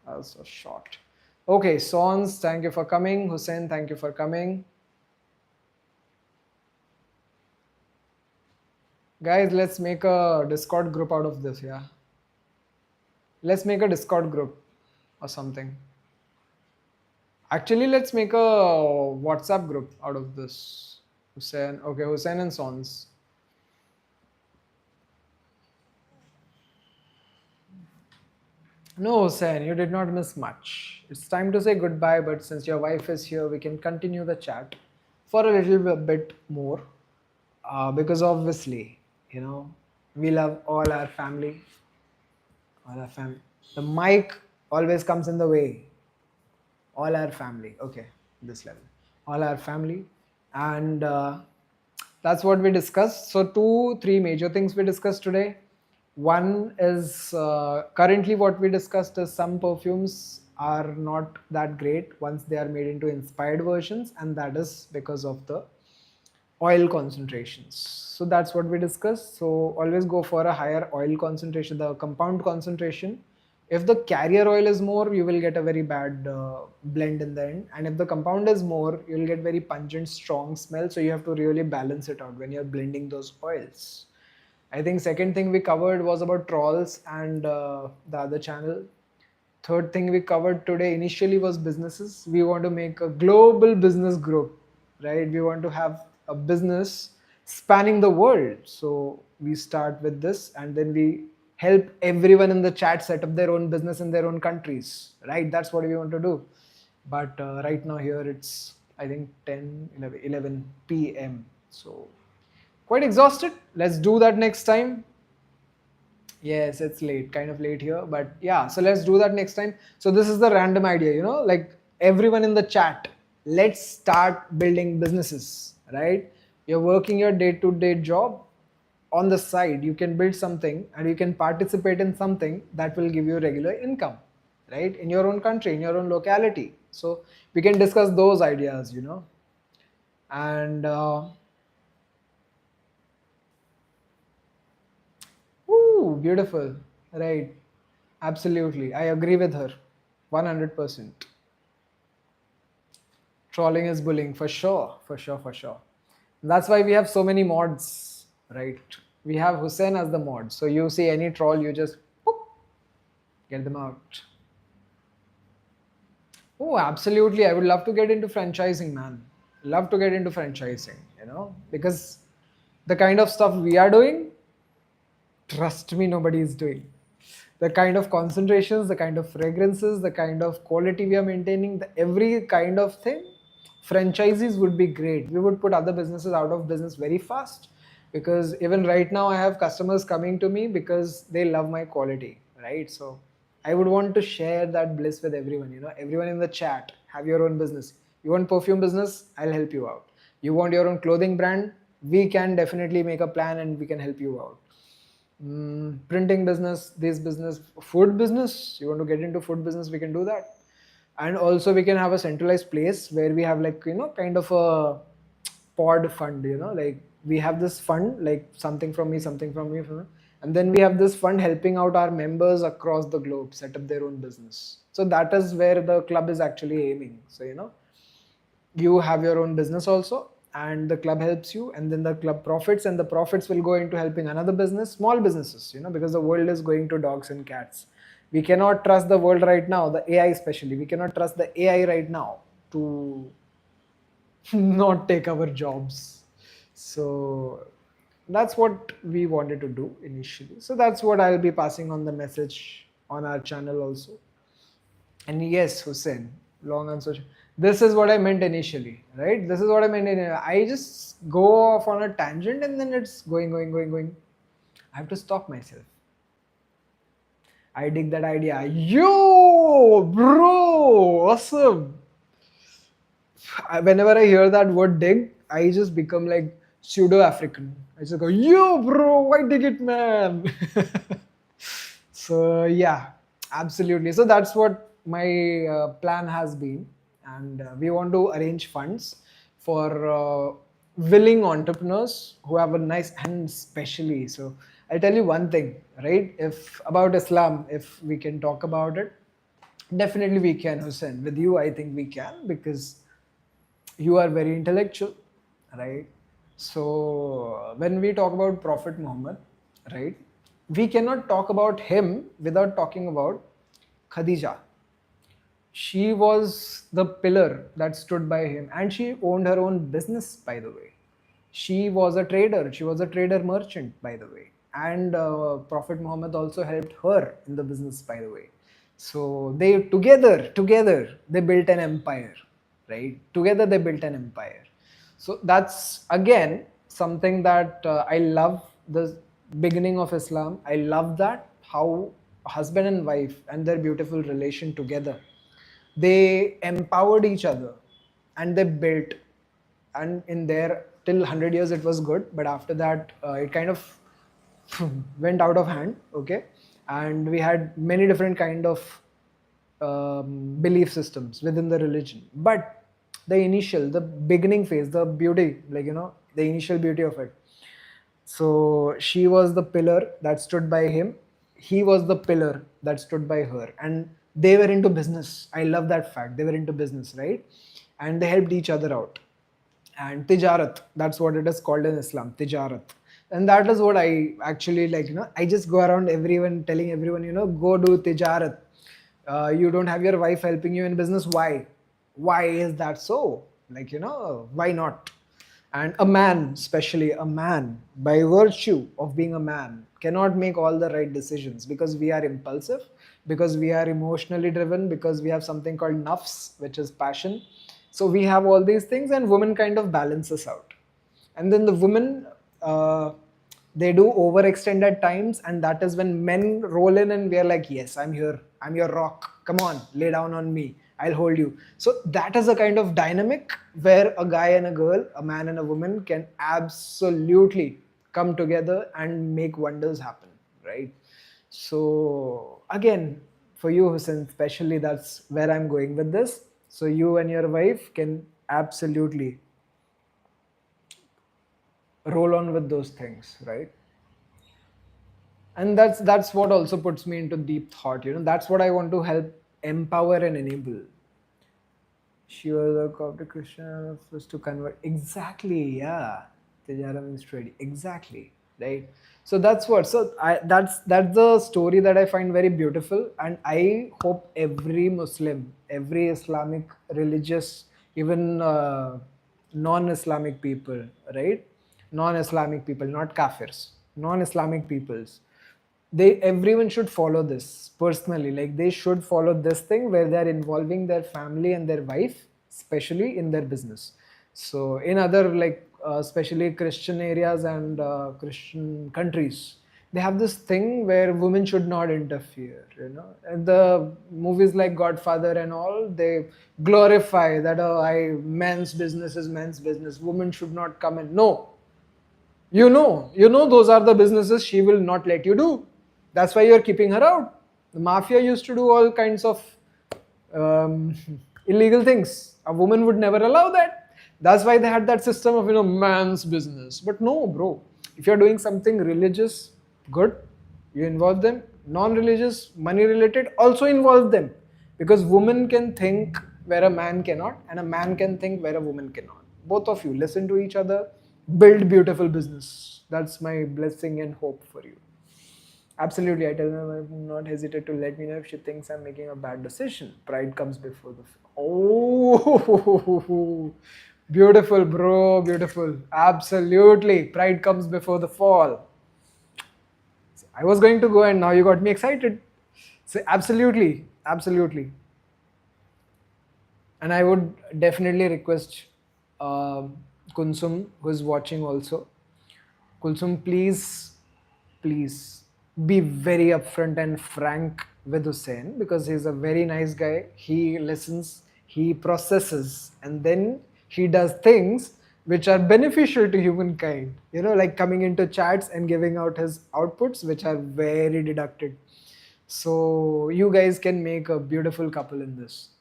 as a shot. Okay, Sons, thank you for coming. Hussein, thank you for coming. Guys, let's make a Discord group out of this, yeah? Let's make a Discord group or something. Actually, let's make a WhatsApp group out of this. Hussein, okay, Hussein and Sons. No, Hussein, you did not miss much. It's time to say goodbye, but since your wife is here, we can continue the chat for a little bit more. Because obviously, we love all our family. All our family. The mic always comes in the way. All our family. Okay, this level. All our family. And that's what we discussed. So, 3 major things we discussed today. One is currently what we discussed is some perfumes are not that great once they are made into inspired versions, and that is because of the oil concentrations. So that's what we discussed. So always go for a higher oil concentration, the compound concentration. If the carrier oil is more, you will get a very bad blend in the end. And if the compound is more, you'll get very pungent, strong smell. So you have to really balance it out when you're blending those oils. I think second thing we covered was about trolls and the other channel. Third thing we covered today initially was businesses. We want to make a global business group, right? We want to have a business spanning the world. So we start with this and then we help everyone in the chat set up their own business in their own countries, right? That's what we want to do. But right now here it's, I think 10, 11 p.m. So quite exhausted. Let's do that next time. Yes, it's late, kind of late here, but yeah, so let's do that next time. So this is the random idea, like everyone in the chat, let's start building businesses, right? You're working your day-to-day job on the side, you can build something and you can participate in something that will give you regular income, right? In your own country, in your own locality. So we can discuss those ideas, and ooh, beautiful. Right. Absolutely. I agree with her. 100%. Trolling is bullying for sure. For sure. For sure. That's why we have so many mods, right? We have Hussein as the mod. So you see any troll, you just whoop, get them out. Oh, absolutely. I would love to get into franchising, man. Love to get into franchising, because the kind of stuff we are doing, trust me, nobody is doing. The kind of concentrations, the kind of fragrances, the kind of quality we are maintaining, every kind of thing, franchises would be great. We would put other businesses out of business very fast, because even right now I have customers coming to me because they love my quality, right? So I would want to share that bliss with everyone. Everyone in the chat, have your own business. You want perfume business? I'll help you out. You want your own clothing brand? We can definitely make a plan and we can help you out. Printing business, this business, food business, you want to get into food business, we can do that. And also we can have a centralized place where we have kind of a pod fund, like we have this fund, like something from me, something from me, and then we have this fund helping out our members across the globe set up their own business. So that is where the club is actually aiming. So you have your own business also, and the club helps you, and then the club profits, and the profits will go into helping another business, small businesses, because the world is going to dogs and cats. We cannot trust the world right now, the AI especially. We cannot trust the AI right now to not take our jobs. So that's what we wanted to do initially. So that's what I'll be passing on the message on our channel also. And yes, Hussein, long answer. This is what I meant initially, right? This is what I meant. I just go off on a tangent and then it's going, going, going, going. I have to stop myself. I dig that idea. Yo, bro, awesome. Whenever I hear that word dig, I just become like pseudo African. I just go, yo, bro, I dig it, man. So, yeah, absolutely. So, that's what my plan has been. And we want to arrange funds for willing entrepreneurs who have a nice, and especially, so I'll tell you one thing, right? If about Islam, if we can talk about it, definitely we can, Hussein. With you, I think we can, because you are very intellectual, right? So when we talk about Prophet Muhammad, right, we cannot talk about him without talking about Khadija. She was the pillar that stood by him, and she owned her own business, by the way. She was a trader. She was a trader merchant, by the way. And Prophet Muhammad also helped her in the business, by the way. So they together, they built an empire, right? Together, they built an empire. So that's again something that I love, the beginning of Islam. I love that how husband and wife and their beautiful relation together, they empowered each other and they built, and in there till 100 years it was good, but after that it kind of went out of hand, okay, and we had many different kind of belief systems within the religion. But the beginning phase, the beauty, the initial beauty of it. So she was the pillar that stood by him. He was the pillar that stood by her. And they were into business. I love that fact. They were into business, right? And they helped each other out. And tijarat, that's what it is called in Islam, tijarat. And that is what I actually like, I just go around everyone telling everyone, go do tijarat. You don't have your wife helping you in business. Why is that so? Like, why not? And a man, especially a man, by virtue of being a man, cannot make all the right decisions because we are impulsive, because we are emotionally driven, because we have something called nafs, which is passion. So we have all these things, and women kind of balance us out. And then the women, uh, they do overextend at times, and that is when men roll in and we are like, yes, I'm here, I'm your rock, come on, lay down on me, I'll hold you. So that is a kind of dynamic where a guy and a girl, a man and a woman, can absolutely come together and make wonders happen, right? So again, for you, Hussein, especially, that's where I'm going with this. So you and your wife can absolutely roll on with those things, right? And that's what also puts me into deep thought. That's what I want to help empower and enable. She was a Coptic Christian first to convert. Exactly, yeah. Tejara means ready. Exactly, right? So that's what. So that's the story that I find very beautiful, and I hope every Muslim, every Islamic religious, even non-Islamic people, right? Non-Islamic people, not kafirs, non-Islamic peoples, they everyone should follow this personally. Like, they should follow this thing where they are involving their family and their wife, especially in their business. So in other, like, especially Christian areas and Christian countries, they have this thing where women should not interfere. And the movies like Godfather and all, they glorify that, oh, I men's business is men's business, women should not come in. No, those are the businesses she will not let you do. That's why you're keeping her out. The mafia used to do all kinds of um, illegal things. A woman would never allow that. That's why they had that system of, man's business. But no, bro. If you're doing something religious, good, you involve them. Non-religious, money related, also involve them. Because women can think where a man cannot, and a man can think where a woman cannot. Both of you listen to each other, build beautiful business. That's my blessing and hope for you. Absolutely, I tell her I will not hesitate to let me know if she thinks I'm making a bad decision. Pride comes before the oh, beautiful, bro, beautiful. Absolutely, pride comes before the fall. I was going to go, and now you got me excited. So absolutely, absolutely. And I would definitely request Kunsum, who is watching also. Kulsum, please be very upfront and frank with Hussein, because he's a very nice guy. He listens, he processes, and then he does things which are beneficial to humankind. Like coming into chats and giving out his outputs, which are very deducted. So you guys can make a beautiful couple in this.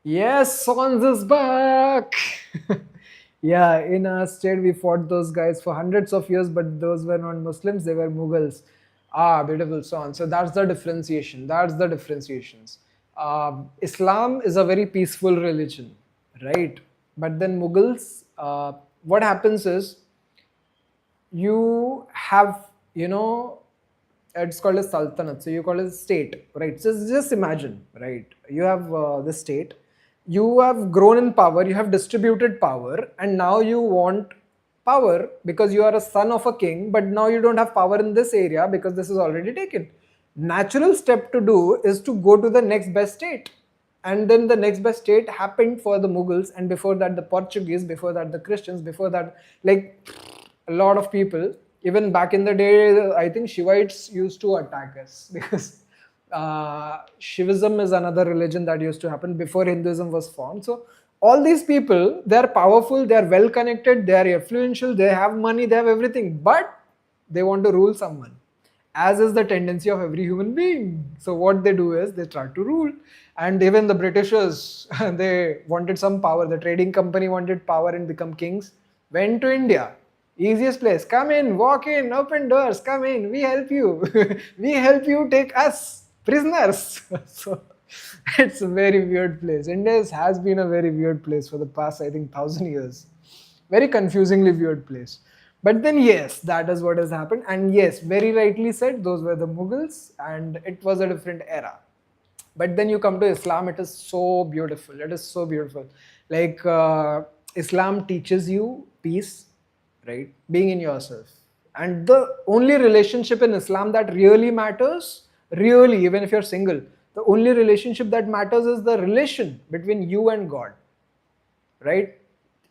Yes, Sons is back. Yeah, in our state we fought those guys for hundreds of years, but those were not Muslims; they were Mughals. Ah, beautiful song. So that's the differentiation. That's the differentiations. Islam is a very peaceful religion, right? But then Mughals, what happens is, you have, it's called a sultanate, so you call it a state, right? So just imagine, right? You have the state, you have grown in power, you have distributed power, and now you want power because you are a son of a king, but now you don't have power in this area because this is already taken. Natural step to do is to go to the next best state, and then the next best state happened for the Mughals, and before that the Portuguese, before that the Christians, before that, like, a lot of people. Even back in the day, I think Shivites used to attack us because Shivism is another religion that used to happen before Hinduism was formed. So all these people, they are powerful, they are well connected, they are influential, they have money, they have everything, but they want to rule someone, as is the tendency of every human being. So what they do is they try to rule. And even the Britishers, they wanted some power. The trading company wanted power and become kings. Went to India. Easiest place. Come in, walk in, open doors, come in, we help you. We help you take us prisoners. So it's a very weird place. India has been a very weird place for the past, I think, 1,000 years. Very confusingly weird place. But then, yes, that is what has happened. And yes, very rightly said, those were the Mughals, and it was a different era. But then you come to Islam, it is so beautiful. It is so beautiful. Like, Islam teaches you peace, right? Being in yourself. And the only relationship in Islam that really matters, really, even if you're single, the only relationship that matters is the relation between you and God, right?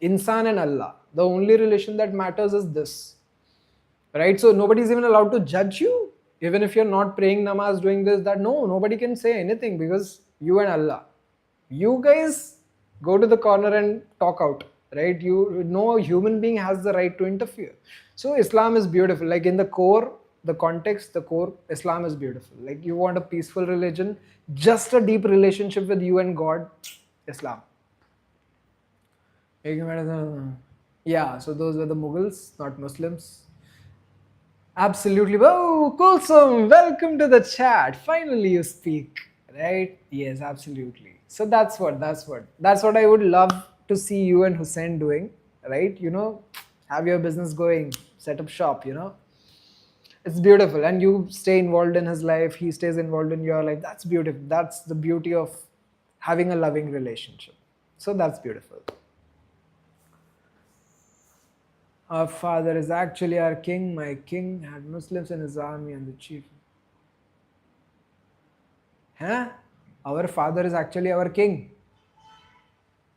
Insan and Allah. The only relation that matters is this, right? So nobody's even allowed to judge you, even if you're not praying namaz, doing this, that. No, nobody can say anything because you and Allah. You guys go to the corner and talk out, right? You, no human being has the right to interfere. So Islam is beautiful. Like in the core, the context, the core, Islam is beautiful. Like you want a peaceful religion, just a deep relationship with you and God, Islam. Yeah, so those were the Mughals, not Muslims. Absolutely. Oh, Kulsum, welcome to the chat. Finally, you speak, right? Yes, absolutely. So that's what I would love to see you and Hussein doing, right? Have your business going, set up shop. It's beautiful, and you stay involved in his life. He stays involved in your life. That's beautiful. That's the beauty of having a loving relationship. So that's beautiful. Our father is actually our king. My king had Muslims in his army and the chief. Huh? Our father is actually our king.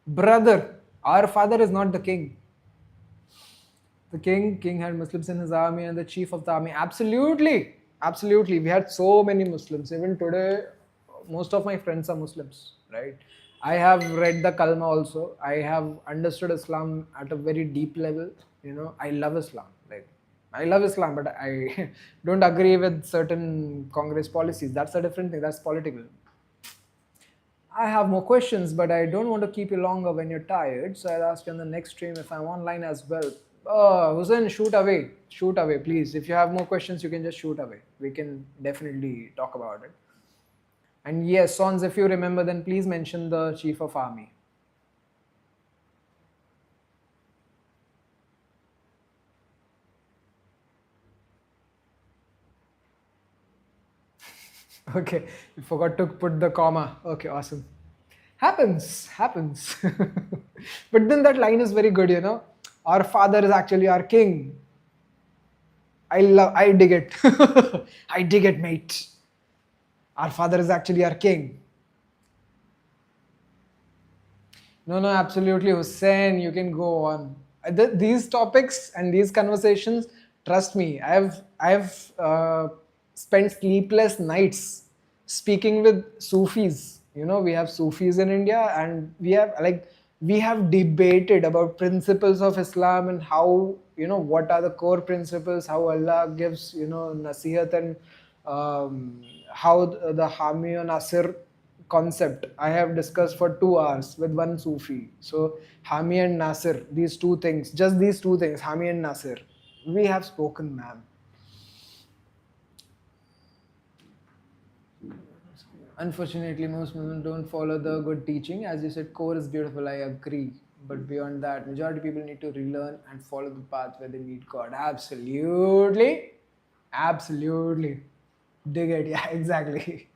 Brother, our father is not the king. The king had Muslims in his army and the chief of the army. Absolutely. Absolutely. We had so many Muslims. Even today, most of my friends are Muslims, right? I have read the Kalma also. I have understood Islam at a very deep level. I love Islam. Like, I love Islam, but I don't agree with certain Congress policies. That's a different thing. That's political. I have more questions, but I don't want to keep you longer when you're tired. So I'll ask you on the next stream if I'm online as well. Oh, Hussein, shoot away. Shoot away, please. If you have more questions, you can just shoot away. We can definitely talk about it. And yes, Sons, if you remember, then please mention the Chief of Army. Okay, you forgot to put the comma. Okay, awesome. Happens. But then that line is very good, Our father is actually our king. I dig it. I dig it, mate. Our father is actually our king. No, absolutely, Hussein. You can go on. These topics and these conversations, trust me, I've spent sleepless nights speaking with Sufis. We have Sufis in India, and we have debated about principles of Islam and how, what are the core principles, how Allah gives, nasihat, and how the Hami and Nasir concept I have discussed for 2 hours with one Sufi. So Hami and Nasir, these two things, just these two things, Hami and Nasir, we have spoken, man. Unfortunately, most Muslims don't follow the good teaching. As you said, core is beautiful, I agree. But beyond that, majority of people need to relearn and follow the path where they meet God. Absolutely. Absolutely. Dig it. Yeah, exactly.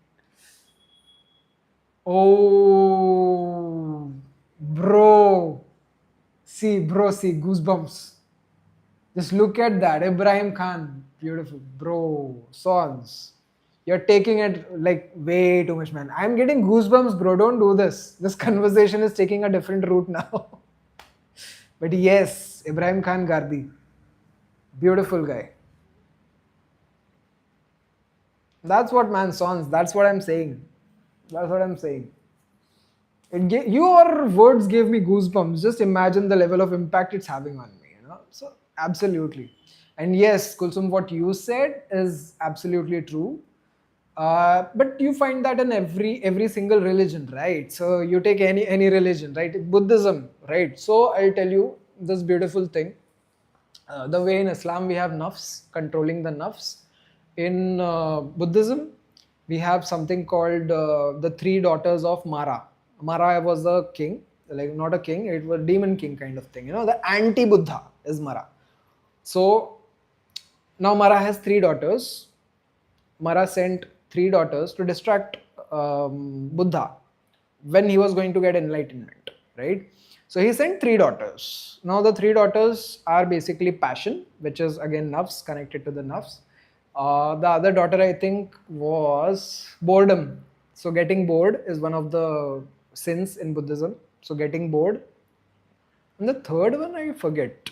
Oh, bro. See, goosebumps. Just look at that. Ibrahim Khan. Beautiful. Bro, Sons. You're taking it like way too much, man. I'm getting goosebumps, bro. Don't do this. This conversation is taking a different route now. But yes, Ibrahim Khan Gardi. Beautiful guy. That's what, man, Sons. That's what I'm saying. That's what I'm saying. Your words gave me goosebumps. Just imagine the level of impact it's having on me. So absolutely. And yes, Kulsum, what you said is absolutely true. But you find that in every single religion, right? So you take any religion, right? Buddhism, right? So I'll tell you this beautiful thing. The way in Islam we have nafs, controlling the nafs. In Buddhism, we have something called the three daughters of Mara. Mara was a king, like not a king, it was a demon king kind of thing. The anti-Buddha is Mara. So now Mara has 3 daughters. Mara sent 3 daughters to distract Buddha when he was going to get enlightenment, right? So he sent 3 daughters. Now the 3 daughters are basically passion, which is again nafs, connected to the nafs. The other daughter, I think, was boredom. So getting bored is one of the sins in Buddhism. So getting bored. And the third one, I forget.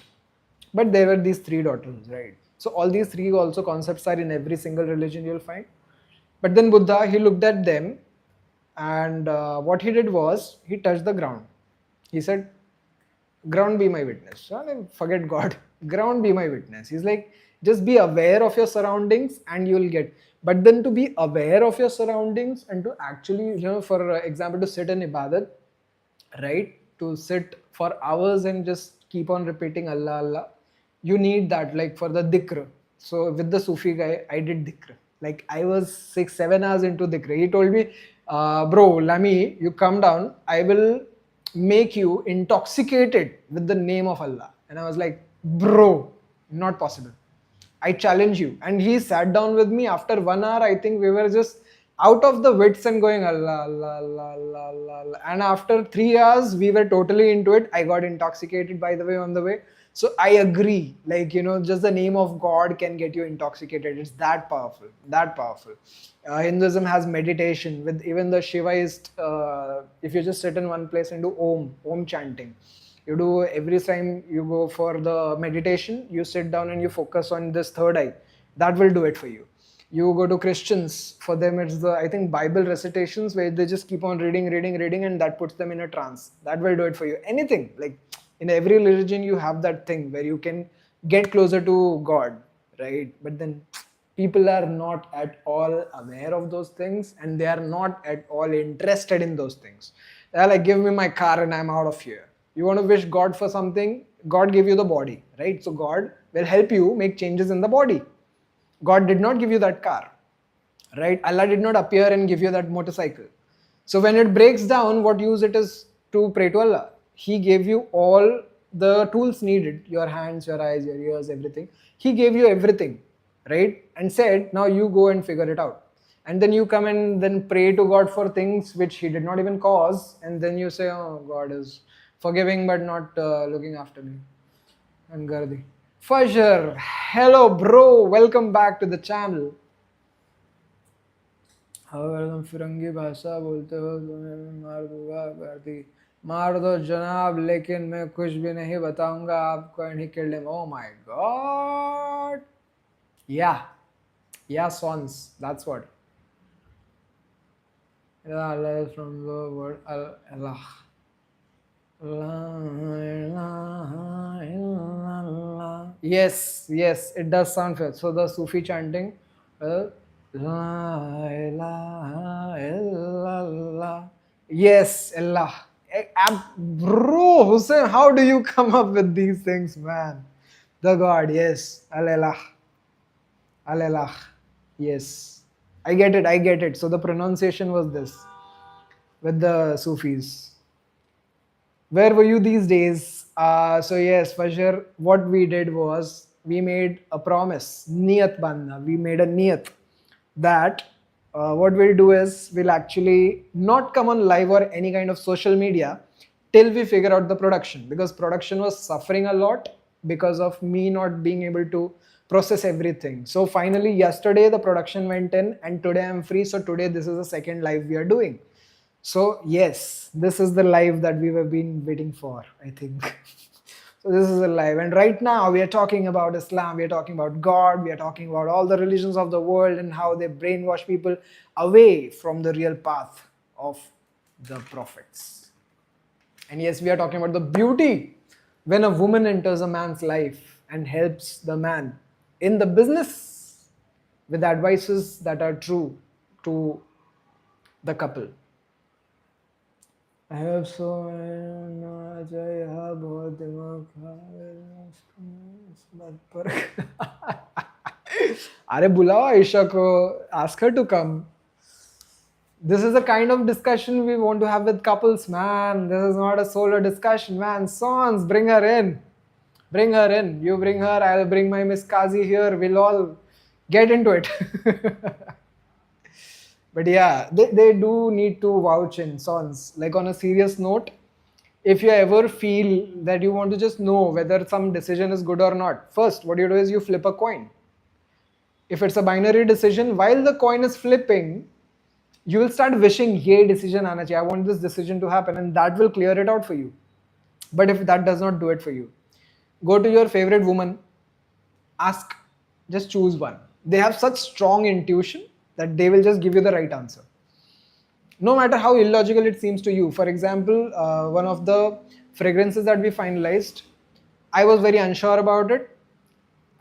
But there were these 3 daughters, right? So all these three also concepts are in every single religion you'll find. But then Buddha, he looked at them, and what he did was he touched the ground. He said, ground be my witness. Forget God. Ground be my witness. He's like, just be aware of your surroundings and you'll get. But then to be aware of your surroundings and to actually, for example, to sit in ibadat, right? To sit for hours and just keep on repeating Allah, Allah. You need that, like for the dhikr. So with the Sufi guy, I did dhikr. Like I was 6, 7 hours into dhikr. He told me, bro, Lami, you come down. I will make you intoxicated with the name of Allah. And I was like, bro, not possible. I challenge you. And he sat down with me after 1 hour. I think we were just out of the wits and going Allah, Allah, Allah, Allah, Allah, Allah. And after 3 hours, we were totally into it. I got intoxicated, by the way, on the way. So I agree. Like, just the name of God can get you intoxicated. It's that powerful. That powerful. Hinduism has meditation with even the Shivaist. If you just sit in one place and do Om chanting. You do every time you go for the meditation, you sit down and you focus on this third eye. That will do it for you. You go to Christians, for them it's the, I think, Bible recitations where they just keep on reading, and that puts them in a trance. That will do it for you. Anything, like in every religion you have that thing where you can get closer to God, right? But then people are not at all aware of those things and they are not at all interested in those things. They're like, give me my car and I'm out of here. You want to wish God for something, God gave you the body, right? So God will help you make changes in the body. God did not give you that car, right? Allah did not appear and give you that motorcycle. So when it breaks down, what use it is to pray to Allah. He gave you all the tools needed, your hands, your eyes, your ears, everything. He gave you everything, right? And said, now you go and figure it out. And then you come and then pray to God for things which He did not even cause. And then you say, oh, God is forgiving but not looking after me. And Gardi. Fajr, hello bro, welcome back to the channel. अगर तुम फिरंगी भाषा बोलते हो तो मैं मार दूंगा गर्दी. मार दो जनाब, लेकिन मैं कुछ भी नहीं बताऊंगा आपको. And he killed him. Oh my God. Yeah, swans. That's what. Allah is from the word Allah. Yes, it does sound fair. So the Sufi chanting, yes, Allah. Bro, Hussein, how do you come up with these things, man? The God, yes, Allah. Allah. Yes, I get it. So the pronunciation was this with the Sufis. Where were you these days? So yes, Fajr, what we did was we made a promise, niyat bandna. We made a niyat that what we'll do is we'll actually not come on live or any kind of social media till we figure out the production, because production was suffering a lot because of me not being able to process everything. So finally yesterday the production went in and today I'm free. So today this is the second live we are doing. So yes, this is the live that we have been waiting for, I think. So this is a live. And right now we are talking about Islam, we are talking about God, we are talking about all the religions of the world and how they brainwash people away from the real path of the prophets. And yes, we are talking about the beauty when a woman enters a man's life and helps the man in the business with advices that are true to the couple. I hope so. अरे बुलाओ आयशा को, ask her to come. This is the kind of discussion we want to have with couples, man. This is not a solo discussion, man. Sons, bring her in. Bring her in. You bring her, I'll bring my Miss Kazi here. We'll all get into it. But yeah, they do need to vouch in songs. Like on a serious note, if you ever feel that you want to just know whether some decision is good or not, first, what you do is you flip a coin. If it's a binary decision, while the coin is flipping, you will start wishing, ye decision aana chahiye. I want this decision to happen, and that will clear it out for you. But if that does not do it for you, go to your favorite woman, ask, just choose one. They have such strong intuition that they will just give you the right answer. No matter how illogical it seems to you. For example, one of the fragrances that we finalized, I was very unsure about it.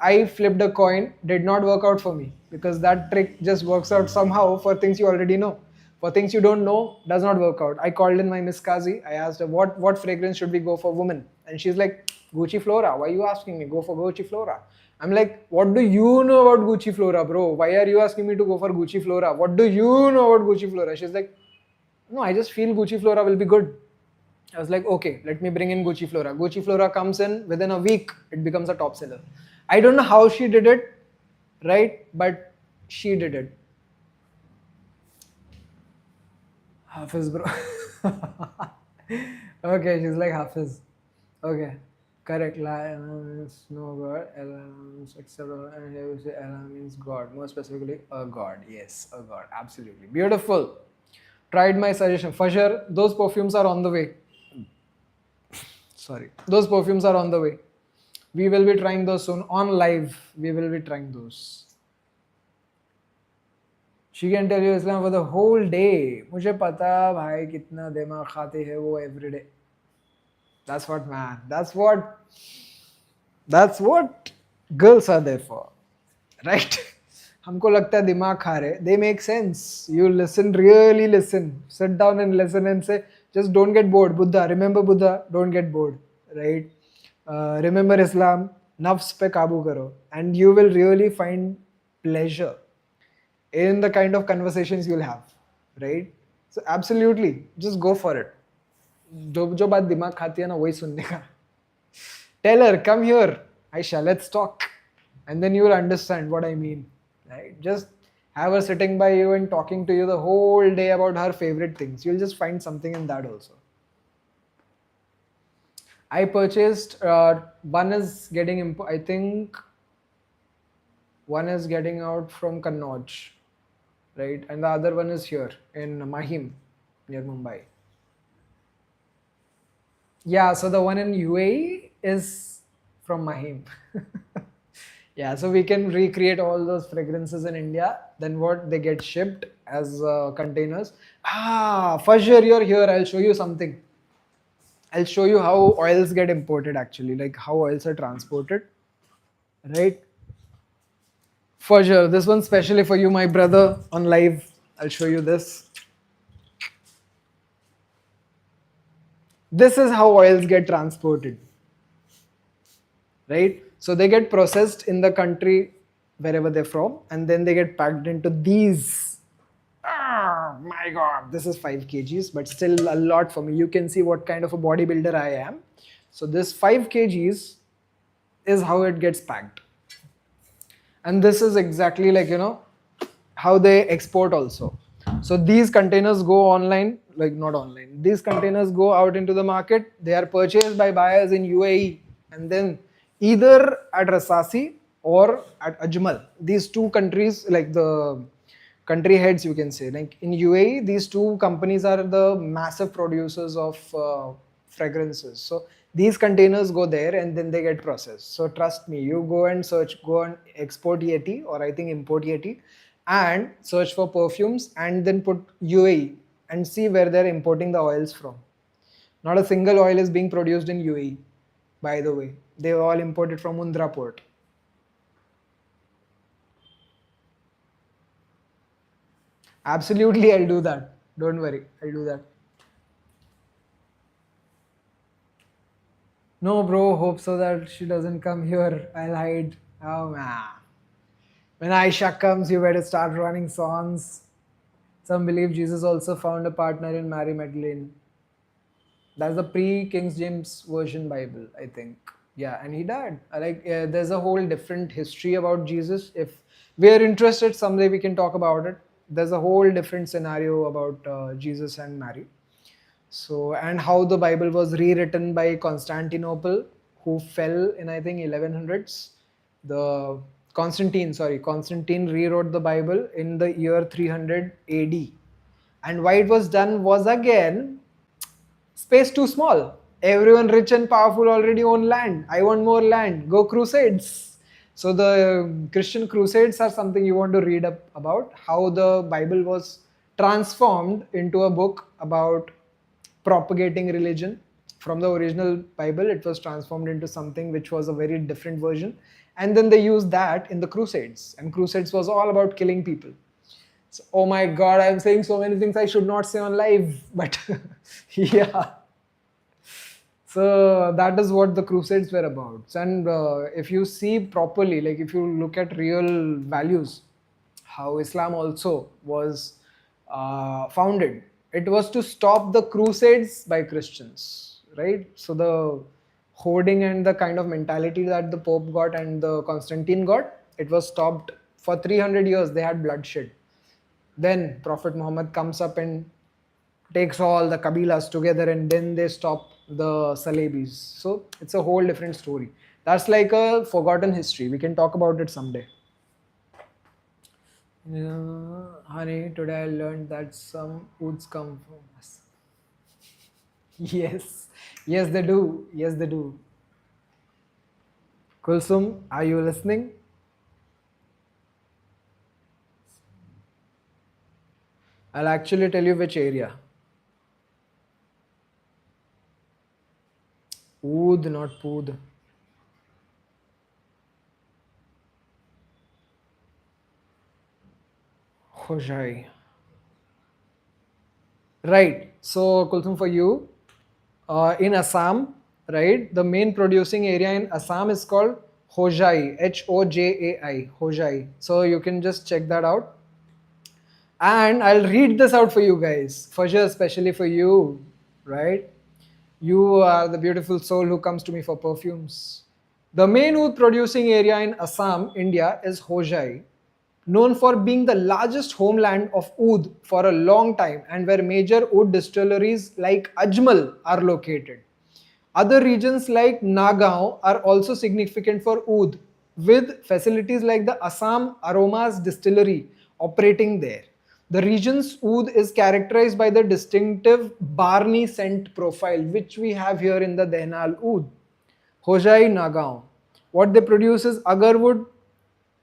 I flipped a coin, did not work out for me because that trick just works out somehow for things you already know. For things you don't know, does not work out. I called in my Miss Kazi. I asked her, what fragrance should we go for women? And she's like, Gucci Flora. Why are you asking me? Go for Gucci Flora. I'm like, what do you know about Gucci Flora, bro? Why are you asking me to go for Gucci Flora? What do you know about Gucci Flora? She's like, no, I just feel Gucci Flora will be good. I was like, okay, let me bring in Gucci Flora. Gucci Flora comes in within a week, it becomes a top seller. I don't know how she did it, right? But she did it. Hafiz, bro. Okay, she's like Hafiz. Okay, correct. La means no God, Ella means etc. And here we say Ella means God. More specifically, a God. Yes, a God. Absolutely. Beautiful. Tried my suggestion. For sure, those perfumes are on the way. Sorry. Those perfumes are on the way. We will be trying those soon. On live, we will be trying those. She can tell you Islam for the whole day. मुझे पता भाई कितना दिमाग खाते हैं वो every day. That's what, man. That's what girls are there for, right? हमको लगता है दिमाग खा रहे. They make sense. You listen, really listen. Sit down and listen and say, just don't get bored. Buddha, remember Buddha. Don't get bored, right? Remember Islam. Nafs pe kabu karo, and you will really find pleasure in the kind of conversations you'll have, right? So absolutely, just go for it. जो बात दिमाग खाती है ना वही सुनने का. Tell her, come here, Aisha, let's talk, and then you will understand what I mean, right? Just have her sitting by you and talking to you the whole day about her favorite things. You'll just find something in that also. I purchased one is getting I think one is getting out from Kannauj, right? And the other one is here in Mahim, near Mumbai. Yeah, so the one in UAE is from Mahim. Yeah, so we can recreate all those fragrances in India. Then what? They get shipped as containers. For sure, you're here. I'll show you something. I'll show you how oils get imported actually, like how oils are transported, right? For sure. This one's specially for you, my brother, on live. I'll show you this. This is how oils get transported, right? So they get processed in the country wherever they're from, and then they get packed into these. Oh my God, this is 5 kgs, but still a lot for me. You can see what kind of a bodybuilder I am. So this 5 kgs is how it gets packed. And this is exactly like, how they export also. So these containers go online, like not online. These containers go out into the market. They are purchased by buyers in UAE, and then either at Rasasi or at Ajmal. These two countries, like the country heads, you can say. Like in UAE, these two companies are the massive producers of fragrances. So these containers go there and then they get processed. So trust me, you go and search, go and export Yeti, or I think import Yeti, and search for perfumes and then put UAE and see where they're importing the oils from. Not a single oil is being produced in UAE, by the way. They all imported from Mundra port. Absolutely, I'll do that. Don't worry, I'll do that. No, bro, hope so that she doesn't come here. I'll hide. Oh, man. When Aisha comes, you better start running songs. Some believe Jesus also found a partner in Mary Magdalene. That's the pre-King James Version Bible, I think. Yeah, and he died. There's a whole different history about Jesus. If we are interested, someday we can talk about it. There's a whole different scenario about Jesus and Mary. So, and how the Bible was rewritten by Constantinople, who fell in, I think, 1100s. The Constantine rewrote the Bible in the year 300 AD. And why it was done was, again, space too small. Everyone rich and powerful already own land. I want more land. Go crusades. So the Christian crusades are something you want to read up about, how the Bible was transformed into a book about propagating religion. From the original Bible, it was transformed into something which was a very different version. And then they used that in the crusades. And crusades was all about killing people. So, oh my god, I'm saying so many things I should not say on live. But yeah. So that is what the crusades were about. And if you see properly, like if you look at real values, how Islam also was founded, it was to stop the crusades by Christians, right? So the hoarding and the kind of mentality that the Pope got and the Constantine got, it was stopped for 300 years. They had bloodshed. Then Prophet Muhammad comes up and takes all the Kabilas together, and then they stop the Salebis. So it's a whole different story. That's like a forgotten history. We can talk about it someday. Honey, today I learned that some woods come from us. Yes, yes, they do. Yes, they do. Kulsum, are you listening? I'll actually tell you which area. Oud, not Pood. Khojai. Right. So, Kulthum, for you, in Assam, right, the main producing area in Assam is called Hojai, Hojai, Hojai. So, you can just check that out. And I'll read this out for you guys, for sure, especially for you, right? You are the beautiful soul who comes to me for perfumes. The main wood producing area in Assam, India is Hojai, known for being the largest homeland of oud for a long time and where major oud distilleries like Ajmal are located. Other regions like Nagaon are also significant for oud, with facilities like the Assam Aromas Distillery operating there. The region's oud is characterized by the distinctive Barney scent profile, which we have here in the Dehnal oud. Hojai Nagaon. What they produce is agarwood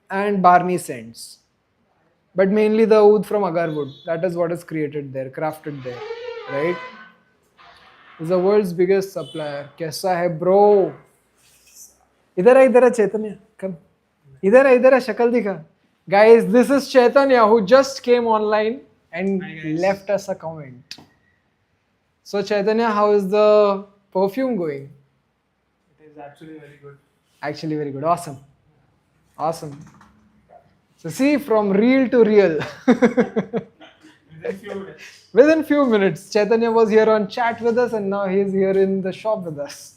and Barney scents, but mainly the oud from agarwood. That is what is created there, crafted there, right? Is the world's biggest supplier. कैसा है bro? इधर आ चैतन्य, come. इधर आ शक्ल दिखा. Guys, this is Chaitanya who just came online and left us a comment. So Chaitanya, how is the perfume going? It is actually very good. Actually very good. Awesome. Awesome. So see, from real to real. Within few minutes. Within few minutes, Chaitanya was here on chat with us, and now he's here in the shop with us.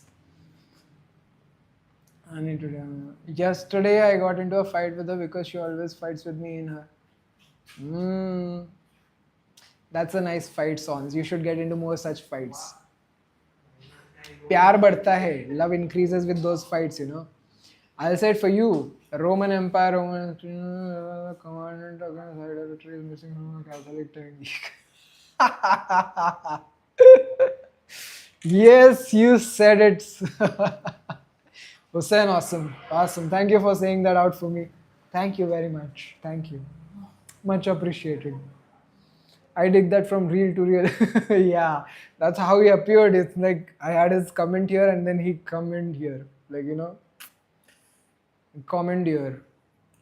I need to. Yesterday, I got into a fight with her because she always fights with me in her. That's a nice fight songs. You should get into more such fights. प्यार बढ़ता है. Love increases with those fights, you know. I'll say it for you. Roman Empire, Roman commandant against idolatry is missing from a Catholic technique. Yes, you said it. Hussein, awesome. Awesome. Thank you for saying that out for me. Thank you very much. Thank you. Much appreciated. I dig that from real to real. Yeah, that's how he appeared. It's like I had his comment here and then he comment here. Like, you know, comment here.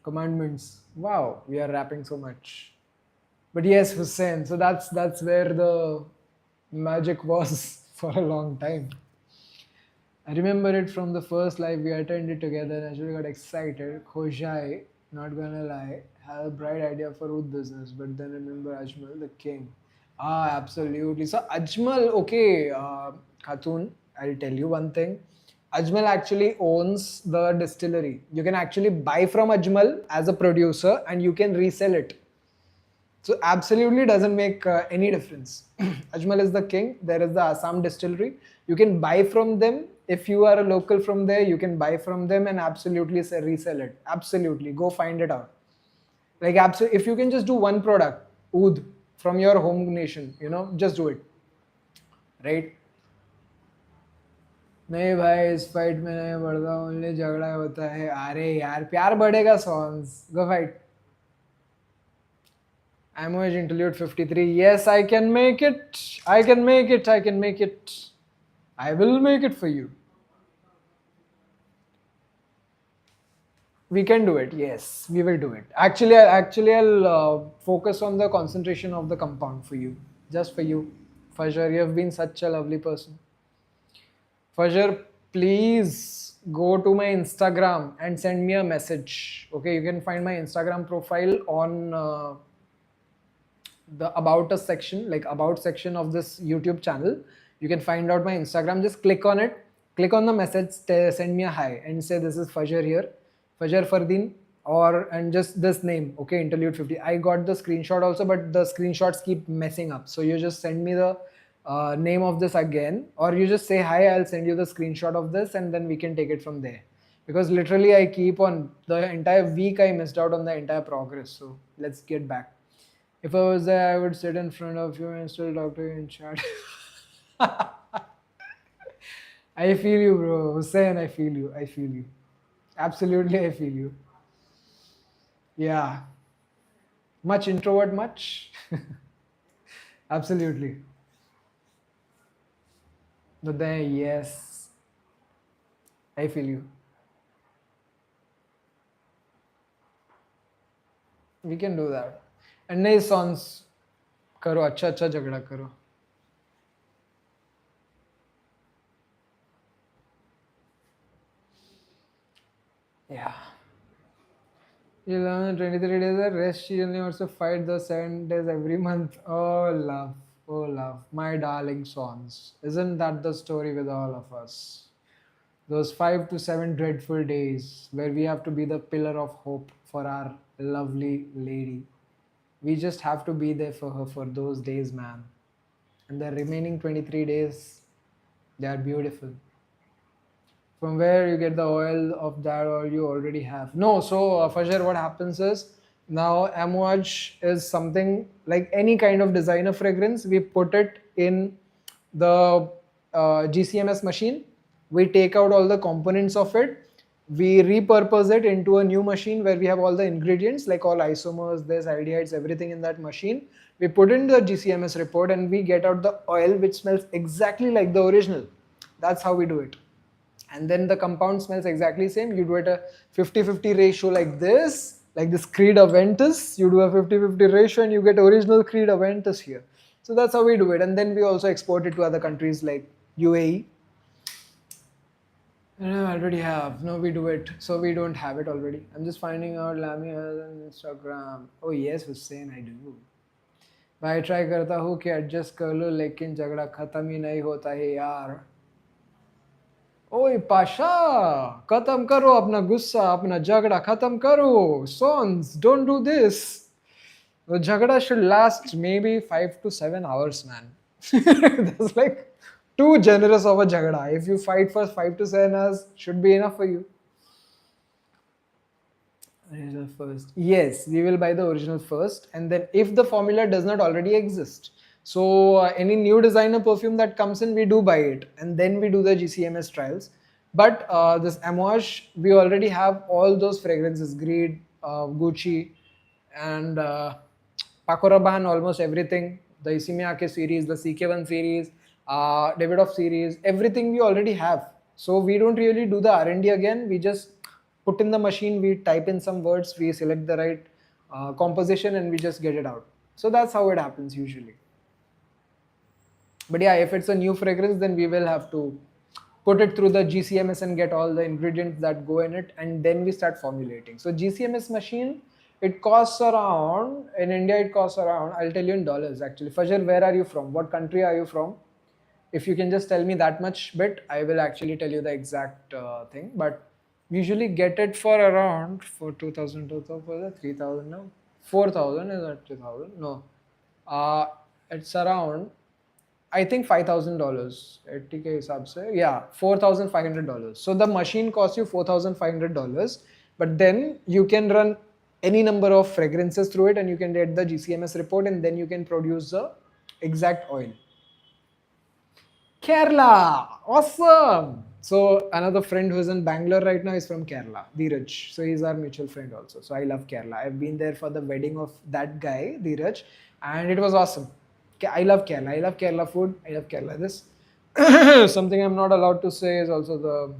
Commandments. Wow, we are rapping so much. But yes, Hussein. So that's where the magic was for a long time. I remember it from the first live we attended together and I actually got excited. Khoshai, not gonna lie, had a bright idea for wood business, but then remember Ajmal, the king. Absolutely. So Ajmal, okay, Khatun, I'll tell you one thing. Ajmal actually owns the distillery. You can actually buy from Ajmal as a producer and you can resell it. So absolutely doesn't make any difference. Ajmal is the king. There is the Assam distillery. You can buy from them. If you are a local from there, you can buy from them and absolutely resell it. Absolutely, go find it out. Like absolutely, if you can just do one product, oud from your home nation, just do it, right? नहीं भाई इस fight में नहीं बढ़ता only झगड़ा होता है अरे यार प्यार बढ़ेगा songs go fight Amouage interlude 53. Yes, I can make it. I can make it. I can make it. I will make it for you. We can do it. Yes, we will do it. I'll focus on the concentration of the compound for you, just for you. Fajr, you have been such a lovely person. Fajr, please go to my Instagram and send me a message. Okay, you can find my Instagram profile on the about us section, like about section of this YouTube channel. You can find out my Instagram. Just click on it, click on the message, send me a hi and say this is Fajr here, Fajr Fardin, or and just this name, okay, interlude 50. I got the screenshot also, but the screenshots keep messing up. So you just send me the name of this again, or you just say hi, I'll send you the screenshot of this and then we can take it from there. Because literally I keep on the entire week I missed out on the entire progress. So let's get back. If I was there, I would sit in front of you and still talk to you in chat. I feel you, bro. Hussein, I feel you. I feel you. Absolutely, I feel you. Yeah. Much introvert, much? Absolutely. But then, yes, I feel you. We can do that. And नए songs करो अच्छा अच्छा झगड़ा करो. Yeah. You learn 23 days of rest. She only wants to fight those 7 days every month. Oh, love. Oh, love. My darling sons. Isn't that the story with all of us? Those 5 to 7 dreadful days where we have to be the pillar of hope for our lovely lady. We just have to be there for her for those days, man. And the remaining 23 days, they are beautiful. From where you get the oil of that oil you already have. No, so Fajr, what happens is now Amouage is something like any kind of designer fragrance. We put it in the GCMS machine. We take out all the components of it. We repurpose it into a new machine where we have all the ingredients like all isomers, there's aldehydes, everything in that machine. We put in the GCMS report and we get out the oil which smells exactly like the original. That's how we do it. And then the compound smells exactly same. You do it a 50-50 ratio like this Creed Aventus. You do a 50-50 ratio and you get original Creed Aventus here. So that's how we do it. And then we also export it to other countries like UAE. No, I already have. No, we do it. So we don't have it already. I'm just finding out Lami has an Instagram. Oh yes, Hussein, I do. मैं try करता हूँ कि adjust कर लो लेकिन झगड़ा खत्म ही नहीं होता है यार. ओए पाशा खत्म करो अपना गुस्सा अपना झगड़ा खत्म करो sons don't do this. The झगड़ा should last maybe 5 to 7 hours, man. That's like too generous of a झगड़ा. If you fight for 5 to 7 hours, should be enough for you. Original first. Yes, we will buy the original first, and then if the formula does not already exist, so any new designer perfume that comes in, we do buy it, and then we do the GCMS trials. But this Amouage, we already have all those fragrances: Greed, Gucci, and Paco Rabanne, almost everything. The Isimiake series, the CK1 series, Davidoff series, everything we already have. So we don't really do the R&D again. We just put in the machine, we type in some words, we select the right composition and we just get it out. So that's how it happens usually. But yeah, if it's a new fragrance, then we will have to put it through the GCMS and get all the ingredients that go in it, and then we start formulating. So GCMS machine, it costs around, in India it costs around, I'll tell you in dollars actually. Fajr, where are you from? What country are you from? If you can just tell me that much bit, I will actually tell you the exact thing. But usually get it for around for 2000, 3000 no 4000 is that 2000 no uh it's around I think $5,000. 80K हिसाब से yeah $4,500. So the machine costs you $4,500, but then you can run any number of fragrances through it, and you can get the GCMS report, and then you can produce the exact oil. Kerala, awesome. So another friend who is in Bangalore right now is from Kerala, Dheeraj. So he's our mutual friend also. So I love Kerala. I've been there for the wedding of that guy, Dheeraj, and it was awesome. I love Kerala. I love Kerala food. I love Kerala. This something I'm not allowed to say is also the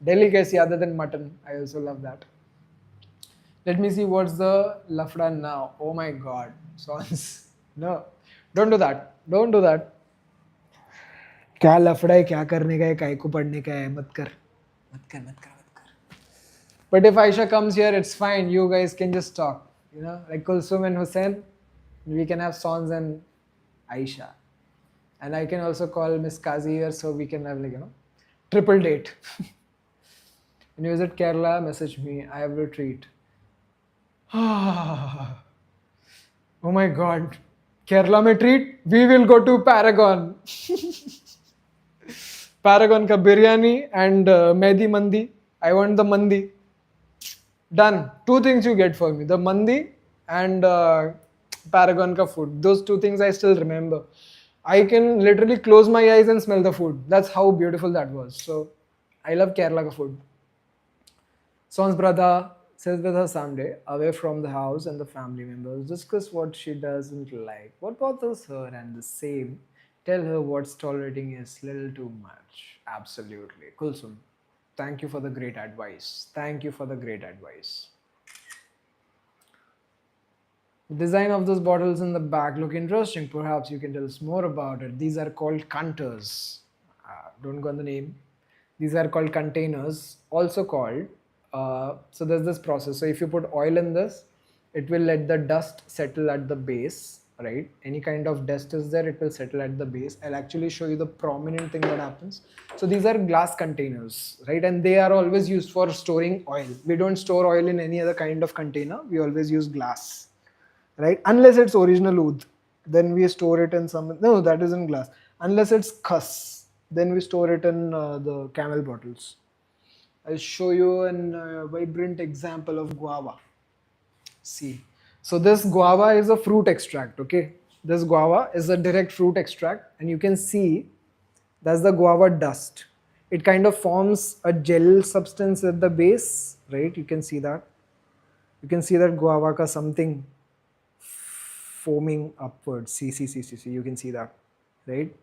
delicacy other than mutton. I also love that. Let me see what's the lafda now. Oh my god. Sounds no. Don't do that. Don't do that. क्या लफड़ा है क्या करने का है काय को पढ़ने का है मत कर मत कर मत कर मत कर but if Aisha comes here it's fine you guys can just talk like Kulsum and Hussein we can have Sons and Aisha and I can also call Miss Kazi here so we can have triple date when you visit Kerala message me I will treat oh my god Kerala में treat we will go to Paragon Paragon ka biryani and Mehdi mandi. I want the mandi. Done. Two things you get for me: the mandi and Paragon ka food. Those two things I still remember. I can literally close my eyes and smell the food. That's how beautiful that was. So, I love Kerala ka food. Son's brother says with her someday, away from the house and the family members, discuss what she doesn't like, what bothers her, and the same. Tell her what's tolerating is little too much. Absolutely. Kulsum, thank you for the great advice. Thank you for the great advice. The design of those bottles in the back look interesting. Perhaps you can tell us more about it. These are called canters. Don't go on the name. These are called containers, also called. So there's this process. So if you put oil in this, it will let the dust settle at the base, right? Any kind of dust is there, it will settle at the base. I'll actually show you the prominent thing that happens. So these are glass containers, right? And they are always used for storing oil. We don't store oil in any other kind of container. We always use glass, right? Unless it's original oud, then we store it in some. No, that is in glass. Unless it's khas, then we store it in the camel bottles. I'll show you a vibrant example of guava. See, so this guava is a fruit extract. Okay, this guava is a direct fruit extract, and you can see that's the guava dust. It kind of forms a gel substance at the base, right? You can see that. You can see that guava ka something foaming upwards. See. You can see that, right?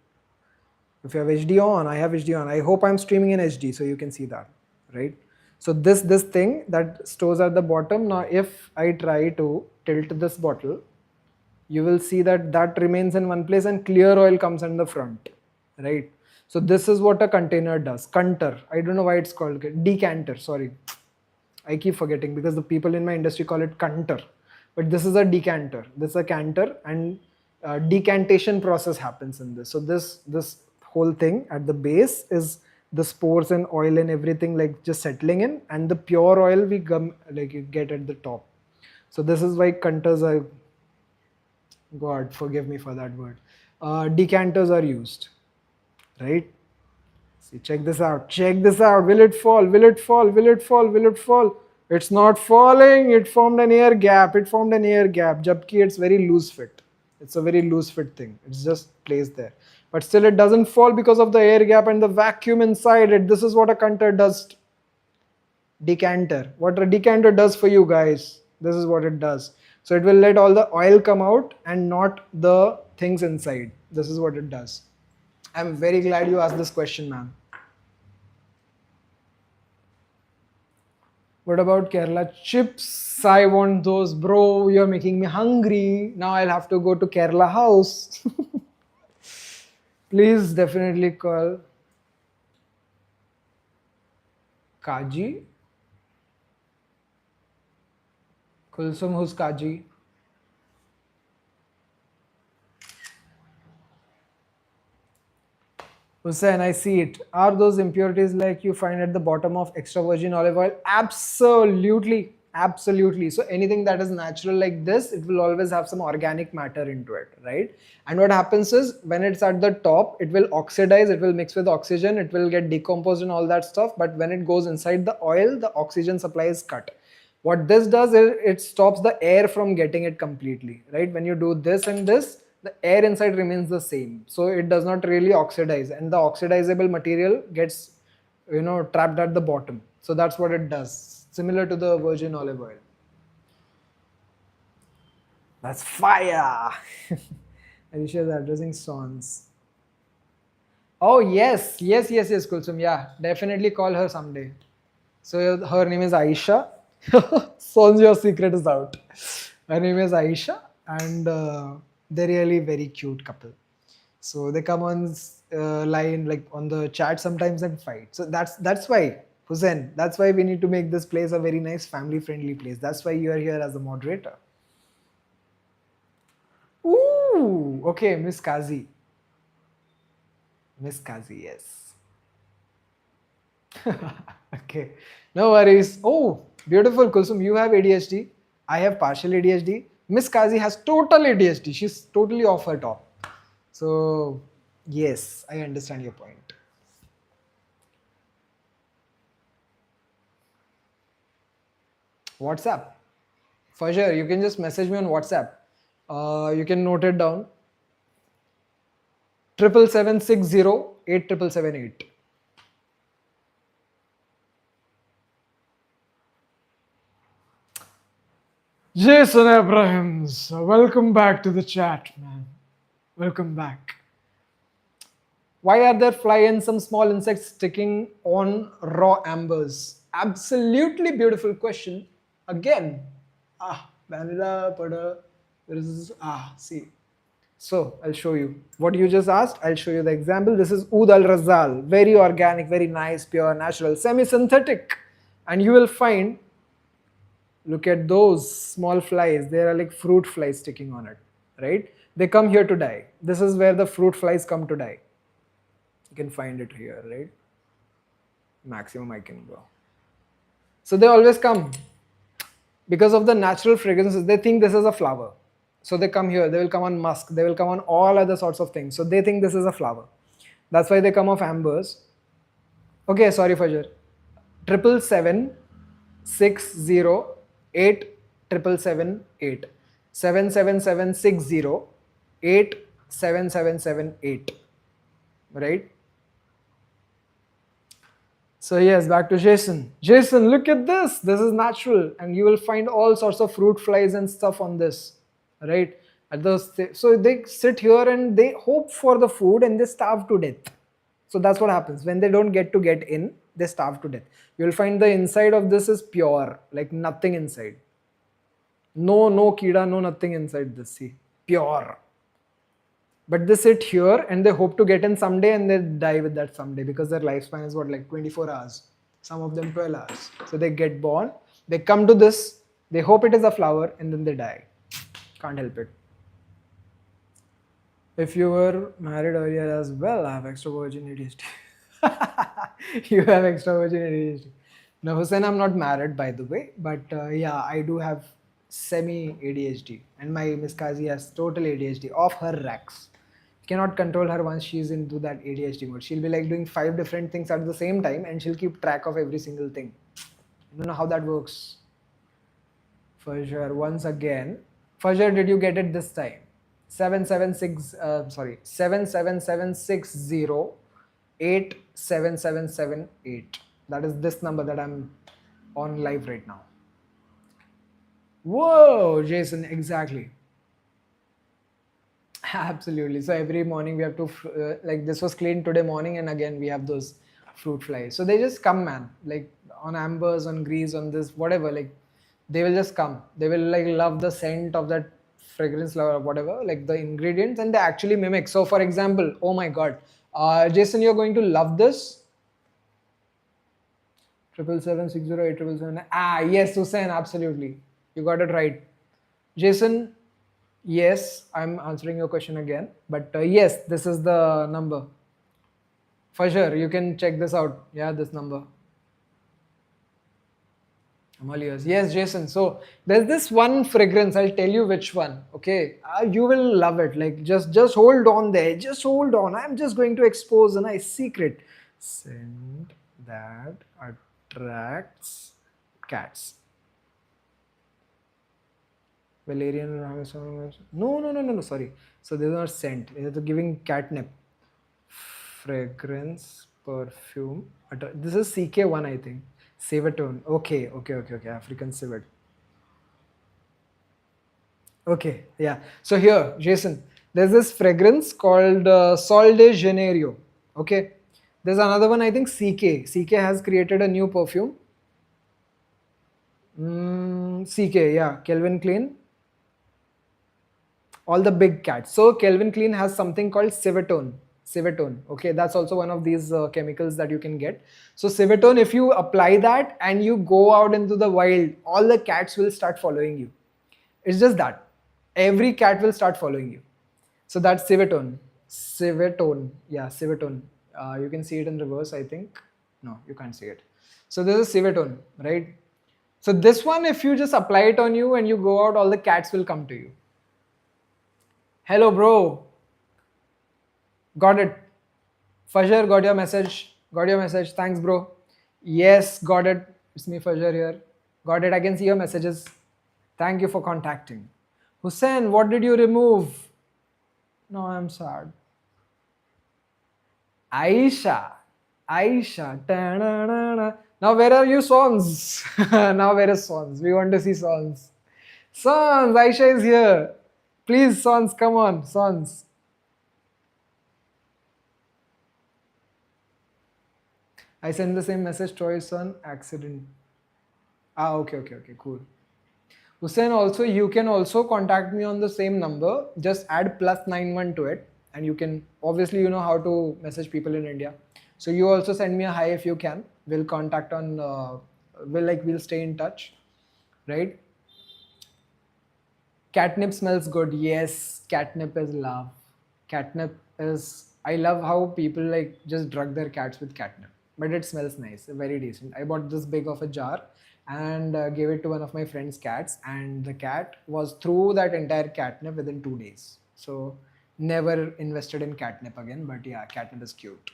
If you have HD on, I have HD on. I hope I'm streaming in HD, so you can see that, right? So this thing that stores at the bottom. Now, if I try to tilt this bottle, you will see that that remains in one place and clear oil comes in the front, right? So this is what a container does. Canter. I don't know why it's called decanter. Sorry, I keep forgetting because the people in my industry call it canter, but this is a decanter. This is a canter, and decantation process happens in this. So this whole thing at the base is the spores and oil and everything like just settling in, and the pure oil we like you get at the top. So this is why canters are. God forgive me for that word. Decanters are used, right? See, check this out. Check this out. Will it fall? Will it fall? Will it fall? Will it fall? It's not falling. It formed an air gap. It formed an air gap. Jabki it's very loose fit. It's a very loose fit thing. It's just placed there. But still it doesn't fall because of the air gap and the vacuum inside it. This is what a canter does. Decanter. What a decanter does for you guys. This is what it does. So it will let all the oil come out and not the things inside. This is what it does. I'm very glad you asked this question, ma'am. What about Kerala chips? I want those, bro. You're making me hungry. Now I'll have to go to Kerala house. Please definitely call Kaji. Kulsum, who's Kaji? Hussein, I see it. Are those impurities like you find at the bottom of extra virgin olive oil? Absolutely. Absolutely. So anything that is natural like this, it will always have some organic matter into it, right? And what happens is when it's at the top, it will oxidize, it will mix with oxygen, it will get decomposed and all that stuff. But when it goes inside the oil, the oxygen supply is cut. What this does is it stops the air from getting it completely, right? When you do this and this, the air inside remains the same, so it does not really oxidize, and the oxidizable material gets trapped at the bottom. So that's what it does, similar to the virgin olive oil. That's fire. Alicia is addressing sons. Oh yes, yes, yes, yes, Kulsum. Yeah, definitely call her someday. So her name is Aisha. Sounds your secret is out. Her name is Aisha, and they're really very cute couple. So they come on line like on the chat sometimes and fight. So that's why Hussein. That's why we need to make this place a very nice family friendly place. That's why you are here as a moderator. Ooh, okay, Miss Kazi. Miss Kazi, yes. Okay, no worries. Oh, beautiful, Kulsum. You have ADHD. I have partial ADHD. Miss Kazi has total ADHD. She's totally off her top. So, yes, I understand your point. WhatsApp. For sure, you can just message me on WhatsApp. You can note it down. 77760 Jason Abrahams, welcome back to the chat, man. Welcome back. Why are there fly and some small insects sticking on raw ambers? Absolutely beautiful question. Again, vanilla, pada, there is, see. So I'll show you what you just asked. I'll show you the example. This is Oud al Razal, very organic, very nice, pure, natural, semi-synthetic. And you will find, look at those small flies. There are like fruit flies sticking on it, right? They come here to die. This is where the fruit flies come to die. You can find it here, right? Maximum I can go. So they always come because of the natural fragrances. They think this is a flower. So they come here. They will come on musk. They will come on all other sorts of things. So they think this is a flower. That's why they come off ambers. Okay, sorry, Fajr. 77760 77760 right? So yes, back to Jason. Jason, look at this. This is natural, and you will find all sorts of fruit flies and stuff on this, right? At those, so they sit here and they hope for the food and they starve to death. So that's what happens when they don't get in. They starve to death. You'll find the inside of this is pure, like nothing inside. No kida, no nothing inside this. See, pure. But they sit here and they hope to get in someday and they die with that someday because their lifespan is what, like 24 hours. Some of them 12 hours. So they get born, they come to this, they hope it is a flower, and then they die. Can't help it. If you were married earlier as well, I have extra virgin ADHD. You have extra virgin ADHD. Now, Hussein, I'm not married, by the way, but yeah, I do have semi ADHD, and my Miss Kazi has total ADHD off her racks. Cannot control her once she's into that ADHD mode. She'll be like doing 5 different things at the same time, and she'll keep track of every single thing. I don't know how that works. Fajr, once again. Fajr, did you get it this time? 77760 That is this number that I'm on live right now. Whoa, Jason, exactly. Absolutely. So every morning we have to, like this was cleaned today morning, and again we have those fruit flies. So they just come, man, like on ambers, on grease, on this, whatever, like they will just come. They will like love the scent of that fragrance or whatever, like the ingredients, and they actually mimic. So for example, oh my God, Jason, you're going to love this. 777608777. Yes, Hussein, absolutely. You got it right. Jason, yes, I'm answering your question again. But yes, this is the number. For sure, you can check this out. Yeah, this number. I'm all yours. Yes, Jason. So there's this one fragrance. I'll tell you which one. Okay, you will love it. Like just hold on there. Just hold on. I'm just going to expose a nice secret. Scent that attracts cats. Valerian. No. Sorry. So these are scent. They're giving catnip. Fragrance, perfume. This is CK1, I think. Civetone. Okay. African civet. Okay, yeah. So here, Jason, there's this fragrance called Sol de Janeiro. Okay. There's another one, I think CK. CK has created a new perfume. CK, yeah. Kelvin Klein. All the big cats. So Kelvin Klein has something called Civetone. Civetone. Okay, that's also one of these chemicals that you can get. So Civetone, if you apply that and you go out into the wild, all the cats will start following you. It's just that. Every cat will start following you. So that's Civetone. Civetone. Yeah, Civetone. You can see it in reverse, I think. No, you can't see it. So this is Civetone, right? So this one, if you just apply it on you and you go out, all the cats will come to you. Hello, bro. Got it. Fajr, got your message. Got your message. Thanks, bro. Yes, got it. It's me, Fajr here. Got it. I can see your messages. Thank you for contacting. Hussein, what did you remove? No, I'm sad. Aisha. Aisha. Ta-na-na-na. Now, where are you, Swans? Now, where is Swans? We want to see Swans. Swans, Aisha is here. Please, Swans, come on, Swans. I sent the same message twice on accident. Okay, cool. Hussein, also, you can also contact me on the same number. Just add +91 to it. And you can, obviously, you know how to message people in India. So you also send me a hi if you can. We'll contact on, we'll stay in touch, right? Catnip smells good. Yes, catnip is love. Catnip is, I love how people like just drug their cats with catnip. But it smells nice, very decent. I bought this big of a jar and gave it to one of my friend's cats, and the cat was through that entire catnip within 2 days. So never invested in catnip again, but yeah, catnip is cute.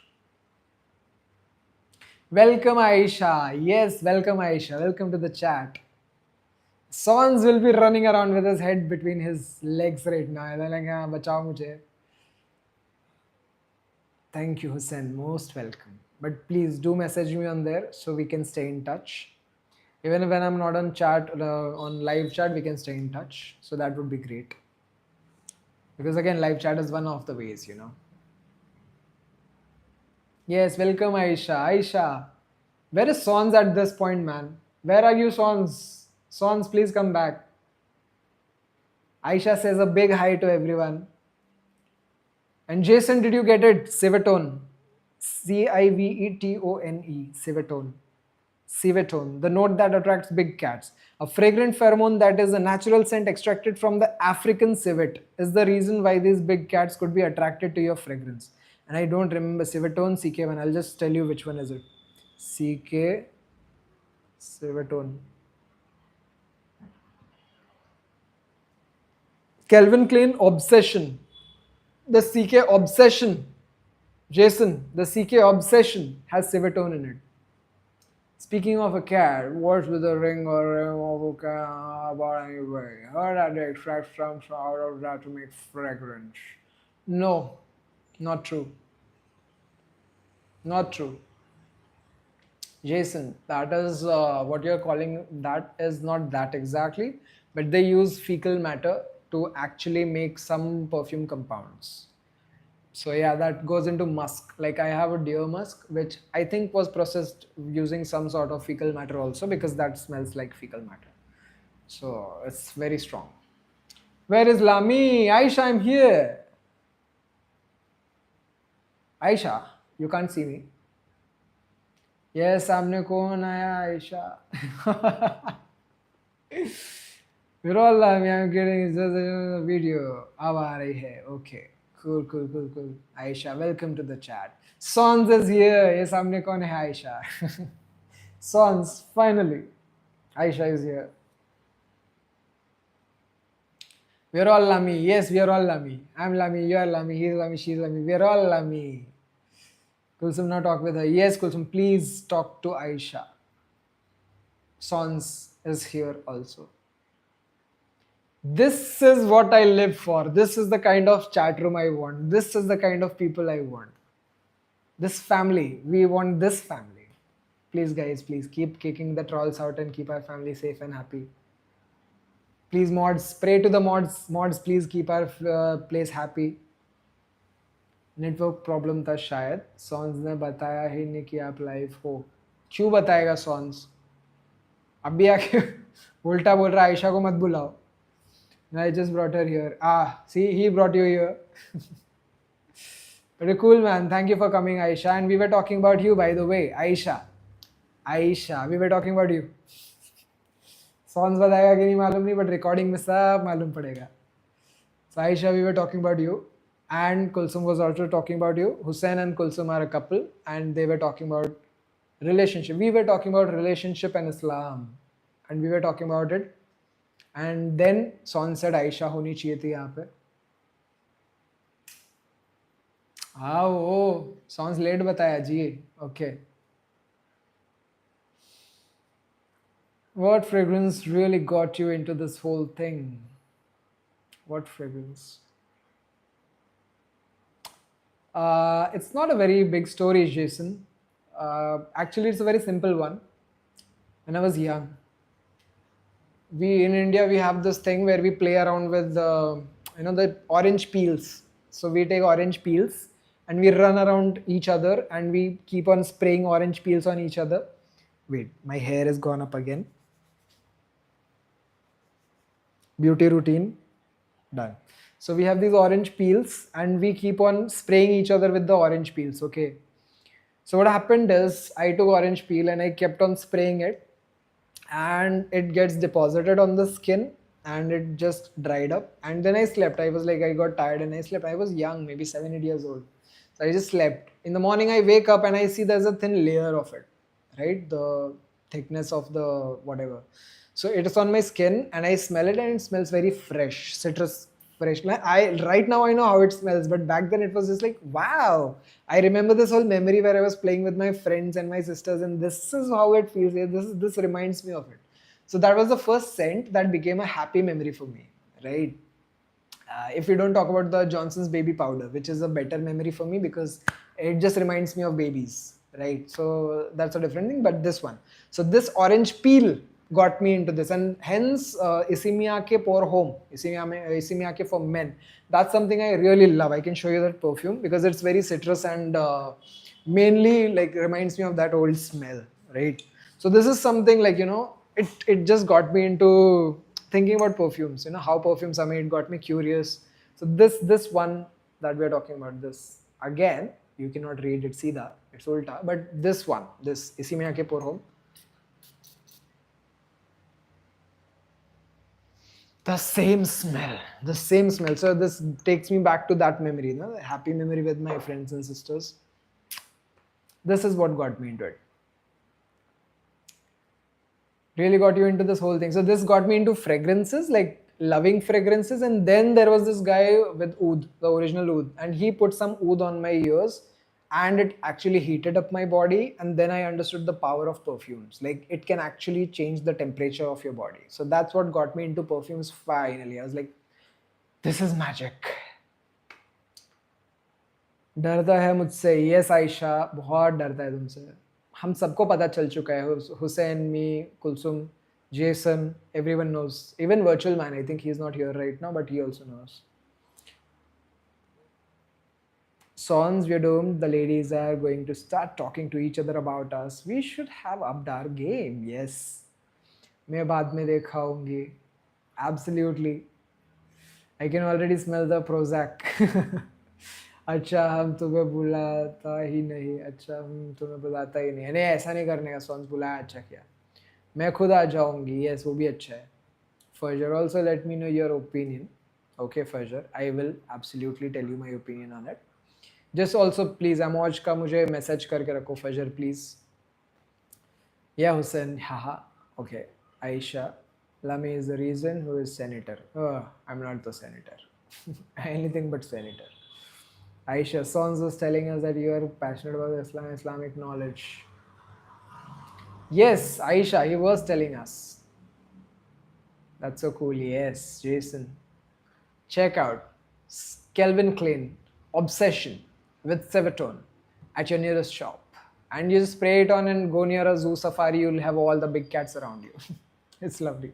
Welcome, Aisha. Yes, welcome, Aisha. Welcome to the chat. Sons will be running around with his head between his legs right now. They're like, "Ah, bachao mujhe." Thank you, Hussein. Most welcome. But please do message me on there so we can stay in touch. Even when I'm not on chat, on live chat, we can stay in touch. So that would be great. Because again, live chat is one of the ways, you know. Yes, welcome, Aisha. Aisha, where is Sons at this point, man? Where are you, Sons? Sons, please come back. Aisha says a big hi to everyone. And Jason, did you get it? Civetone. Civetone. Civetone. Civetone, the note that attracts big cats. A fragrant pheromone that is a natural scent extracted from the African civet is the reason why these big cats could be attracted to your fragrance. And I don't remember Civetone CK1. I'll just tell you which one is it. CK Civetone. Calvin Klein Obsession. The CK Obsession. Jason, the CK Obsession has Civetone in it. Speaking of a cat, what's with the ring or ring of a cat about anyway? Heard that they extract some out of that to make fragrance. No, not true. Not true. Jason, that is what you're calling, that is not that exactly, but they use fecal matter to actually make some perfume compounds. So yeah, that goes into musk. Like I have a deer musk, which I think was processed using some sort of fecal matter also, because that smells like fecal matter. So it's very strong. Where is Lami? Aisha, I'm here. Aisha, you can't see me. Yes, सामने कौन आया Ayesha? We're all Lami. I'm getting this video. अब आ रही है. Okay, Cool. Aisha, welcome to the chat. Sons is here. ये सामने कौन है Aisha? Sons, finally. Aisha is here. We're all Lami. Yes, we are all Lami. I'm Lami, you are Lami, he's Lami, she's Lami. We're all Lami. Kulsum, now talk with her. Yes, Kulsum, please talk to Aisha. Sons is here also. This is what I live for. This is the kind of chat room I want. This is the kind of people I want. This family. We want this family. Please, guys, please keep kicking the trolls out and keep our family safe and happy. Please, mods, pray to the mods. Mods, please keep our place happy. Network problem था शायद. सॉन्स ने बताया ही नहीं कि आप live हो. क्यों बताएगा सॉन्स? अभी आके उल्टा बोल रहा है आयशा को मत बुलाओ. I just brought her here. See, he brought you here. Very cool, man. Thank you for coming, Aisha. And we were talking about you, by the way. Aisha, we were talking about you. Songs बताएगा कि नहीं मालूम नहीं, but recording में सब मालूम पड़ेगा. So Aisha, we were talking about you. And Kulsum was also talking about you. Hussein and Kulsum are a couple. And they were talking about relationship. We were talking about relationship and Islam. And we were talking about it. And then Son said Aisha होनी चाहिए थी यहाँ पे. Son's late बताया जी. Okay. What fragrance really got you into this whole thing? What fragrance? It's not a very big story, Jason. Actually, it's a very simple one. When I was young, in India we have this thing where we play around with the orange peels. So we take orange peels and we run around each other and we keep on spraying orange peels on each other. Wait, my hair has gone up again. Beauty routine done. So we have these orange peels and we keep on spraying each other with the orange peels. Okay, so what happened is I took orange peel and I kept on spraying it, and it gets deposited on the skin and it just dried up. And then I slept. I got tired and I slept. I was young, maybe 7-8 years old. So I just slept. In the morning I wake up and I see there's a thin layer of it, right? The thickness of the whatever. So it is on my skin and I smell it and it smells very fresh, citrus fresh. Right now I know how it smells, but back then it was just like, wow. I remember this whole memory where I was playing with my friends and my sisters, and this is how it feels. This reminds me of it. So that was the first scent that became a happy memory for me, right? If you don't talk about the Johnson's baby powder, which is a better memory for me because it just reminds me of babies, right? So that's a different thing. But this one, so this orange peel got me into this, and hence Isimi Aake pour home, Isimi Aake for men. That's something I really love. I can show you that perfume because it's very citrus and mainly like reminds me of that old smell, right? So this is something like, it just got me into thinking about perfumes, how perfumes are made, got me curious. So this one that we're talking about, this again, you cannot read it, Sida, it's ulta, but this one, this Isimi Aake pour home, the same smell. So this takes me back to that memory, the happy memory with my friends and sisters. This is what got me into it. Really got you into this whole thing. So this got me into fragrances, like loving fragrances. And then there was this guy with oud, the original oud, and he put some oud on my ears and it actually heated up my body. And then I understood the power of perfumes. Like it can actually change the temperature of your body. So that's what got me into perfumes finally. I was like, this is magic. डरता है मुझसे. Yes, Ayesha, बहुत डरता है तुमसे. हम सबको पता चल चुका है. Hussein, me, Kulsum, Jason, everyone knows. Even Virtual Man, I think he's not here right now, but he also knows. Sons, we're doomed. The ladies are going to start talking to each other about us. We should have upped our game. Yes. मैं बाद में दिखाऊंगी. Absolutely. I can already smell the Prozac. अच्छा हम तुम्हें बुलाता ही नहीं. अच्छा हम तुम्हें बुलाता ही नहीं. नहीं ऐसा नहीं करने का. Sons बुलाया अच्छा किया. मैं खुद आ जाऊंगी. Yes, वो भी अच्छा है. For sure. Also let me know your opinion. Okay, Fajr, I will absolutely tell you my opinion on it. Just also please Amoj का मुझे message करके रखो Fajr please. Yeah, Hussein, haha. Okay, Aisha, Lami is the reason who is senator. Oh, I'm not the senator. Anything but senator. Aisha, Sons was telling us that you are passionate about Islam, Islamic knowledge. Yes, Aisha, he was telling us. That's so cool. Yes, Jason. Check out Kelvin Klein Obsession with Sevatone at your nearest shop. And you just spray it on and go near a zoo safari, you'll have all the big cats around you. It's lovely.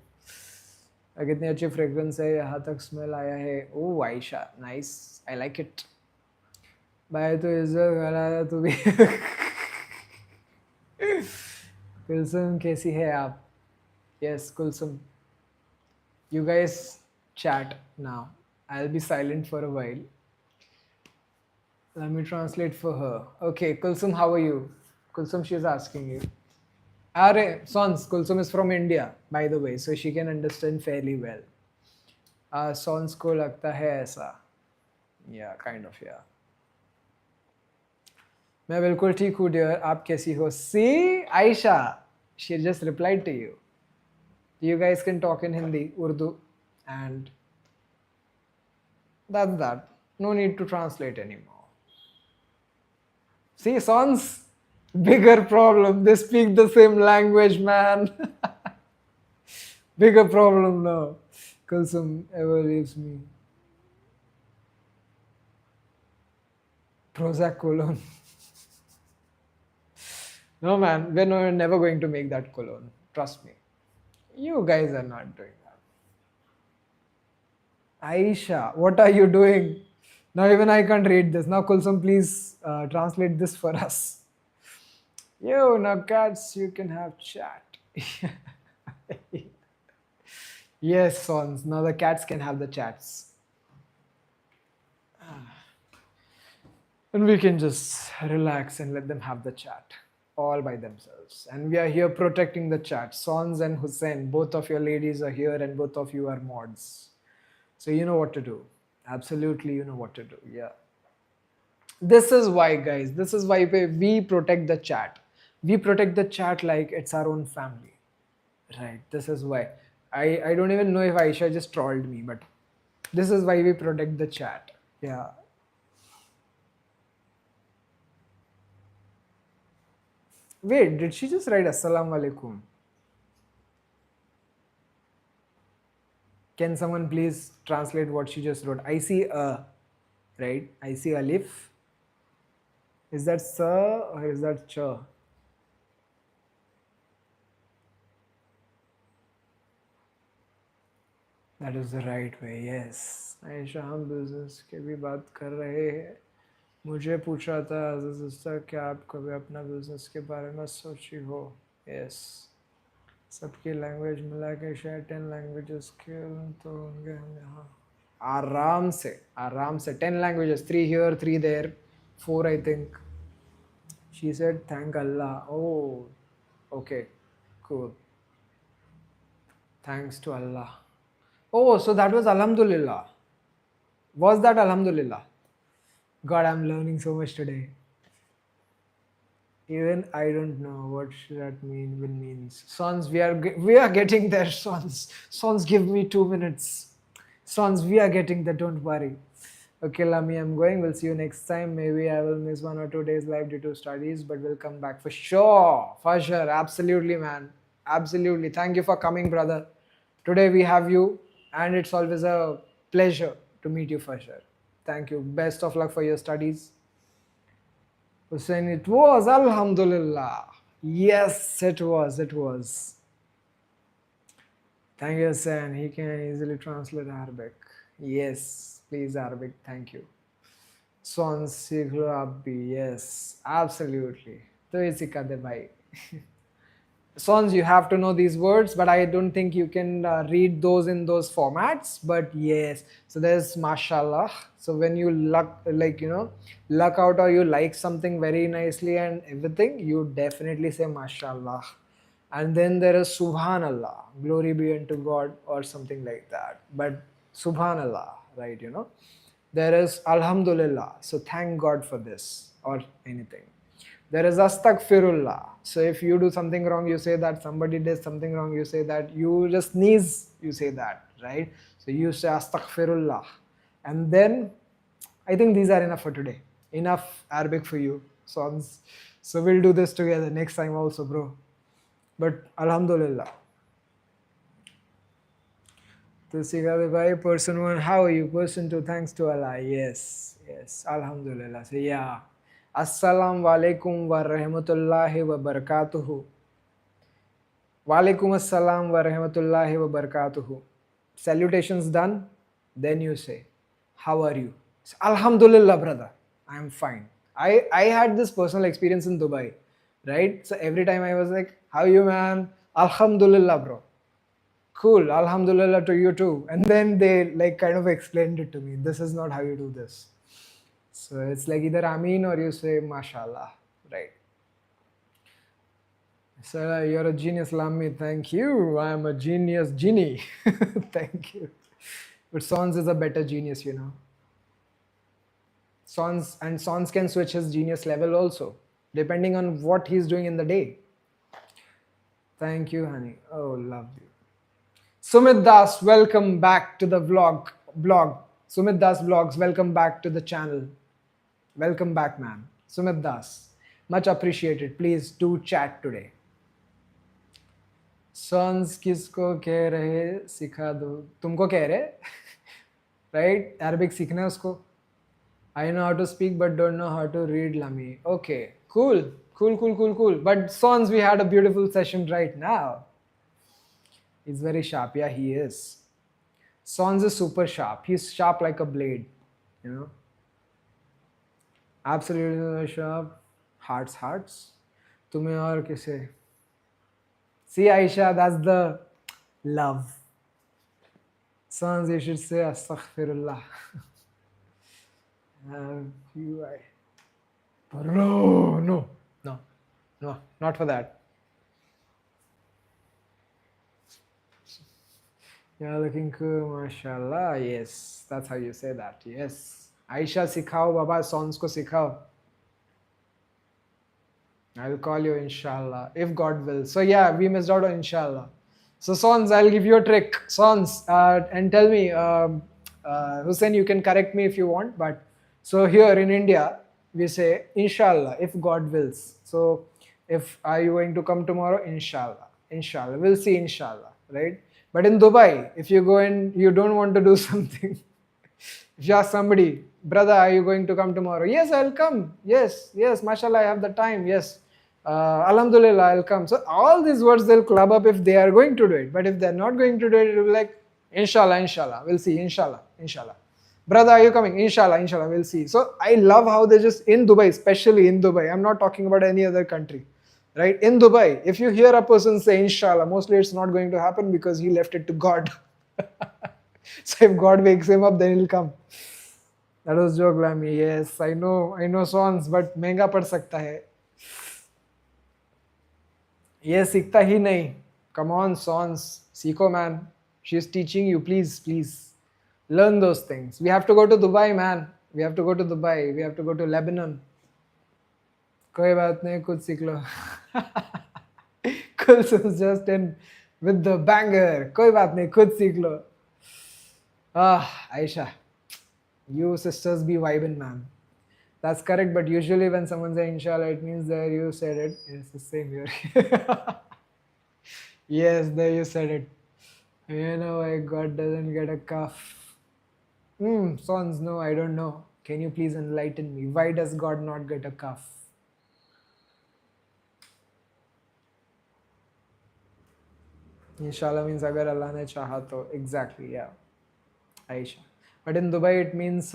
कितनी अच्छी fragrance है यहाँ तक smell आया है oh Ayesha nice I like it भाई तो इज्जत करा तू भी कुलसुम कैसी है आप yes Kulsum you guys chat now. I'll be silent for a while. Let me translate for her. Okay, Kulsum, how are you? Kulsum, she's asking you. Are Sons, Kulsum is from India, by the way, so she can understand fairly well. Sons को लगता है ऐसा. Yeah, kind of, yeah. मैं बिल्कुल ठीक हूँ dear. आप कैसी हो? See, Aisha, she just replied to you. You guys can talk in Hindi, Urdu, and that's that. No need to translate anymore. See, Sons, bigger problem. They speak the same language, man. Bigger problem now. Kulsum ever leaves me. Prozac cologne. No, man, we're never going to make that cologne. Trust me. You guys are not doing that. Aisha, what are you doing? Now even I can't read this. Now, Kulsum, please translate this for us. Yo, now cats, you can have chat. Yes, Sons. Now the cats can have the chats. And we can just relax and let them have the chat all by themselves. And we are here protecting the chat. Sons and Hussein, both of your ladies are here and both of you are mods. So you know what to do. Absolutely, you know what to do. Yeah. This is why, guys, this is why we protect the chat. We protect the chat like it's our own family. Right. This is why. I don't even know if Aisha just trolled me, but this is why we protect the chat. Yeah. Wait, did she just write Assalamu alaikum? Can someone please translate what she just wrote? I see a, right? I see alif. Is that sa or is that cha? That is the right way, yes. Ayesha हम business के भी बात कर रहे हैं मुझे पूछा था सिस्टर क्या आप कभी अपना बिजनेस के बारे में सोची हो यस सबकी लैंग्वेज मिला के शायद 10 लैंग्वेजेस के तो होंगे हम यहाँ आराम से 10 languages 3 here 3 there 4 I think she said thank Allah oh okay cool thanks to Allah oh so that was Alhamdulillah was that Alhamdulillah God, I'm learning so much today. Even I don't know what that even means. Sons, we are getting there. Sons, give me 2 minutes. Sons, we are getting there. Don't worry. Okay, Lami, I'm going. We'll see you next time. Maybe I will miss 1 or 2 days live due to studies, but we'll come back for sure. For sure. Absolutely, man. Absolutely. Thank you for coming, brother. Today we have you, and it's always a pleasure to meet you for sure. Thank you. Best of luck for your studies. Hussein, it was Alhamdulillah. Yes, it was. It was. Thank you, Hussein. He can easily translate Arabic. Yes, please, Arabic. Thank you. Son Siglo Abbi. Yes, absolutely. To hi sikha de bhai. Sons, you have to know these words, but I don't think you can read those in those formats. But yes, so there's mashallah. So when you luck, like luck out or you like something very nicely and everything, you definitely say mashallah. And then there is subhanallah, glory be unto God or something like that. But subhanallah, right? There is Alhamdulillah, so thank God for this, or anything. There is Astaghfirullah. So if you do something wrong, you say that. Somebody did something wrong, you say that. You just sneeze, you say that, right? So you say Astaghfirullah. And then I think these are enough for today. Enough Arabic for you, sons. So we'll do this together next time also, bro. But Alhamdulillah. To Sikha bhai, person one, how are you? Person two, thanks to Allah. Yes, yes. Alhamdulillah. So yeah. Assalamu alaikum wa rahmatullahi wa barakatuhu. Walaikum assalam wa rahmatullahi wa barakatuhu. Salutations done. Then you say, how are you? So, Alhamdulillah, brother. I'm fine. I had this personal experience in Dubai, right? So every time I was like, how you, man? Alhamdulillah, bro. Cool, Alhamdulillah to you too. And then they like kind of explained it to me. This is not how you do this. So it's like either Ameen or you say Mashallah, right? So you're a genius, Lami. Thank you. I'm a genius genie. Thank you. But Sons is a better genius, Sons can switch his genius level also, depending on what he's doing in the day. Thank you, honey. Oh, love you. Sumit Das, welcome back to the blog. Sumit Das Vlogs, welcome back to the channel. Welcome back, man. Sumit Das, much appreciated. Please do chat today. Sons किसको कह रहे सिखा दो तुमको कह रहे right Arabic सीखना है उसको I know how to speak but don't know how to read Lami. Okay, cool. But Sons, we had a beautiful session right now. He's very sharp. Yeah, he is. Sons is super sharp. He's sharp like a blade, Absolutely sharp. Hearts. तुम्हें और किसे? See, Aisha, that's the love. Sons, you should say Astaghfirullah. Bro, no, not for that. You're looking cool, mashallah. Yes, that's how you say that. Yes. Aisha, sikhao, Baba, Sons ko sikhao. I'll call you inshallah, if God will. So yeah, we missed out on inshallah. So Sons, I'll give you a trick. Sons, and tell me, Hussein, you can correct me if you want, but so here in India, we say inshallah, if God wills. So if are you going to come tomorrow? Inshallah. We'll see inshallah, right? But in Dubai, if you go and you don't want to do something, if you ask somebody, brother, are you going to come tomorrow? Yes, I'll come. Yes, mashallah, I have the time. Yes, alhamdulillah, I'll come. So all these words they'll club up if they are going to do it. But if they're not going to do it, it'll be like, inshallah, we'll see, inshallah. Brother, are you coming? Inshallah, we'll see. So I love how they just, in Dubai, especially in Dubai, I'm not talking about any other country, right? In Dubai, if you hear a person say inshallah, mostly it's not going to happen because he left it to God. So if God wakes him up, then he'll come. That was joke, Lami. Yes, I know Sons, but महंगा पड़ सकता है. ये सीखता ही नहीं. Come on, Sons. सीखो, man. She's teaching you. Please. Learn those things. We have to go to Dubai, man. We have to go to Dubai. We have to go to Lebanon. कोई बात नहीं, खुद सीख लो. Kulsum's just in with the banger. कोई बात नहीं, खुद सीख लो. Aisha, you sisters be vibing, man. That's correct, but usually when someone says inshallah, it means that you said it. It's the same here. Yes, there you said it. You know why God doesn't get a cough? Sons, no, I don't know. Can you please enlighten me? Why does God not get a cough? Inshallah means agar Allah ne chaha to. Exactly, yeah. Aisha. But in Dubai, it means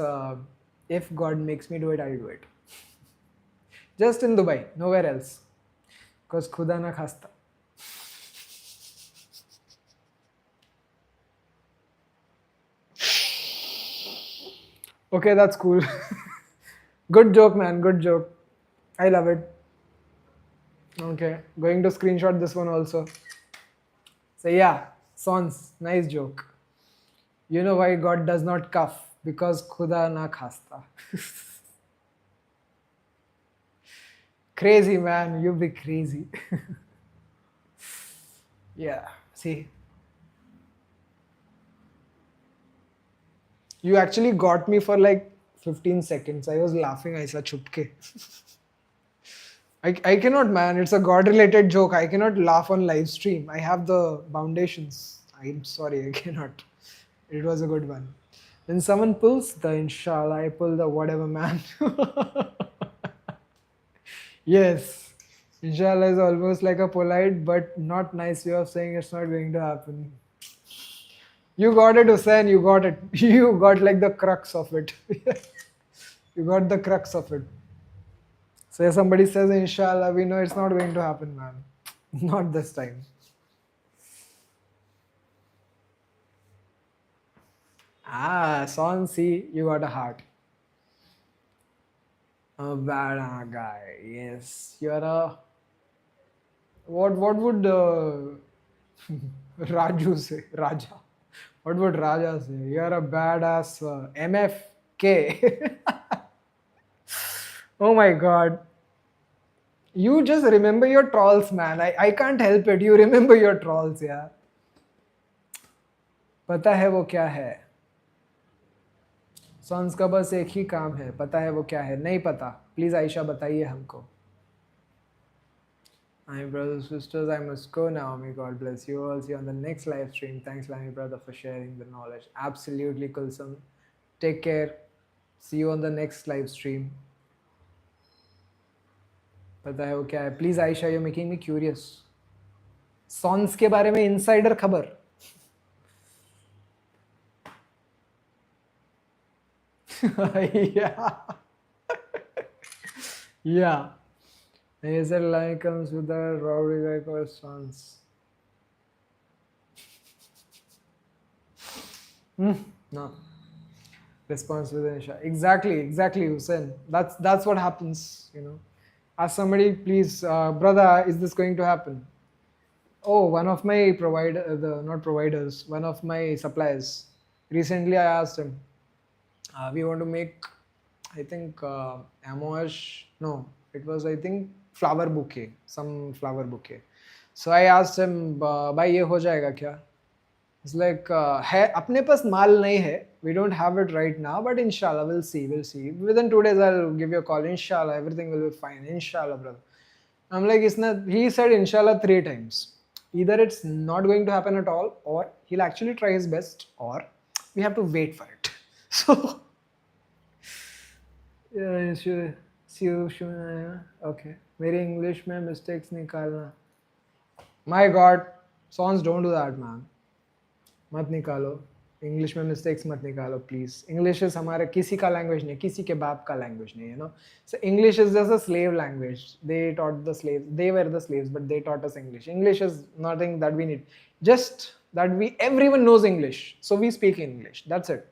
if God makes me do it, I'll do it. Just in Dubai, nowhere else. Because khuda na khasta. Okay, that's cool. Good joke, man. Good joke. I love it. Okay, going to screenshot this one also. So yeah, Sons, nice joke. You know why God does not cough? because खुदा ना खास्ता. Crazy man, you be crazy. Yeah, see, you actually got me for like 15 seconds. I was laughing aisa chupke. I cannot, man. It's a God related joke. I cannot laugh on live stream. I have the foundations. I'm sorry, I cannot. It was a good one. When someone pulls the inshallah, I pull the whatever, man. Yes. Inshallah is almost like a polite but not nice way of saying it's not going to happen. You got it, Hussein. You got it. You got like the crux of it. You got the crux of it. So if somebody says inshallah, we know it's not going to happen, man. Not this time. Ah, Son C, you got a heart. A bad guy. Yes, you're a. What would Raju say? Raja. What would Raja say? You're a badass MFK. Oh my god. You just remember your trolls, man. I can't help it. You remember your trolls, yeah. पता है वो क्या है? सॉन्स का बस एक ही काम है. पता है वो क्या है? नहीं पता. प्लीज आयशा बताइए हमको. My brothers, sisters, I must go now. May God bless you all. See you on the next live stream. Thanks, Lami brother, for sharing the knowledge. Absolutely, Kulsum. Take care. See you on the next live stream. पता है वो क्या है? Please, Aisha, you're making me curious. Songs के बारे में insider खबर. Yeah. Yeah. Hazel line comes with a rowdy guy called Sons. No. Response with Anisha. Exactly, Hussein. That's what happens, you know. Ask somebody, please, brother, is this going to happen? Oh, one of my provider, the not providers, one of my suppliers. Recently, I asked him, we want to make, I think, amouage. No, it was I think flower bouquet, some flower bouquet. So I asked him, भाई ये हो जाएगा क्या? It's like है अपने पास माल नहीं है. We don't have it right now, but inshallah we'll see. Within 2 days I'll give you a call. Inshallah everything will be fine. Inshallah, brother. I'm like, he said inshallah 3 times. Either it's not going to happen at all, or he'll actually try his best, or we have to wait for it. So, yeah, sure. See you, sure. Okay. मेरे English में mistakes निकालना. My God, sons don't do that, man. मत निकालो. English में mistakes मत निकालो please. English is हमारे किसी का लैंग्वेज नहीं, किसी के बाप का लैंग्वेज नहीं, you know. So English is just a slave language. They taught the slaves, they were the slaves, but they taught us English. English is nothing that we need, just that we everyone knows English, so we speak English, that's it.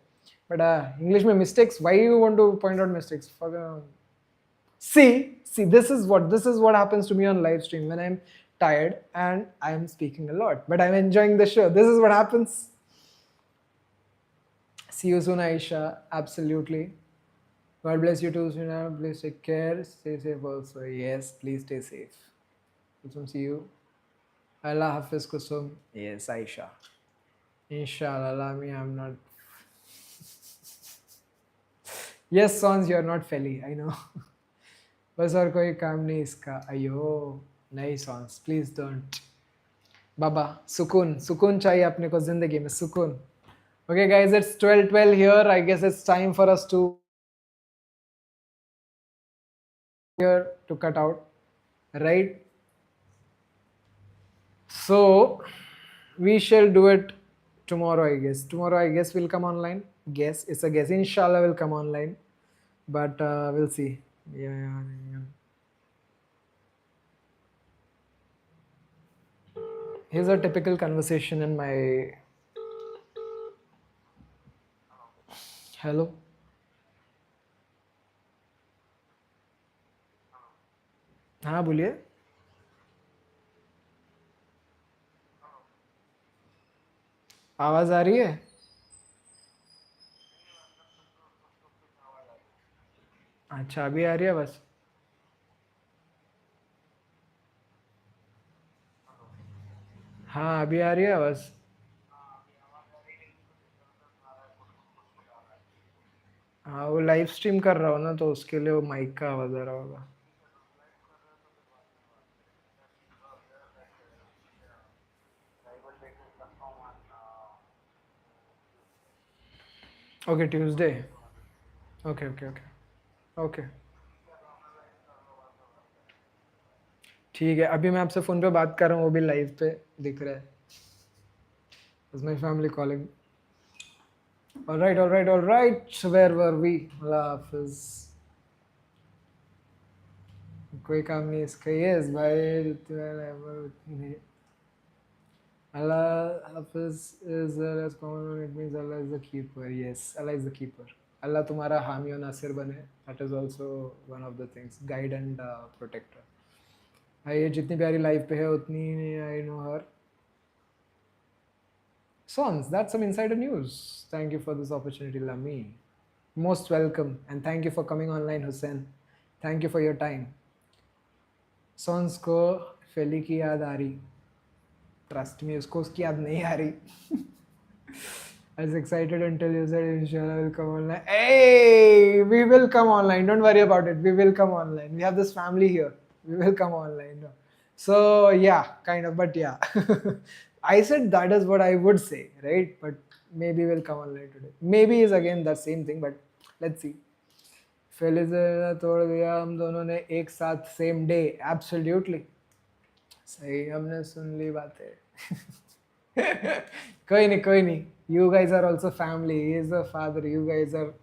But English में mistakes, why you want to point out mistakes? See, this is what happens to me on live stream when I'm tired and I'm speaking a lot, but I'm enjoying the show. This is what happens. See you soon, Aisha. Absolutely. God bless you too, Suna. Please take care. Stay safe also. Yes, please stay safe. Kusum, see you. Allah Hafiz, Kusum. Yes, Aisha. Inshallah, Lami, I'm not. Yes, Sons, you're not felly. I know. बस और कोई काम नहीं इसका. अयो नहीं सॉन्स, please don't. बाबा सुकून चाहिए अपने को जिंदगी में, सुकून. Okay, guys, it's 12:12 here. I guess it's time for us to cut out, right? So we shall do it tomorrow. I guess tomorrow. I guess we'll come online. Guess it's a guess. Inshallah, we'll come online, but we'll see. Yeah. Here's a typical conversation in my. Hello. हाँ बोलिए. आवाज आ रही है? अच्छा अभी आ रही है बस. हाँ अभी आ रही है बस. हाँ वो लाइव स्ट्रीम कर रहा हो ना तो उसके लिए वो माइक का आवाज आ रहा होगा. Okay Tuesday. Okay okay okay. Okay ठीक है. अभी मैं आपसे फ़ोन पे बात कर रहा हूँ वो भी लाइव पे दिख रहा है. Is my family calling. All right. Where were we? अल्लाह हाफिज. कोई काम नहीं इसका. यस भाई. Allah Hafiz is as common. It means Allah is the keeper. Yes, Allah is the keeper. Allah तुम्हारा हामी और नासिर बने. That is also one of the things. Guide and protector. भाई ये जितनी प्यारी लाइफ पे है उतनी I know her. Sons, that's some insider news. Thank you for this opportunity, Lami. Most welcome and thank you for coming online, Hussein. Thank you for your time. Sons को फेली की याद आ रही. Trust me, उसको उसकी याद नहीं आ रही. I was excited until you said Inshallah will come online. Hey, we will come online. Don't worry about it. We will come online. We have this family here. We will come online. No. So yeah, kind of, but yeah. I said that is what I would say, right? But maybe we'll come online today. Maybe is again the same thing, but let's see. फेलिस तोड़ दिया हम दोनों ने एक साथ same day. Absolutely सही. हमने सुन ली बातें. कोई नहीं. You guys are also family. He is a father. You guys are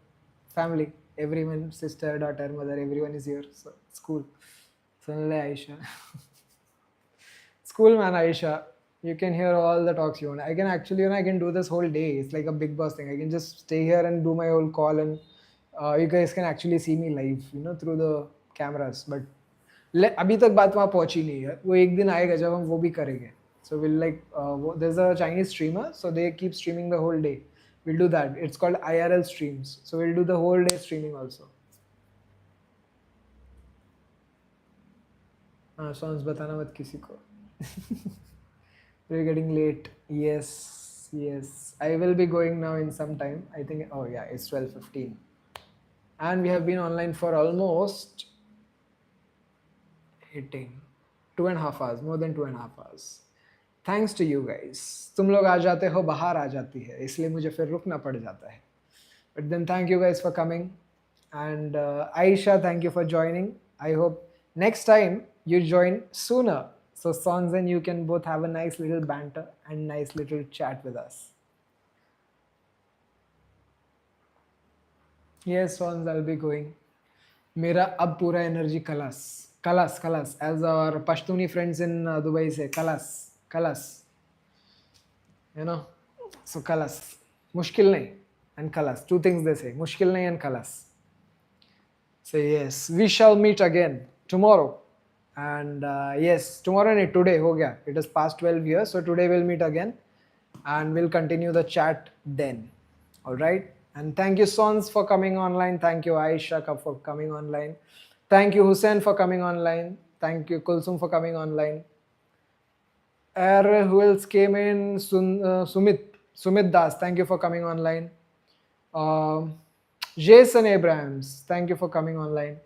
family. Everyone, sister, daughter, mother, everyone is here. So it's cool. सुन ले Aisha. It's cool man Aisha. You can hear all the talks you want. I can actually, I can do this whole day. It's like a big boss thing. I can just stay here and do my whole call and you guys can actually see me live, through the cameras. But अभी तक बात वहाँ पहुँची नहीं है. वो एक दिन आएगा जब हम वो भी करेंगे. So we'll like, there's a Chinese streamer, so they keep streaming the whole day. We'll do that. It's called IRL streams. So we'll do the whole day streaming also. हाँ songs बताना मत किसी को. We're getting late. Yes. I will be going now in some time. I think, oh yeah, it's 12:15. And we have been online for almost hitting 2.5 hours, more than 2.5 hours. Thanks to you guys. तुम लोग आ जाते हो, बाहर आ जाती है, इसलिए मुझे फिर रुकना पड़ जाता है. But then thank you guys for coming. And Aisha, thank you for joining. I hope next time you join sooner. So Sons and you can both have a nice little banter and nice little chat with us. Yes, Sons, I'll be going. मेरा अब पूरा energy कलस as our Pashtuni friends in Dubai say कलस so कलस मुश्किल नहीं and कलस, two things they say, मुश्किल नहीं and कलस. So yes, we shall meet again tomorrow. And yes, tomorrow and today ho gaya. It is past 12 years, so today we'll meet again and we'll continue the chat then. All right. And thank you Sons for coming online. Thank you Aisha for coming online. Thank you Hussein for coming online. Thank you Kulsum for coming online. Who else came in? Sumit Das, thank you for coming online. Jason Abrams, thank you for coming online.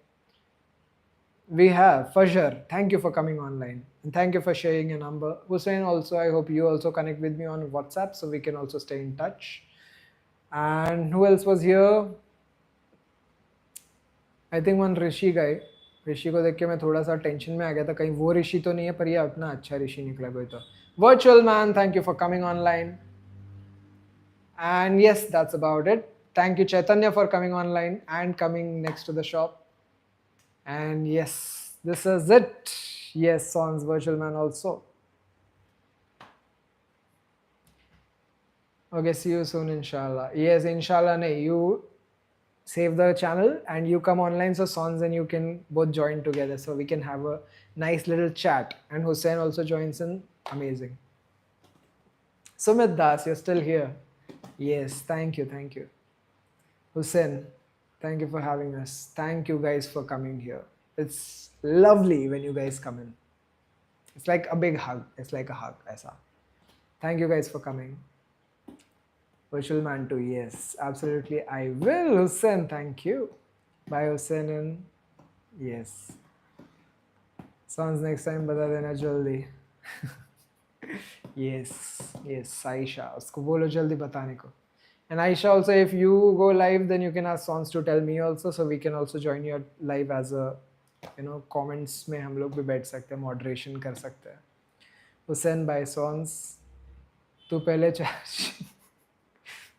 We have Fajr, thank you for coming online. And thank you for sharing your number. Hussein also, I hope you also connect with me on WhatsApp so we can also stay in touch. And who else was here? I think one Rishi guy. ऋषि को देख के मैं थोड़ा सा tension में आ गया था, कहीं वो ऋषि तो नहीं है, पर ये अपना अच्छा ऋषि निकला कोई तो. Virtual man, thank you for coming online. And yes, that's about it. Thank you Chaitanya for coming online and coming next to the shop. And yes, this is it. Yes, Sons Virtual Man also. Okay, see you soon inshallah. Yes, inshallah nahi. You save the channel and you come online so Sons and you can both join together so we can have a nice little chat. And Hussein also joins in. Amazing. Sumit Das, you're still here. Yes, thank you. Hussein, Thank you for having us. Thank you guys for coming here. It's lovely when you guys come in. It's like a big hug. It's like a hug. Aisa. Thank you guys for coming. Virtual man too. Yes, absolutely. I will, Hussein. Thank you. Bye, Hussein. And yes. Sounds next time बता देना जल्दी. Yes, Aisha. उसको बोलो जल्दी बताने को. And Aisha, also, if you go live, then you can ask Sons to tell me also, so we can also join your live as a, comments में हम लोग भी बैठ सकते हैं, moderation कर सकते हैं. Hussein by Sons, तू पहले चार्ज,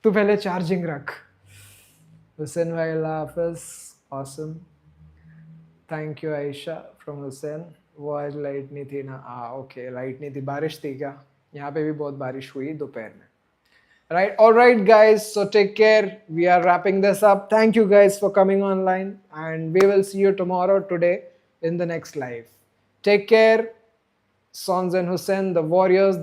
तू पहले चार्जिंग रख. Hussein भाई अल्लाह हाफिज. Awesome. Thank you Ayesha from Hussain. वो आज लाइट नहीं थी ना. ओके, लाइट नहीं थी. बारिश थी क्या? यहाँ पे भी बहुत बारिश हुई दोपहर में. Right, all right, guys. So take care. We are wrapping this up. Thank you guys for coming online, and we will see you tomorrow, today, in the next live. Take care, Sons and Hussein, the warriors, the